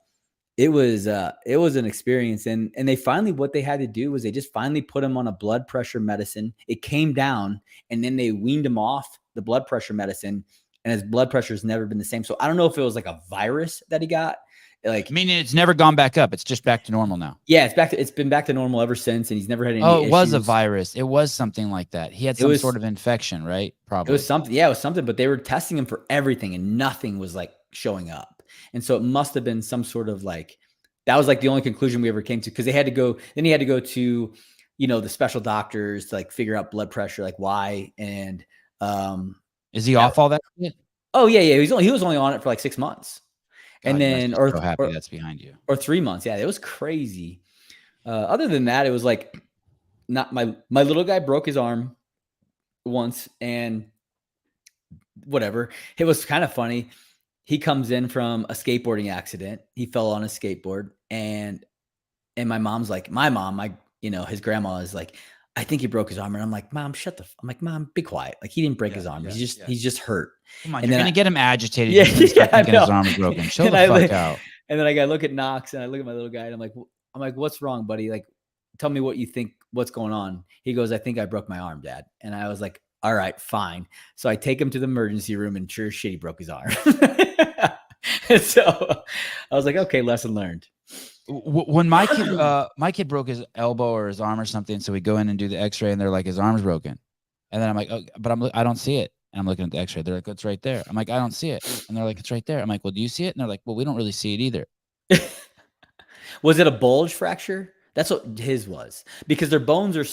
It was an experience. And they finally, what they had to do was they just finally put him on a blood pressure medicine. It came down, and then they weaned him off the blood pressure medicine, and his blood pressure has never been the same. So I don't know if it was like a virus that he got. Like, Meaning it's never gone back up. It's just back to normal now. yeah, it's been back to normal ever since, and he's never had any Oh, it was a issues. virus. It was something like that. He had some sort of infection, right? Probably. It was something. Yeah, it was something, but they were testing him for everything, and nothing was like showing up. And so it must have been some sort of like, that was like the only conclusion we ever came to, because he had to go to, the special doctors to like figure out blood pressure, like why. And is he off all that shit? Oh yeah. He was only on it for like 6 months. God, And then, so happy that's behind you. Or 3 months. Yeah, it was crazy. Other than that, it was like, not my little guy broke his arm once, and whatever. It was kind of funny. He comes in from a skateboarding accident. He fell on a skateboard, and my mom's like, his grandma is like, I think he broke his arm. And I'm like, Mom, I'm like, Mom, be quiet. Like, he didn't break his arm. He's just hurt. Come on, and you're going to get him agitated. Yeah, He's I thinking know. his arm is broken. Chill the fuck out. And then I look at Knox, and I look at my little guy, and I'm like, what's wrong, buddy? Like, tell me what you think, what's going on. He goes, I think I broke my arm, Dad. And I was like, all right, fine. So I take him to the emergency room, and sure as shit, he broke his arm. And so I was like, okay, lesson learned. When my kid broke his elbow or his arm or something, so we go in and do the X-ray, and they're like, his arm's broken, and then I'm like, oh, but I don't see it, and I'm looking at the X-ray. They're like, it's right there. I'm like, I don't see it, and they're like, it's right there. I'm like, well, do you see it? And they're like, well, we don't really see it either. Was it a bulge fracture? That's what his was, because their bones are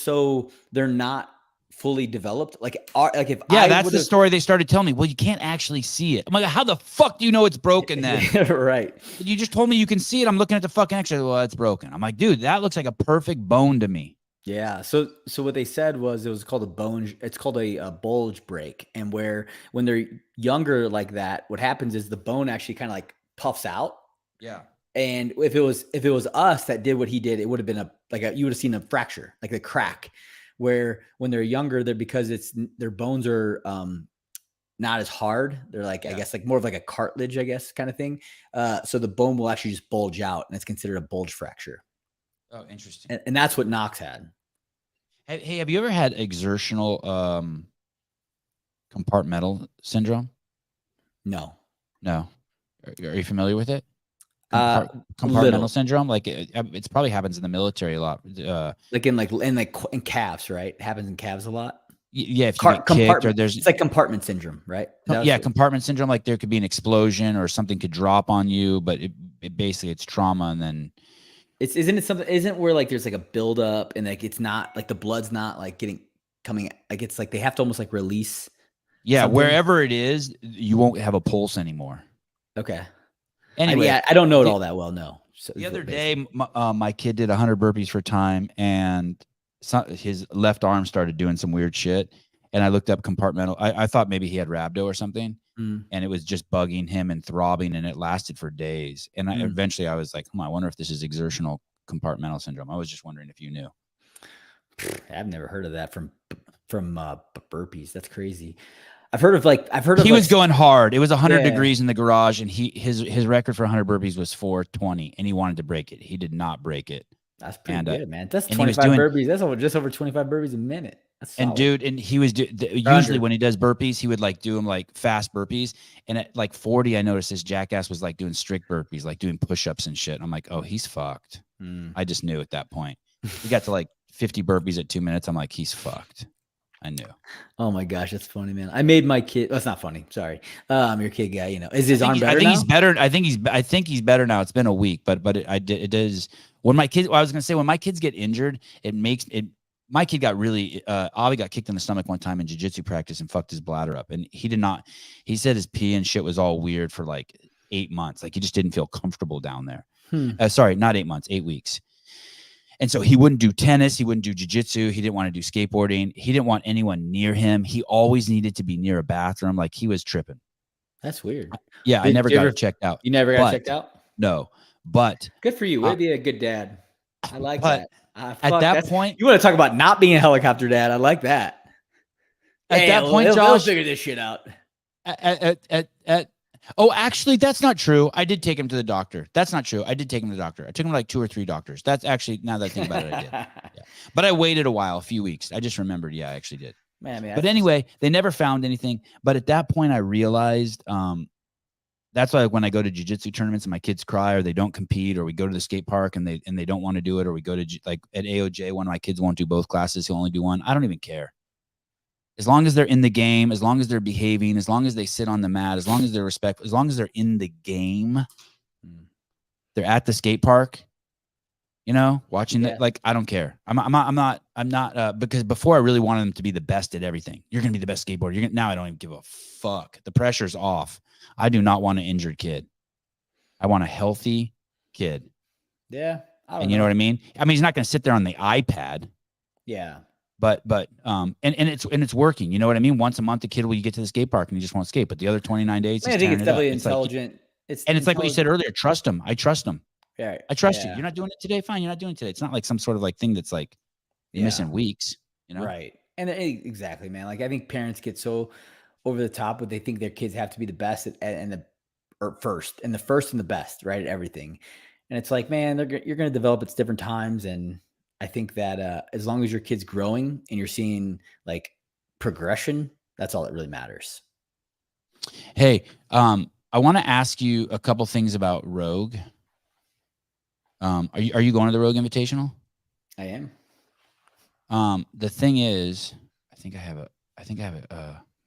they're not fully developed. That's the story they started telling me. Well, you can't actually see it. I'm like, how the fuck do you know it's broken then? Right. You just told me you can see it. I'm looking at the fucking X-ray. Well, it's broken. I'm like, dude, that looks like a perfect bone to me. Yeah. So what they said was it was called a bone. It's called a bulge break. And when they're younger like that, what happens is the bone actually kind of like puffs out. Yeah. And if it was us that did what he did, it would have been you would have seen a fracture, like a crack. Where when they're younger, because their bones are not as hard. They're like, I guess, like more of like a cartilage, I guess, kind of thing. So the bone will actually just bulge out, and it's considered a bulge fracture. Oh, interesting. And that's what Knox had. Hey, have you ever had exertional compartmental syndrome? No. Are you familiar with it? Compartmental little. Syndrome, like it's probably happens in the military a lot. Like in calves, right? It happens in calves a lot. Yeah, if you get kicked or there's, it's like compartment syndrome, right? Compartment syndrome. Like there could be an explosion or something could drop on you, but it basically it's trauma, and then isn't where like there's like a buildup, and like it's not like the blood's not like coming, like it's like they have to almost like release. Yeah, something. Wherever it is, you won't have a pulse anymore. Okay. Anyway, I don't know it all that well. No. So the other day, my kid did 100 burpees for time, and his left arm started doing some weird shit. And I looked up compartmental. I thought maybe he had rhabdo or something, and it was just bugging him and throbbing, and it lasted for days. And eventually I was like, I wonder if this is exertional compartmental syndrome. I was just wondering if you knew. I've never heard of that from burpees. That's crazy. I've heard of he was going hard. It was 100 degrees in the garage, and his record for 100 burpees was 420, and he wanted to break it. He did not break it. That's pretty good, man. That's 25 burpees. That's just over 25 burpees a minute. That's solid. And dude, and he was usually when he does burpees, he would like do them like fast burpees. And at like 40, I noticed this jackass was like doing strict burpees, like doing push-ups and shit. I'm like, oh, he's fucked. I just knew at that point. He got to like 50 burpees at 2 minutes. I'm like, he's fucked. I knew. Oh my gosh, that's funny, man. I made my kid. That's not funny. Sorry. Your kid guy, is his arm better now? He's better. I think he's better now. It's been a week, but it does. When my kids, I was going to say, when my kids get injured, it makes it. My kid got really, Avi got kicked in the stomach one time in jiu-jitsu practice and fucked his bladder up. And he said his pee and shit was all weird for like 8 months. Like he just didn't feel comfortable down there. Sorry, not 8 months, 8 weeks. And so he wouldn't do tennis. He wouldn't do jiu-jitsu. He didn't want to do skateboarding. He didn't want anyone near him. He always needed to be near a bathroom. Like he was tripping. That's weird. Yeah. I never got it checked out. You never got checked out? No, but good for you. Way to be a good dad. I like that. At that point, you want to talk about not being a helicopter dad? I like that. At that point, they'll Josh, figure this shit out. Oh, actually, that's not true. I did take him to the doctor. That's not true. I did take him to the doctor. I took him to like 2 or 3 doctors. That's actually, now that I think about it, I did. Yeah. But I waited a while, a few weeks. I just remembered. Yeah, I actually did. Man, but anyway, they never found anything. But at that point, I realized that's why when I go to jiu-jitsu tournaments and my kids cry or they don't compete, or we go to the skate park and they don't want to do it, or we go to like at AOJ, one of my kids won't do both classes. He'll only do one. I don't even care. As long as they're in the game, as long as they're behaving, as long as they sit on the mat, as long as they're respectful, as long as they're in the game, they're at the skate park, watching that. Like, I don't care. I'm not, because before I really wanted them to be the best at everything. You're going to be the best skateboarder. Now I don't even give a fuck. The pressure's off. I do not want an injured kid. I want a healthy kid. Yeah. And you know what I mean? I mean, he's not going to sit there on the iPad. Yeah. But and it's working. You know what I mean? Once a month, the kid will get to the skate park and he just won't skate. But the other 29 days, I think it's definitely intelligent. It's like what you said earlier. Trust him. I trust him. Yeah, I trust you. You're not doing it today. Fine. You're not doing it today. It's not like some sort of like thing that's like you're missing weeks. Right. And exactly, man. Like, I think parents get so over the top, but they think their kids have to be the best the first and the best, right, at everything. And it's like, man, you're going to develop at different times. And I think that as long as your kid's growing and you're seeing like progression, that's all that really matters. Hey, I want to ask you a couple things about Rogue. Are you going to the Rogue Invitational? I am. The thing is, I think I have it.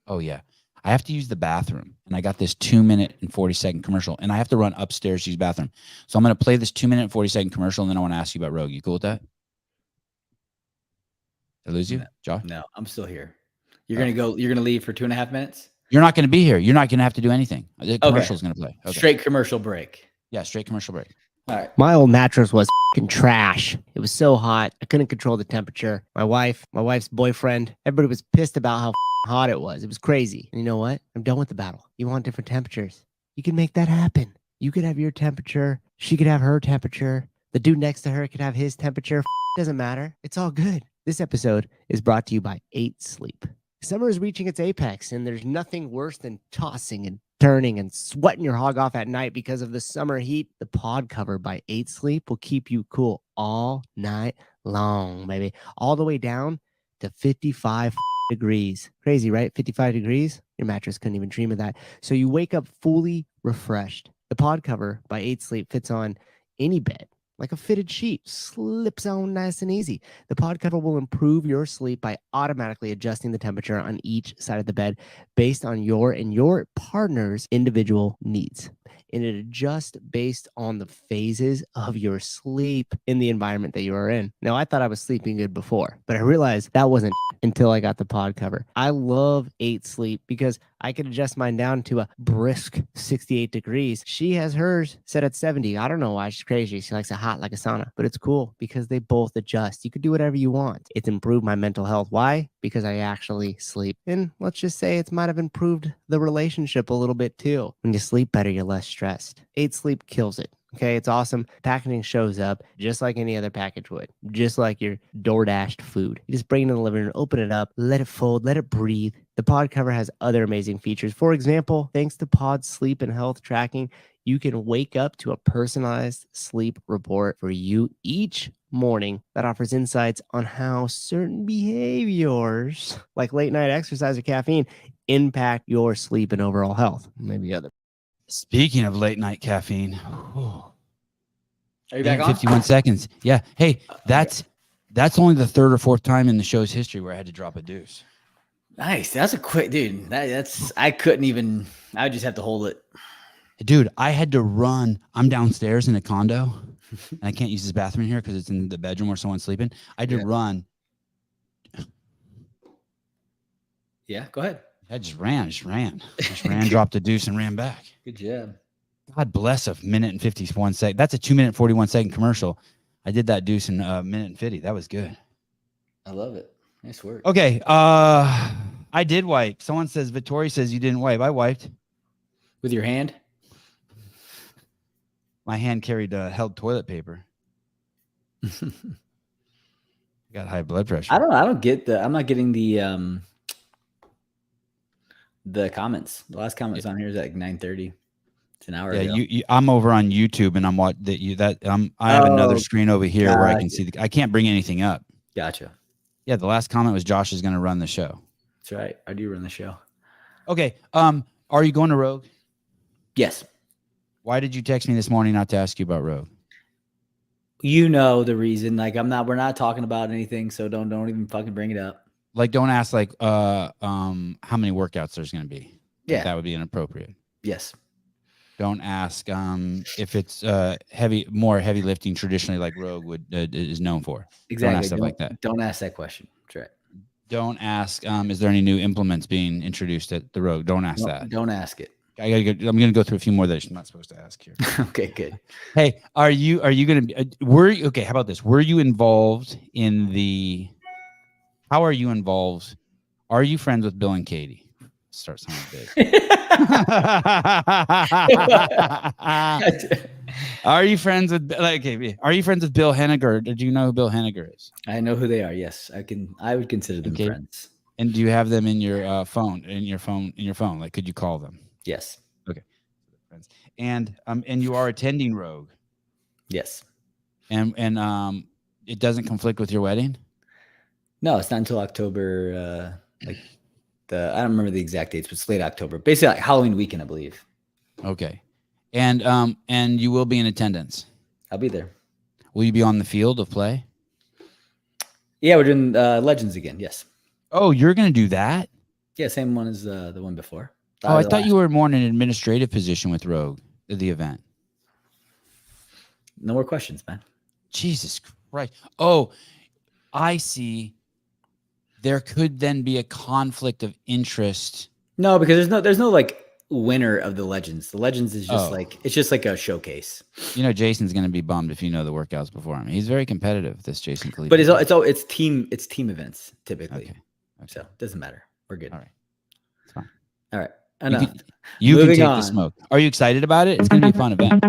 Oh yeah. I have to use the bathroom, and I got this 2-minute and 40-second commercial, and I have to run upstairs to use the bathroom. So I'm going to play this 2-minute and 40-second commercial, and then I want to ask you about Rogue. You cool with that? Did I lose you, Josh? No, I'm still here. You're going to leave for 2.5 minutes? You're not going to be here. You're not going to have to do anything. The commercial's going to play. Okay. Straight commercial break. Yeah, straight commercial break. All right. My old mattress was fucking trash. It was so hot. I couldn't control the temperature. My wife's boyfriend, everybody was pissed about how hot it was. It was crazy. And you know what? I'm done with the battle. You want different temperatures. You can make that happen. You could have your temperature. She could have her temperature. The dude next to her could have his temperature. Doesn't matter. It's all good. This episode is brought to you by 8 Sleep. Summer is reaching its apex, and there's nothing worse than tossing and turning and sweating your hog off at night because of the summer heat. The pod cover by 8 Sleep will keep you cool all night long, baby. All the way down to 55 degrees. Crazy, right? 55 degrees? Your mattress couldn't even dream of that. So you wake up fully refreshed. The pod cover by 8 Sleep fits on any bed, like a fitted sheet, slips on nice and easy. The pod cover will improve your sleep by automatically adjusting the temperature on each side of the bed based on your and your partner's individual needs. And it adjusts based on the phases of your sleep in the environment that you are in. Now, I thought I was sleeping good before, but I realized that wasn't until I got the pod cover. I love 8 Sleep because I can adjust mine down to a brisk 68 degrees. She has hers set at 70. I don't know why. She's crazy. She likes it hot like a sauna, but it's cool because they both adjust. You could do whatever you want. It's improved my mental health. Why? Because I actually sleep. And let's just say it might have improved the relationship a little bit too. When you sleep better, you're less stressed. 8 Sleep kills it. Okay, it's awesome. Packaging shows up just like any other package would, just like your DoorDashed food. You just bring it in the living room, open it up, let it fold, let it breathe. The pod cover has other amazing features. For example, thanks to pod sleep and health tracking, you can wake up to a personalized sleep report for you each morning that offers insights on how certain behaviors, like late night exercise or caffeine, impact your sleep and overall health. Maybe other. Speaking of late night caffeine, Are you back on? 51 seconds. Yeah. Hey, that's only the 3rd or 4th time in the show's history where I had to drop a deuce. Nice. That's a quick, dude. I couldn't even. I would just have to hold it. Dude, I had to run. I'm downstairs in a condo, and I can't use this bathroom here because it's in the bedroom where someone's sleeping. I had to run. Yeah, go ahead. I just ran, dropped a deuce, and ran back. Good job. God bless a minute and 51 seconds. That's a 2-minute, 41-second commercial. I did that deuce in a minute and 50. That was good. I love it. Nice work. Okay. I did wipe. Someone says, Vittori says you didn't wipe. I wiped. With your hand? My hand held toilet paper. got high blood pressure. I don't get I'm not getting the comments. The last comments on here is at like 9:30. It's an hour ago. I'm over on YouTube and I'm I have another screen over here where I can see I can't bring anything up. Gotcha. Yeah, the last comment was Josh is going to run the show. That's right. I do run the show. Okay. Are you going to Rogue? Yes. Why did you text me this morning not to ask you about Rogue? You know the reason. Like we're not talking about anything, so don't even fucking bring it up. Like, don't ask like how many workouts there's going to be. Yeah, that would be inappropriate. Yes. Don't ask if it's more heavy lifting traditionally, like Rogue is known for. Exactly. Don't ask stuff like that. Don't ask that question. That's right. Don't ask is there any new implements being introduced at the Rogue? Don't ask that. Don't ask it. I'm going to go through a few more that I'm not supposed to ask here. Okay, good. Hey, are you going to okay, how about this? Were you involved in how are you involved? Are you friends with Bill and Katie? Start sounding big. Are you friends with are you friends with Bill Henniger? Did you know who Bill Henniger is? I know who they are. Yes, I would consider them friends. And do you have them in your phone? Like, could you call them? Yes. Okay. Friends. And you are attending Rogue. Yes. And it doesn't conflict with your wedding? No, it's not until October. I don't remember the exact dates, but it's late October. Basically, like Halloween weekend, I believe. Okay. And you will be in attendance. I'll be there. Will you be on the field of play? Yeah, we're doing Legends again. Yes. Oh, you're going to do that? Yeah, same one as the one before. I thought you were more in an administrative position with Rogue, the event. No more questions, man. Jesus Christ. Oh, I see. There could then be a conflict of interest. No, because there's no like winner of the Legends. The Legends is just it's just like a showcase. You know, Jason's going to be bummed if you know the workouts before him. He's very competitive, this Jason Khalid. But it's team events typically. Okay. So it doesn't matter. We're good. All right. It's fine. All right. Enough. You can take the smoke. Are you excited about it? It's going to be a fun event.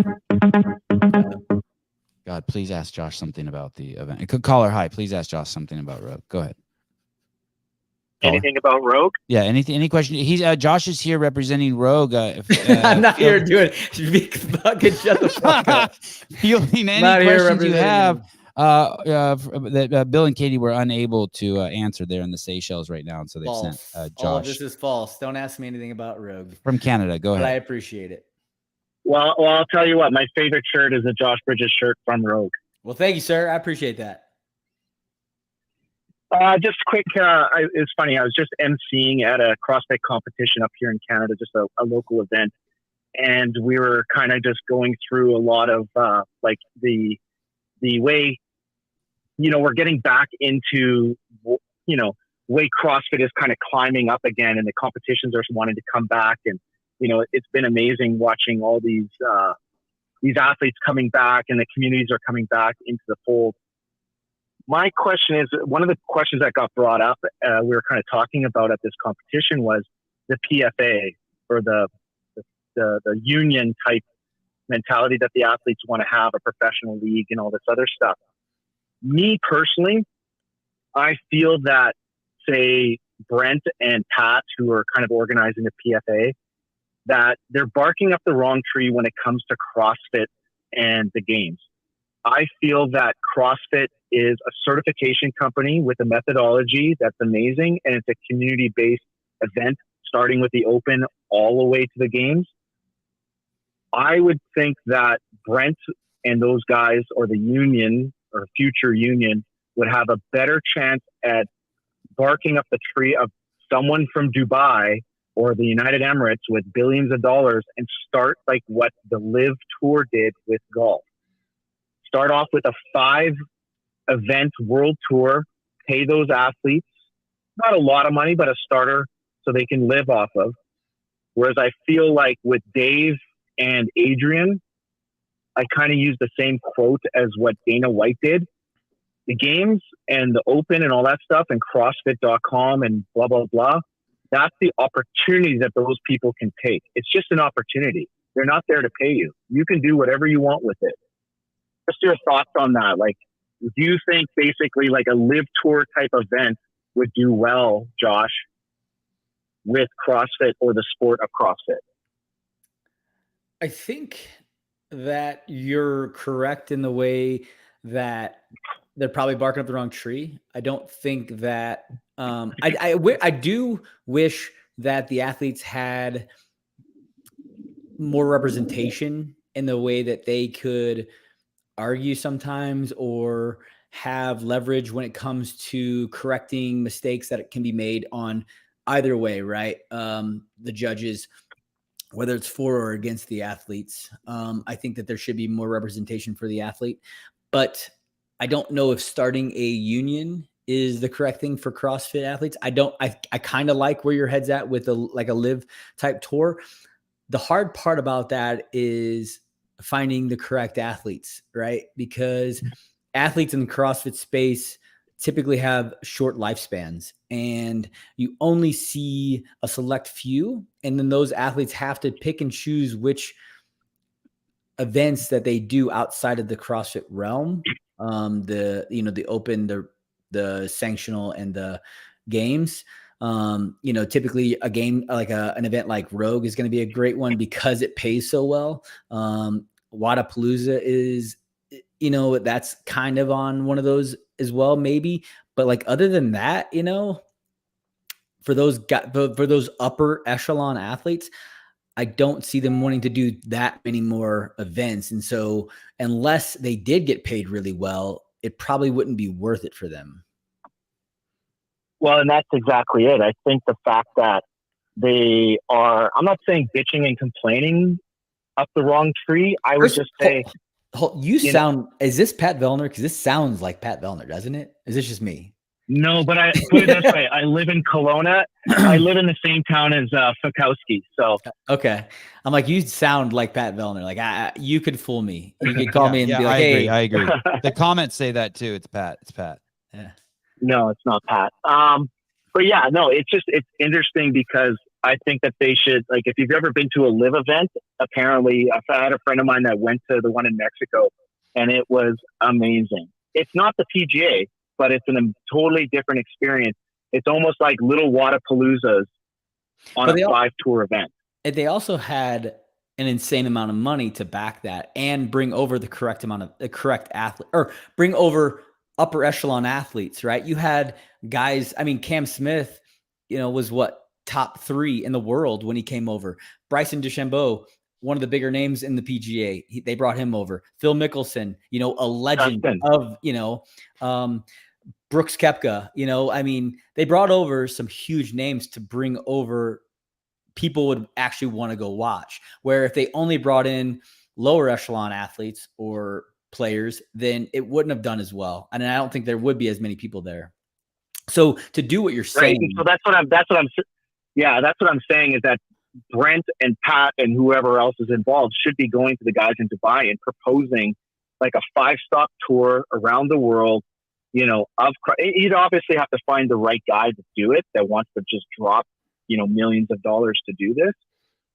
God, please ask Josh something about the event. It could call her. Hi, please ask Josh something about Rogue. Go ahead. Anything about Rogue? Yeah. Any question? He's Josh is here representing Rogue. I'm not here doing it. Fucking shut the fuck up. Fielding any questions you have that Bill and Katie were unable to answer there in the Seychelles right now, and so they've sent Josh. All of this is false. Don't ask me anything about Rogue from Canada. Go ahead. But I appreciate it. Well, I'll tell you what. My favorite shirt is a Josh Bridges shirt from Rogue. Well, thank you, sir. I appreciate that. Just quick, it's funny. I was just emceeing at a CrossFit competition up here in Canada, just a local event. And we were kind of just going through a lot of like the way, we're getting back into, way CrossFit is kind of climbing up again and the competitions are wanting to come back. And, it's been amazing watching all these athletes coming back and the communities are coming back into the fold. My question is, one of the questions that got brought up, we were kind of talking about at this competition was the PFA or the union type mentality that the athletes want to have, a professional league and all this other stuff. Me personally, I feel that, say, Brent and Pat, who are kind of organizing the PFA, that they're barking up the wrong tree when it comes to CrossFit and the games. I feel that CrossFit is a certification company with a methodology that's amazing, and it's a community-based event starting with the Open all the way to the games. I would think that Brent and those guys, or the union or future union, would have a better chance at barking up the tree of someone from Dubai or the United Emirates with billions of dollars and start like what the Live Tour did with golf. Start off with a 5-event world tour, pay those athletes, not a lot of money, but a starter so they can live off of. Whereas I feel like with Dave and Adrian, I kind of use the same quote as what Dana White did. The games and the Open and all that stuff and CrossFit.com and blah, blah, blah. That's the opportunity that those people can take. It's just an opportunity. They're not there to pay you. You can do whatever you want with it. Just your thoughts on that. Like, do you think basically like a live tour type event would do well, Josh, with CrossFit or the sport of CrossFit? I think that you're correct in the way that they're probably barking up the wrong tree. I don't think that I do wish that the athletes had more representation in the way that they could argue sometimes or have leverage when it comes to correcting mistakes that can be made on either way, right? The judges, whether it's for or against the athletes. I think that there should be more representation for the athlete, but I don't know if starting a union is the correct thing for CrossFit athletes. I kind of like where your head's at with a live type tour. The hard part about that is finding the correct athletes, right? Because athletes in the CrossFit space typically have short lifespans and you only see a select few. And then those athletes have to pick and choose which events that they do outside of the CrossFit realm. The open, the sanctional and the games. Typically a game like an event like Rogue is going to be a great one because it pays so well. Wadapalooza is, that's kind of on one of those as well, maybe. But like other than that, for those upper echelon athletes, I don't see them wanting to do that many more events. And so unless they did get paid really well, it probably wouldn't be worth it for them. Well, and that's exactly it. I think the fact that they are, I'm not saying bitching and complaining up the wrong tree. I would just say, is this Pat Vellner? Because this sounds like Pat Vellner, doesn't it? Is this just me? No, but I put it this way. I live in Kelowna. I live in the same town as Fikowski. So okay, I'm like, you sound like Pat Vellner. Like you could fool me. You could call me and be like, "Hey, I agree." The comments say that too. It's Pat. It's Pat. Yeah. No, it's not Pat. But yeah, no, it's interesting because I think that they should, like, if you've ever been to a live event, apparently I had a friend of mine that went to the one in Mexico and it was amazing. It's not the PGA, but it's a totally different experience. It's almost like little Wadapaloozas on a 5-tour event. And they also had an insane amount of money to back that and bring over the correct athlete, or bring over upper echelon athletes, right? You had guys, Cam Smith, was top 3 in the world when he came over. Bryson DeChambeau, one of the bigger names in the PGA. They brought him over. Phil Mickelson, a legend of, Brooks Koepka, they brought over some huge names to bring over people would actually want to go watch. Where if they only brought in lower echelon athletes or players, then it wouldn't have done as well. And I don't think there would be as many people there. So to do what you're saying. Right. So that's what I'm saying is that Brent and Pat and whoever else is involved should be going to the guys in Dubai and proposing like a 5-stop tour around the world. You'd obviously have to find the right guy to do it that wants to just drop, millions of dollars to do this.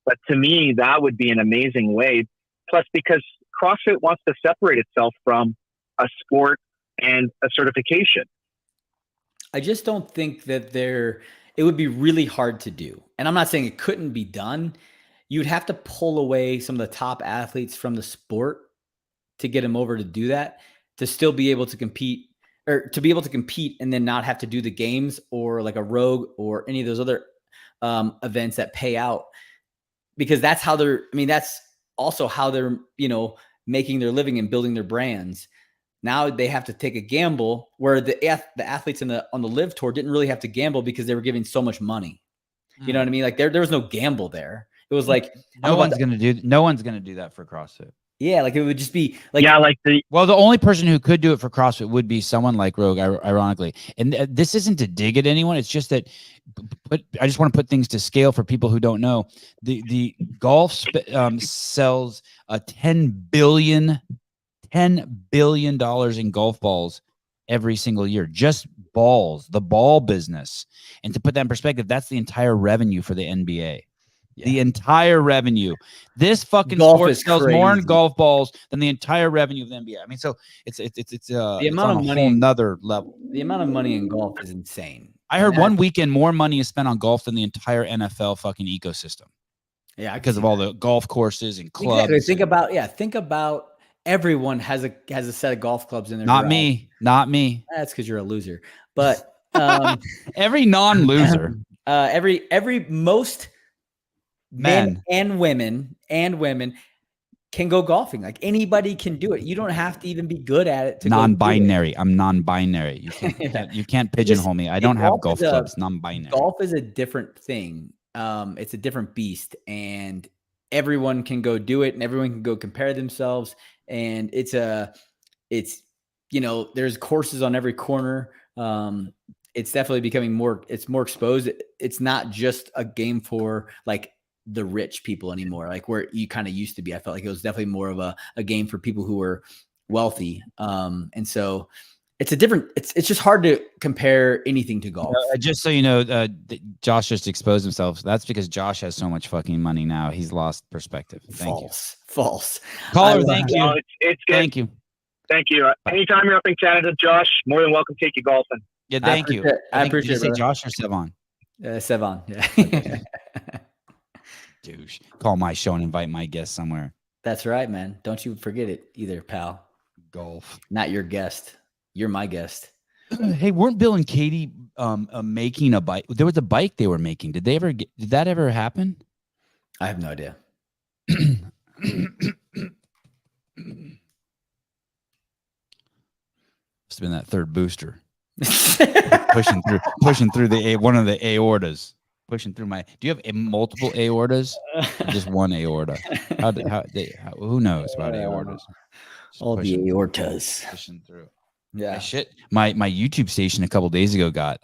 But to me, that would be an amazing way. Plus, because CrossFit wants to separate itself from a sport and a certification. I just don't think that it would be really hard to do. And I'm not saying it couldn't be done. You'd have to pull away some of the top athletes from the sport to get them over to do that, to still be able to compete, or to be able to compete and then not have to do the games or like a Rogue or any of those other events that pay out, because that's how that's also how they're, making their living and building their brands. Now they have to take a gamble where the athletes on the live tour didn't really have to gamble because they were giving so much money. You know what I mean? Like there was no gamble there. It was like, no one's going to do that for CrossFit. Yeah. Like it would just be like, the only person who could do it for CrossFit would be someone like Rogue, ironically. And this isn't to dig at anyone. It's just that, but I just want to put things to scale for people who don't know. The golf sells a $10 billion in golf balls every single year, just balls, the ball business. And to put that in perspective, that's the entire revenue for the NBA. The entire revenue. This fucking Golf sport is sells more in crazy. golf balls than the entire revenue of the NBA. I mean, so it's amount on of a money- whole nother level. The amount of money in golf is insane. I heard one weekend more money is spent on golf than the entire NFL fucking ecosystem. Yeah, because of all the golf courses and clubs. Exactly. Think about everyone has a set of golf clubs in their Not garage. Not me. That's because you're a loser. But every non-loser, most men Men. and women can go golfing. Like anybody can do it. You don't have to even be good at it to non-binary. I'm non-binary. You can't pigeonhole me. I don't have golf clubs. Non-binary. Golf is a different thing. It's a different beast, and everyone can go do it, and everyone can go compare themselves. And it's there's courses on every corner. It's definitely becoming more exposed. It's not just a game for like the rich people anymore, like where you kind of used to be. I felt like it was definitely more of a game for people who were wealthy. And so it's just hard to compare anything to golf. Just so you know, Josh just exposed himself. That's because Josh has so much fucking money now. He's lost perspective. False. Caller, thank you. No, it's good. Thank you. Thank you. Anytime you're up in Canada, Josh, more than welcome to take you golfing. Yeah, thank you. I appreciate it. Did you say Josh or Sevan? Sevan. Yeah. Douche. Call my show and invite my guest somewhere. That's right, man. Don't you forget it either, pal. Golf. Not your guest. You're my guest. Hey, weren't Bill and Katie making a bike? There was a bike they were making. Did that ever happen? I have no idea. Must have been that third booster. pushing through one of the aortas. Pushing through my. Do you have multiple aortas? Or just one aorta. Who knows about aortas? Just all the aortas. Pushing through. Yeah. Shit. My YouTube station a couple days ago got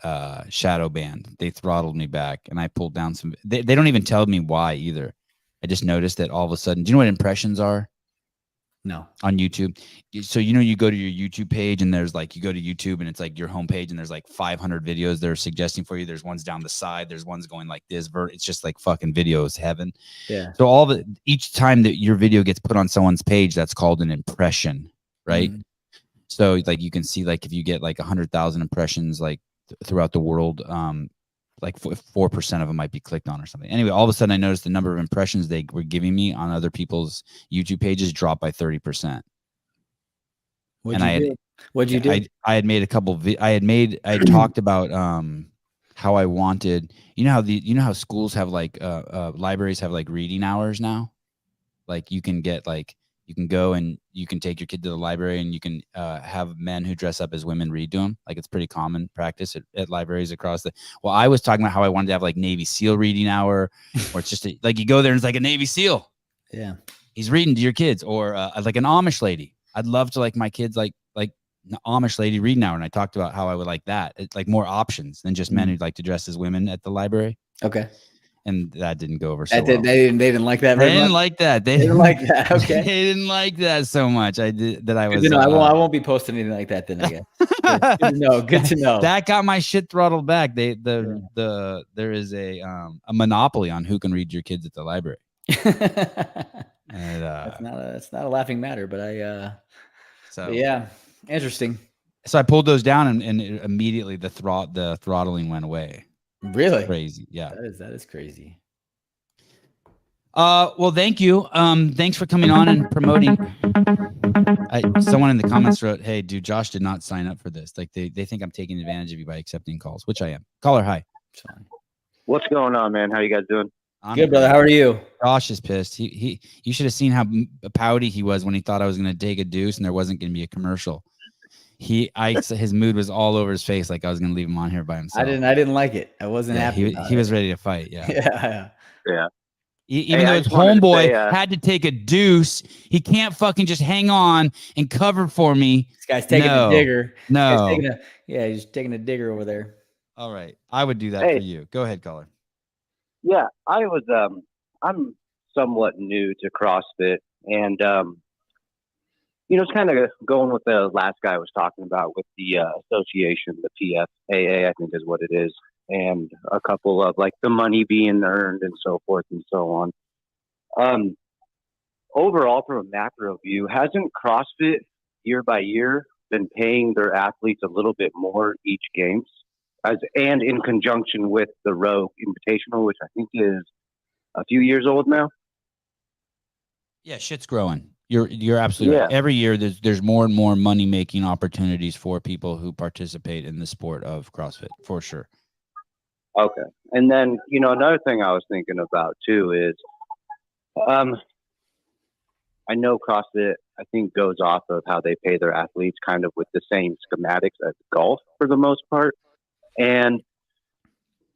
shadow banned. They throttled me back, and I pulled down some. They don't even tell me why either. I just noticed that all of a sudden. Do you know what impressions are? No. On YouTube. So, you go to your YouTube page and there's like, you go to YouTube and it's like your homepage and there's like 500 videos they're suggesting for you. There's ones down the side. There's ones going like this. It's just like fucking videos heaven. Yeah. So each time that your video gets put on someone's page, that's called an impression, right? Mm-hmm. So like you can see like if you get like 100,000 impressions like throughout the world, like 4% of them might be clicked on or something. Anyway, all of a sudden I noticed the number of impressions they were giving me on other people's YouTube pages dropped by 30%. What'd you do? I had made a couple. I had talked about how I wanted. You know how schools have like libraries have like reading hours now. Like you can go and you can take your kid to the library and you can have men who dress up as women read to them. Like it's pretty common practice at libraries across well, I was talking about how I wanted to have like Navy SEAL reading hour, or it's just like you go there and it's like a Navy SEAL. Yeah. He's reading to your kids, or like an Amish lady. I'd love to like my kids like an Amish lady reading hour. And I talked about how I would like that. It's like more options than just men who'd like to dress as women at the library. Okay. And that didn't go over so well. They didn't like that. They didn't like that. They didn't like that. Okay. They didn't like that so much. I won't be posting anything like that then. I guess. Good to know. That got my shit throttled back. There is a monopoly on who can read your kids at the library. And, that's not a laughing matter, but yeah, interesting. So I pulled those down and immediately the throttling went away. Really crazy. Yeah, that is crazy. Well, thank you. Thanks for coming on and promoting. Someone in the comments wrote, "Hey, dude, Josh did not sign up for this. Like they think I'm taking advantage of you by accepting calls," which I am. Caller, hi. What's going on, man? How you guys doing? Good, brother. How are you? Josh is pissed. You should have seen how pouty he was when he thought I was going to take a deuce and there wasn't going to be a commercial. His mood was all over his face, like I was going to leave him on here by himself. I didn't like it. I wasn't happy. He was ready to fight. Yeah. Even though his homeboy had to take a deuce, he can't fucking just hang on and cover for me. This guy's taking a digger. No. He's taking a digger over there. All right. I would do that for you. Go ahead, caller. Yeah, I was I'm somewhat new to CrossFit, and it's kind of going with the last guy was talking about with the association, the PFAA, I think is what it is. and a couple of like the money being earned and so forth and so on. Overall, from a macro view, hasn't CrossFit year by year been paying their athletes a little bit more each games, and in conjunction with the Rogue Invitational, which I think is a few years old now? Yeah, shit's growing. You're absolutely right. Yeah. Every year there's more and more money making opportunities for people who participate in the sport of CrossFit, for sure. Okay. And then, another thing I was thinking about too is, I know CrossFit, I think, goes off of how they pay their athletes kind of with the same schematics as golf for the most part. And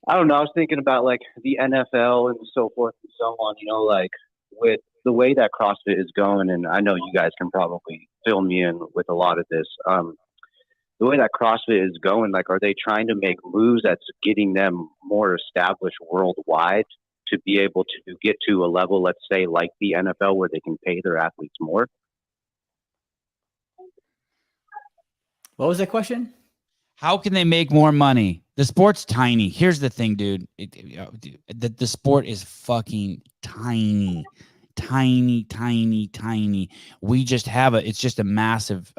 I don't know, I was thinking about like the NFL and so forth and so on, like with the way that CrossFit is going, and I know you guys can probably fill me in with a lot of this. The way that CrossFit is going, like, are they trying to make moves that's getting them more established worldwide to be able to get to a level, let's say, like the NFL, where they can pay their athletes more? What was that question? How can they make more money? The sport's tiny. Here's the thing, dude. The sport is fucking tiny. Tiny. We just have it's just a massive,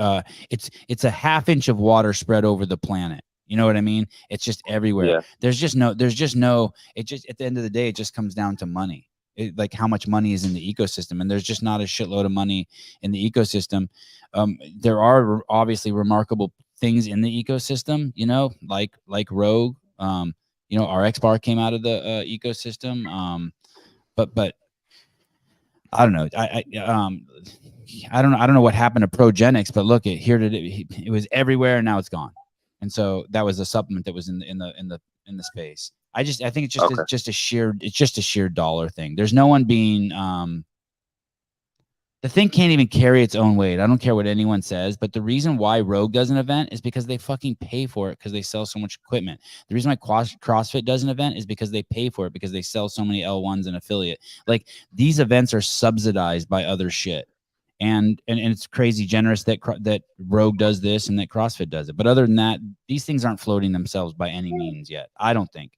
it's a half inch of water spread over the planet. You know what I mean? It's just everywhere. Yeah. There's just no, it just, at the end of the day, it just comes down to money. Like how much money is in the ecosystem. And there's just not a shitload of money in the ecosystem. There are obviously remarkable things in the ecosystem, like Rogue, our X bar came out of the ecosystem. But I don't know. I don't know what happened to Progenics, but look, it was everywhere and now it's gone. And so that was a supplement that was in the space. I think it's just just a sheer dollar thing. There's no one being the thing can't even carry its own weight. I don't care what anyone says, but the reason why Rogue does an event is because they fucking pay for it because they sell so much equipment. The reason why CrossFit does an event is because they pay for it because they sell so many L1s and affiliate. Like these events are subsidized by other shit. And it's crazy generous that Rogue does this and that CrossFit does it. But other than that, these things aren't floating themselves by any means yet. I don't think.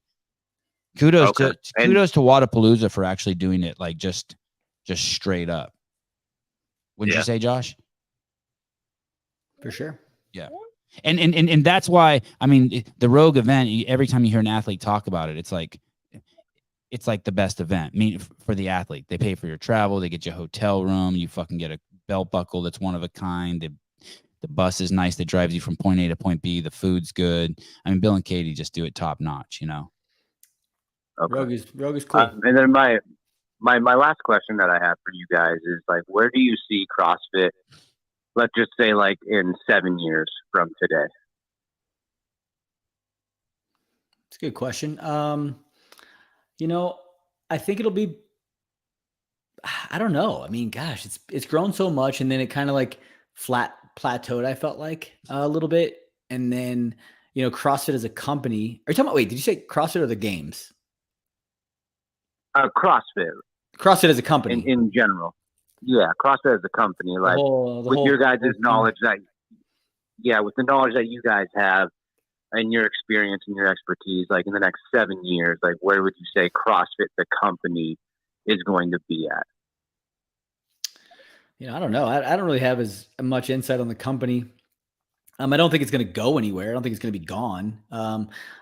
Kudos to Wadapalooza for actually doing it like just straight up. Wouldn't you say, Josh? For sure. Yeah. And that's why, I mean, the Rogue event, every time you hear an athlete talk about it, it's like the best event. I mean, for the athlete, they pay for your travel, they get you a hotel room, you fucking get a belt buckle that's one of a kind. The bus is nice that drives you from point A to point B. The food's good. I mean, Bill and Katie just do it top notch, Okay. Rogue is cool. And then my last question that I have for you guys is like, where do you see CrossFit, let's just say like in 7 years from today? It's a good question. I think it'll be, I don't know. I mean, gosh, it's grown so much and then it kind of like plateaued, I felt like a little bit. And then, CrossFit as a company, are you talking about, wait, did you say CrossFit or the games? CrossFit as a company in general. Yeah. CrossFit as a company, like with your guys' knowledge with the knowledge that you guys have and your experience and your expertise, like in the next 7 years, like where would you say CrossFit, the company, is going to be at? I don't know. I don't really have as much insight on the company. I don't think it's going to go anywhere. I don't think it's going to be gone.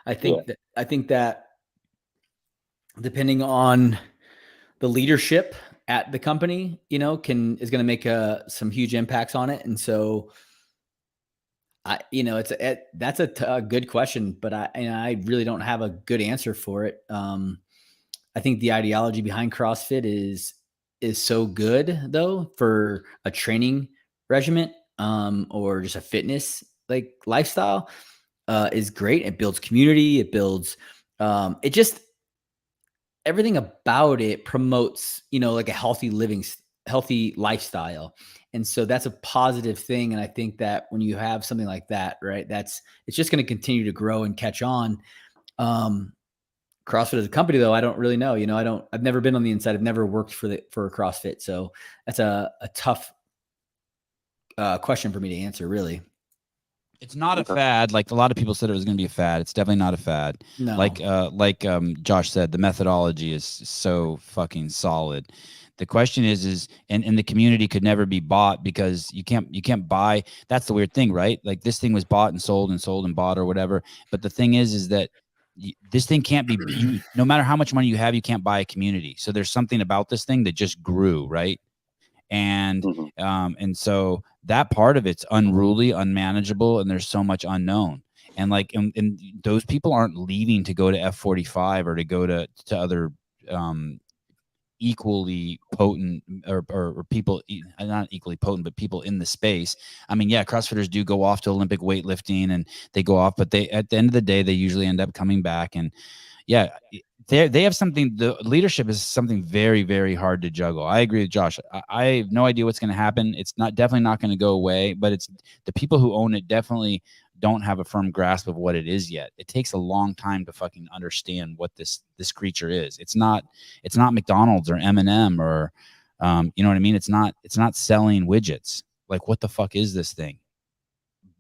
I think that depending on the leadership at the company, is going to make some huge impacts on it. And so that's a good question, but I really don't have a good answer for it. I think the ideology behind CrossFit is so good though for a training regimen, or just a fitness like lifestyle, is great. It builds community. It builds, everything about it promotes, like a healthy lifestyle. And so that's a positive thing. And I think that when you have something like that, right, it's just going to continue to grow and catch on. CrossFit as a company though, I don't really know, I've never been on the inside. I've never worked for CrossFit. So that's a tough question for me to answer, really. It's not a fad. Like a lot of people said it was going to be a fad. It's definitely not a fad. No. Like Josh said, the methodology is so fucking solid. The question is and the community could never be bought because you can't buy. That's the weird thing, right? Like this thing was bought and sold and bought or whatever. But the thing is that this thing can't be, no matter how much money you have, you can't buy a community. So there's something about this thing that just grew, right? And so that part of it's unruly, unmanageable, and there's so much unknown. And like, and those people aren't leaving to go to F45 or to go to other equally potent or people, not equally potent, but people in the space. I mean, yeah, CrossFitters do go off to Olympic weightlifting and they go off, but they, at the end of the day, they usually end up coming back. And yeah, they have something, the leadership is something very, very hard to juggle. I agree with Josh. I have no idea what's going to happen. It's definitely not going to go away, but it's the people who own it definitely don't have a firm grasp of what it is yet. It takes a long time to fucking understand what this creature is. It's not McDonald's or M&M or, you know what I mean? It's not selling widgets. Like, what the fuck is this thing?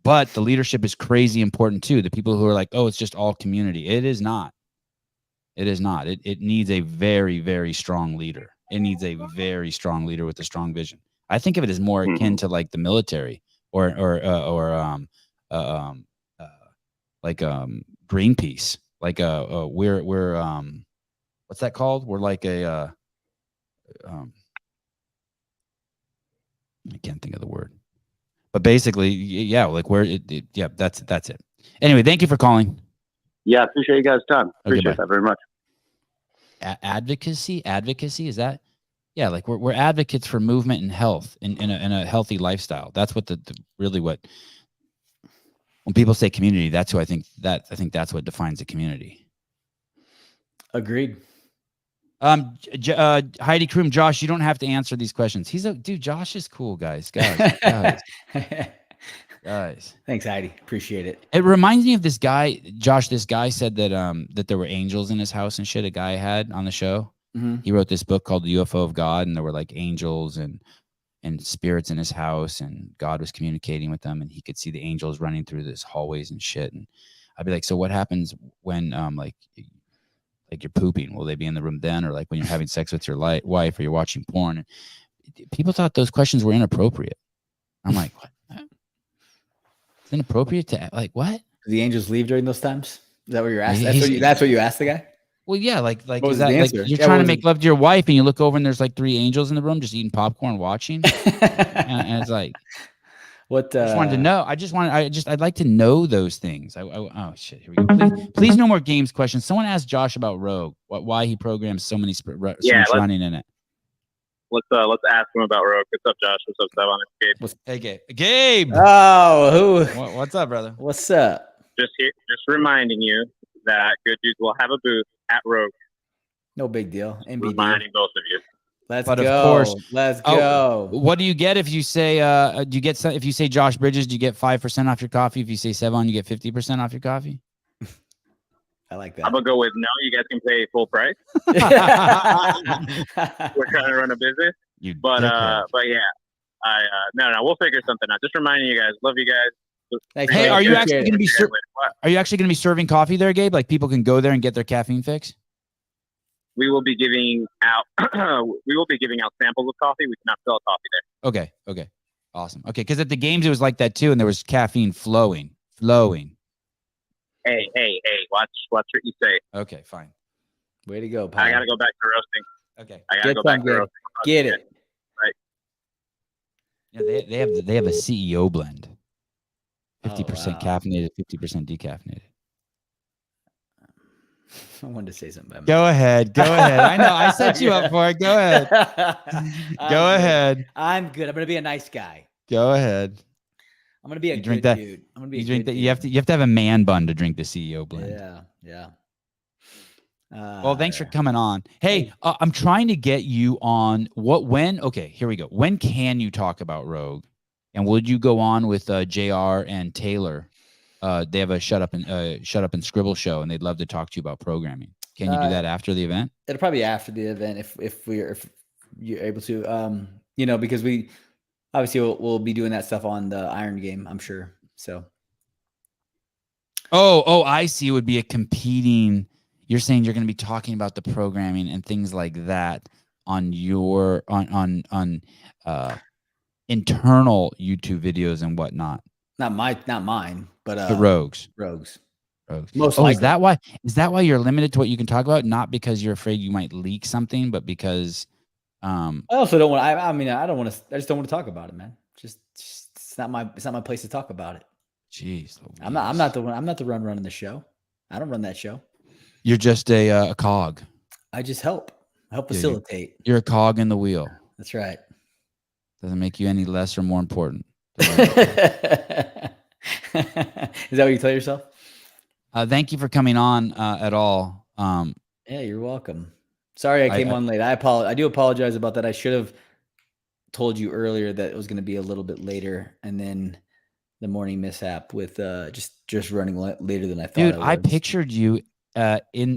But the leadership is crazy important too. The people who are like, oh, it's just all community. It is not. It is not. It needs a very, very strong leader. It needs a very strong leader with a strong vision. I think of it as more akin to like the military or Greenpeace. Like we're what's that called? We're like a I can't think of the word. But basically, yeah, like yeah, that's it. Anyway, thank you for calling. Yeah, appreciate you guys' time. Appreciate that very much. Advocacy is that? Yeah, like we're advocates for movement and health in a healthy lifestyle. That's what really what when people say community, that's who I think that's what defines a community. Agreed. Heidi Kroom, Josh, you don't have to answer these questions. Dude, Josh is cool, guys. Guys. Thanks, Heidi. Appreciate it. It reminds me of this guy, Josh. This guy said that there were angels in his house and shit. A guy had on the show. Mm-hmm. He wrote this book called The UFO of God, and there were like angels and spirits in his house, and God was communicating with them, and he could see the angels running through this hallways and shit. And I'd be like, so what happens when like you're pooping? Will they be in the room then, or like when you're having sex with your wife or you're watching porn? And people thought those questions were inappropriate. I'm like, what? It's inappropriate to like what? Do the angels leave during those times? Is that what you're asking? That's what you asked the guy? Well, yeah, like is that like you're trying to make love to your wife and you look over and there's like 3 angels in the room just eating popcorn watching. and it's like, what? I just wanted to know. I'd like to know those things. Oh shit, here we go. Please no more games questions. Someone asked Josh about Rogue, why he programs so much running in it. Let's ask him about Rogue. What's up, Josh? What's up, Sevan? Hey, Gabe. Oh, who? What's up, brother? What's up? Just reminding you that Good Dudes will have a booth at Rogue. No big deal. NBD. Reminding both of you. Let's go. Of course. Let's go. What do you get if you say if you say Josh Bridges, do you get 5% off your coffee? If you say Sevan, you get 50% off your coffee? I like that. I'm gonna go with no. You guys can pay full price. We're trying to run a business, but yeah, no, we'll figure something out. Just reminding you guys, love you guys. Thanks, hey, are you actually going to be serving coffee there, Gabe? Like people can go there and get their caffeine fix? We will be giving out samples of coffee. We cannot sell coffee there. Okay. Awesome. Okay, because at the games it was like that too, and there was caffeine flowing. Hey, watch what you say. Okay, fine. Way to go, pal. I gotta go back to roasting. Okay. I gotta go back to roasting. Get it. Right. Yeah, they have a CEO blend. 50% caffeinated, 50% decaffeinated. I wanted to say something. Go ahead. I know. I set you up for it. Go ahead. Go ahead. I'm good. I'm gonna be a nice guy. Go ahead. I'm gonna be a good dude. I'm gonna be. You drink that. You have to have a man bun to drink the CEO blend. Yeah. Well, thanks for coming on. Hey, I'm trying to get you on when. Okay, here we go. When can you talk about Rogue? And would you go on with JR and Taylor? They have a Shut Up and Scribble show, and they'd love to talk to you about programming. Can you do that after the event? It'll probably be after the event if you're able to. Because we obviously we'll be doing that stuff on the Iron Game, I'm sure. So Oh, I see. It would be a competing. You're saying you're going to be talking about the programming and things like that on your on internal YouTube videos and whatnot. Not mine, but Rogues. Rogues. Most likely. Is that why you're limited to what you can talk about? Not because you're afraid you might leak something, but because I also don't want. I mean, I don't want to. I just don't want to talk about it, man. Just it's not my place to talk about it. Jeez, I'm not the one. I'm not the one running the show. I don't run that show. You're just a cog. I just help facilitate. You're a cog in the wheel. That's right. Doesn't make you any less or more important. Is that what you tell yourself? Thank you for coming on at all. Yeah, you're welcome. Sorry I came on late. I do apologize about that. I should have told you earlier that it was going to be a little bit later, and then the morning mishap with just running later than I thought. Dude, I pictured you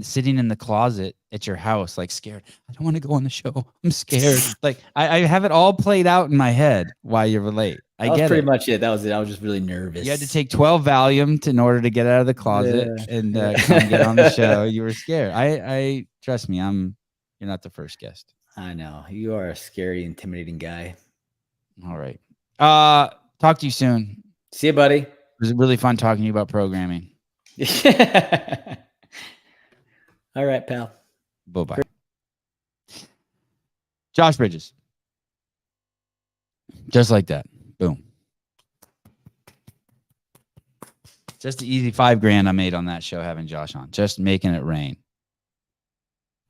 sitting in the closet at your house, like scared. I don't want to go on the show. I'm scared. Like I have it all played out in my head why you're late. I get pretty much it. That was it. I was just really nervous. You had to take 12 Valium in order to get out of the closet and come get on the show. You were scared. I trust me. You're not the first guest. I know you are a scary, intimidating guy. All right. Talk to you soon. See you, buddy. It was really fun talking to you about programming. All right, pal. Bye-bye. Josh Bridges. Just like that. Boom. Just the easy $5,000 I made on that show having Josh on. Just making it rain.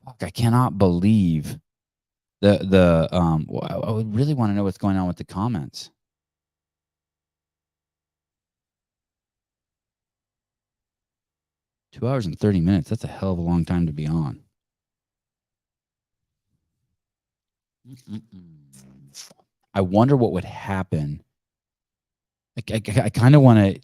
Fuck, I cannot believe I would really want to know what's going on with the comments. Two hours and 30 minutes. That's a hell of a long time to be on. I wonder what would happen. I kind of want to.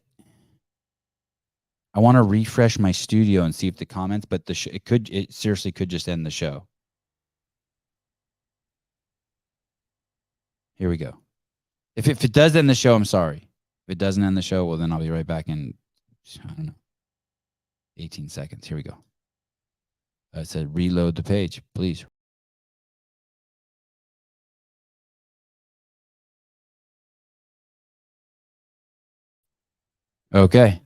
I want to refresh my studio and see if the comments, but it seriously could just end the show. Here we go. If it does end the show, I'm sorry. If it doesn't end the show, well, then I'll be right back in, I don't know, 18 seconds. Here we go. It said reload the page, please. Okay.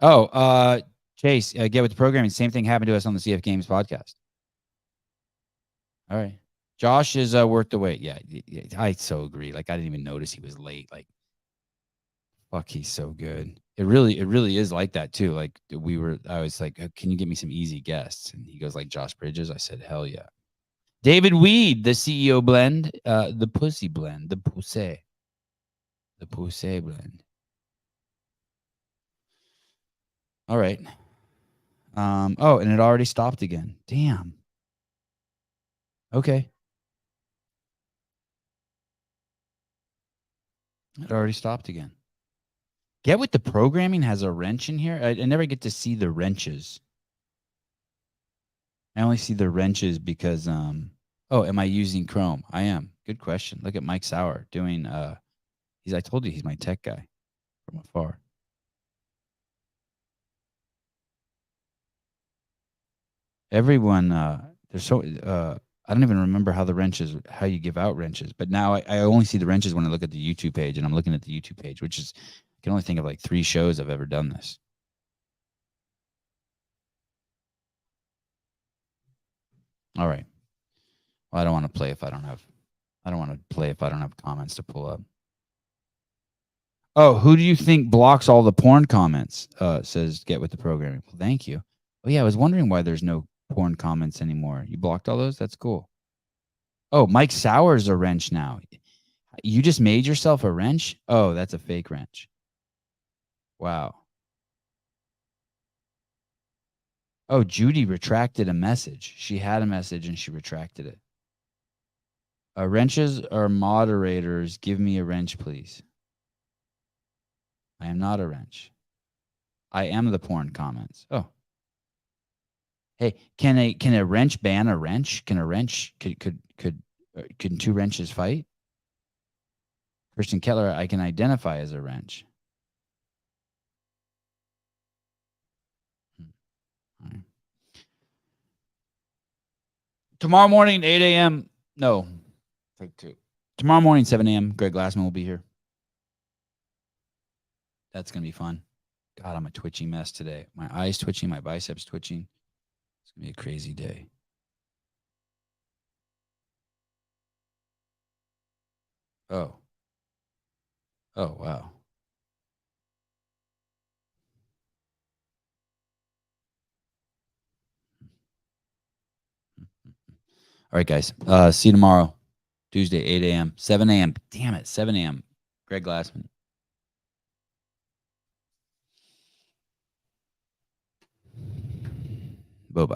Oh, Chase, get with the programming. Same thing happened to us on the CF Games podcast. All right. Josh is worth the wait. Yeah, I so agree. Like, I didn't even notice he was late. Like, fuck, he's so good. It really is like that too. Like I was like, can you get me some easy guests? And he goes like Josh Bridges. I said, hell yeah. David Weed, the CEO blend, the pussy blend, the pussy blend. All right. Oh, and it already stopped again. Damn. Okay. It already stopped again. Get with the programming has a wrench in here. I never get to see the wrenches. I only see the wrenches because oh, am I using Chrome? I am. Good question. Look at Mike Sauer doing I told you he's my tech guy from afar. Everyone there's so I don't even remember how you give out wrenches, but now I only see the wrenches when I look at the YouTube page, and I'm looking at the YouTube page, which is, I can only think of like 3 shows I've ever done this. All right. Well, I don't want to play if I don't have comments to pull up. Oh, who do you think blocks all the porn comments? Says get with the programming. Well, thank you. Oh yeah, I was wondering why there's no porn comments anymore. You blocked all those? That's cool. Oh, Mike Sauer's a wrench now. You just made yourself a wrench? Oh, that's a fake wrench. Wow. Oh, Judy retracted a message. She had a message and she retracted it. Wrenches are moderators. Give me a wrench, please. I am not a wrench. I am the porn comments. Oh. Hey, can a wrench ban a wrench? Can a wrench can 2 wrenches fight? Christian Kettler, I can identify as a wrench. Tomorrow morning, 8 a.m. No, take 2. Tomorrow morning, 7 a.m. Greg Glassman will be here. That's going to be fun. God, I'm a twitchy mess today. My eyes twitching, my biceps twitching. It's going to be a crazy day. Oh. Oh, wow. All right, guys. See you tomorrow, Tuesday, 8 a.m., 7 a.m. Damn it, 7 a.m. Greg Glassman.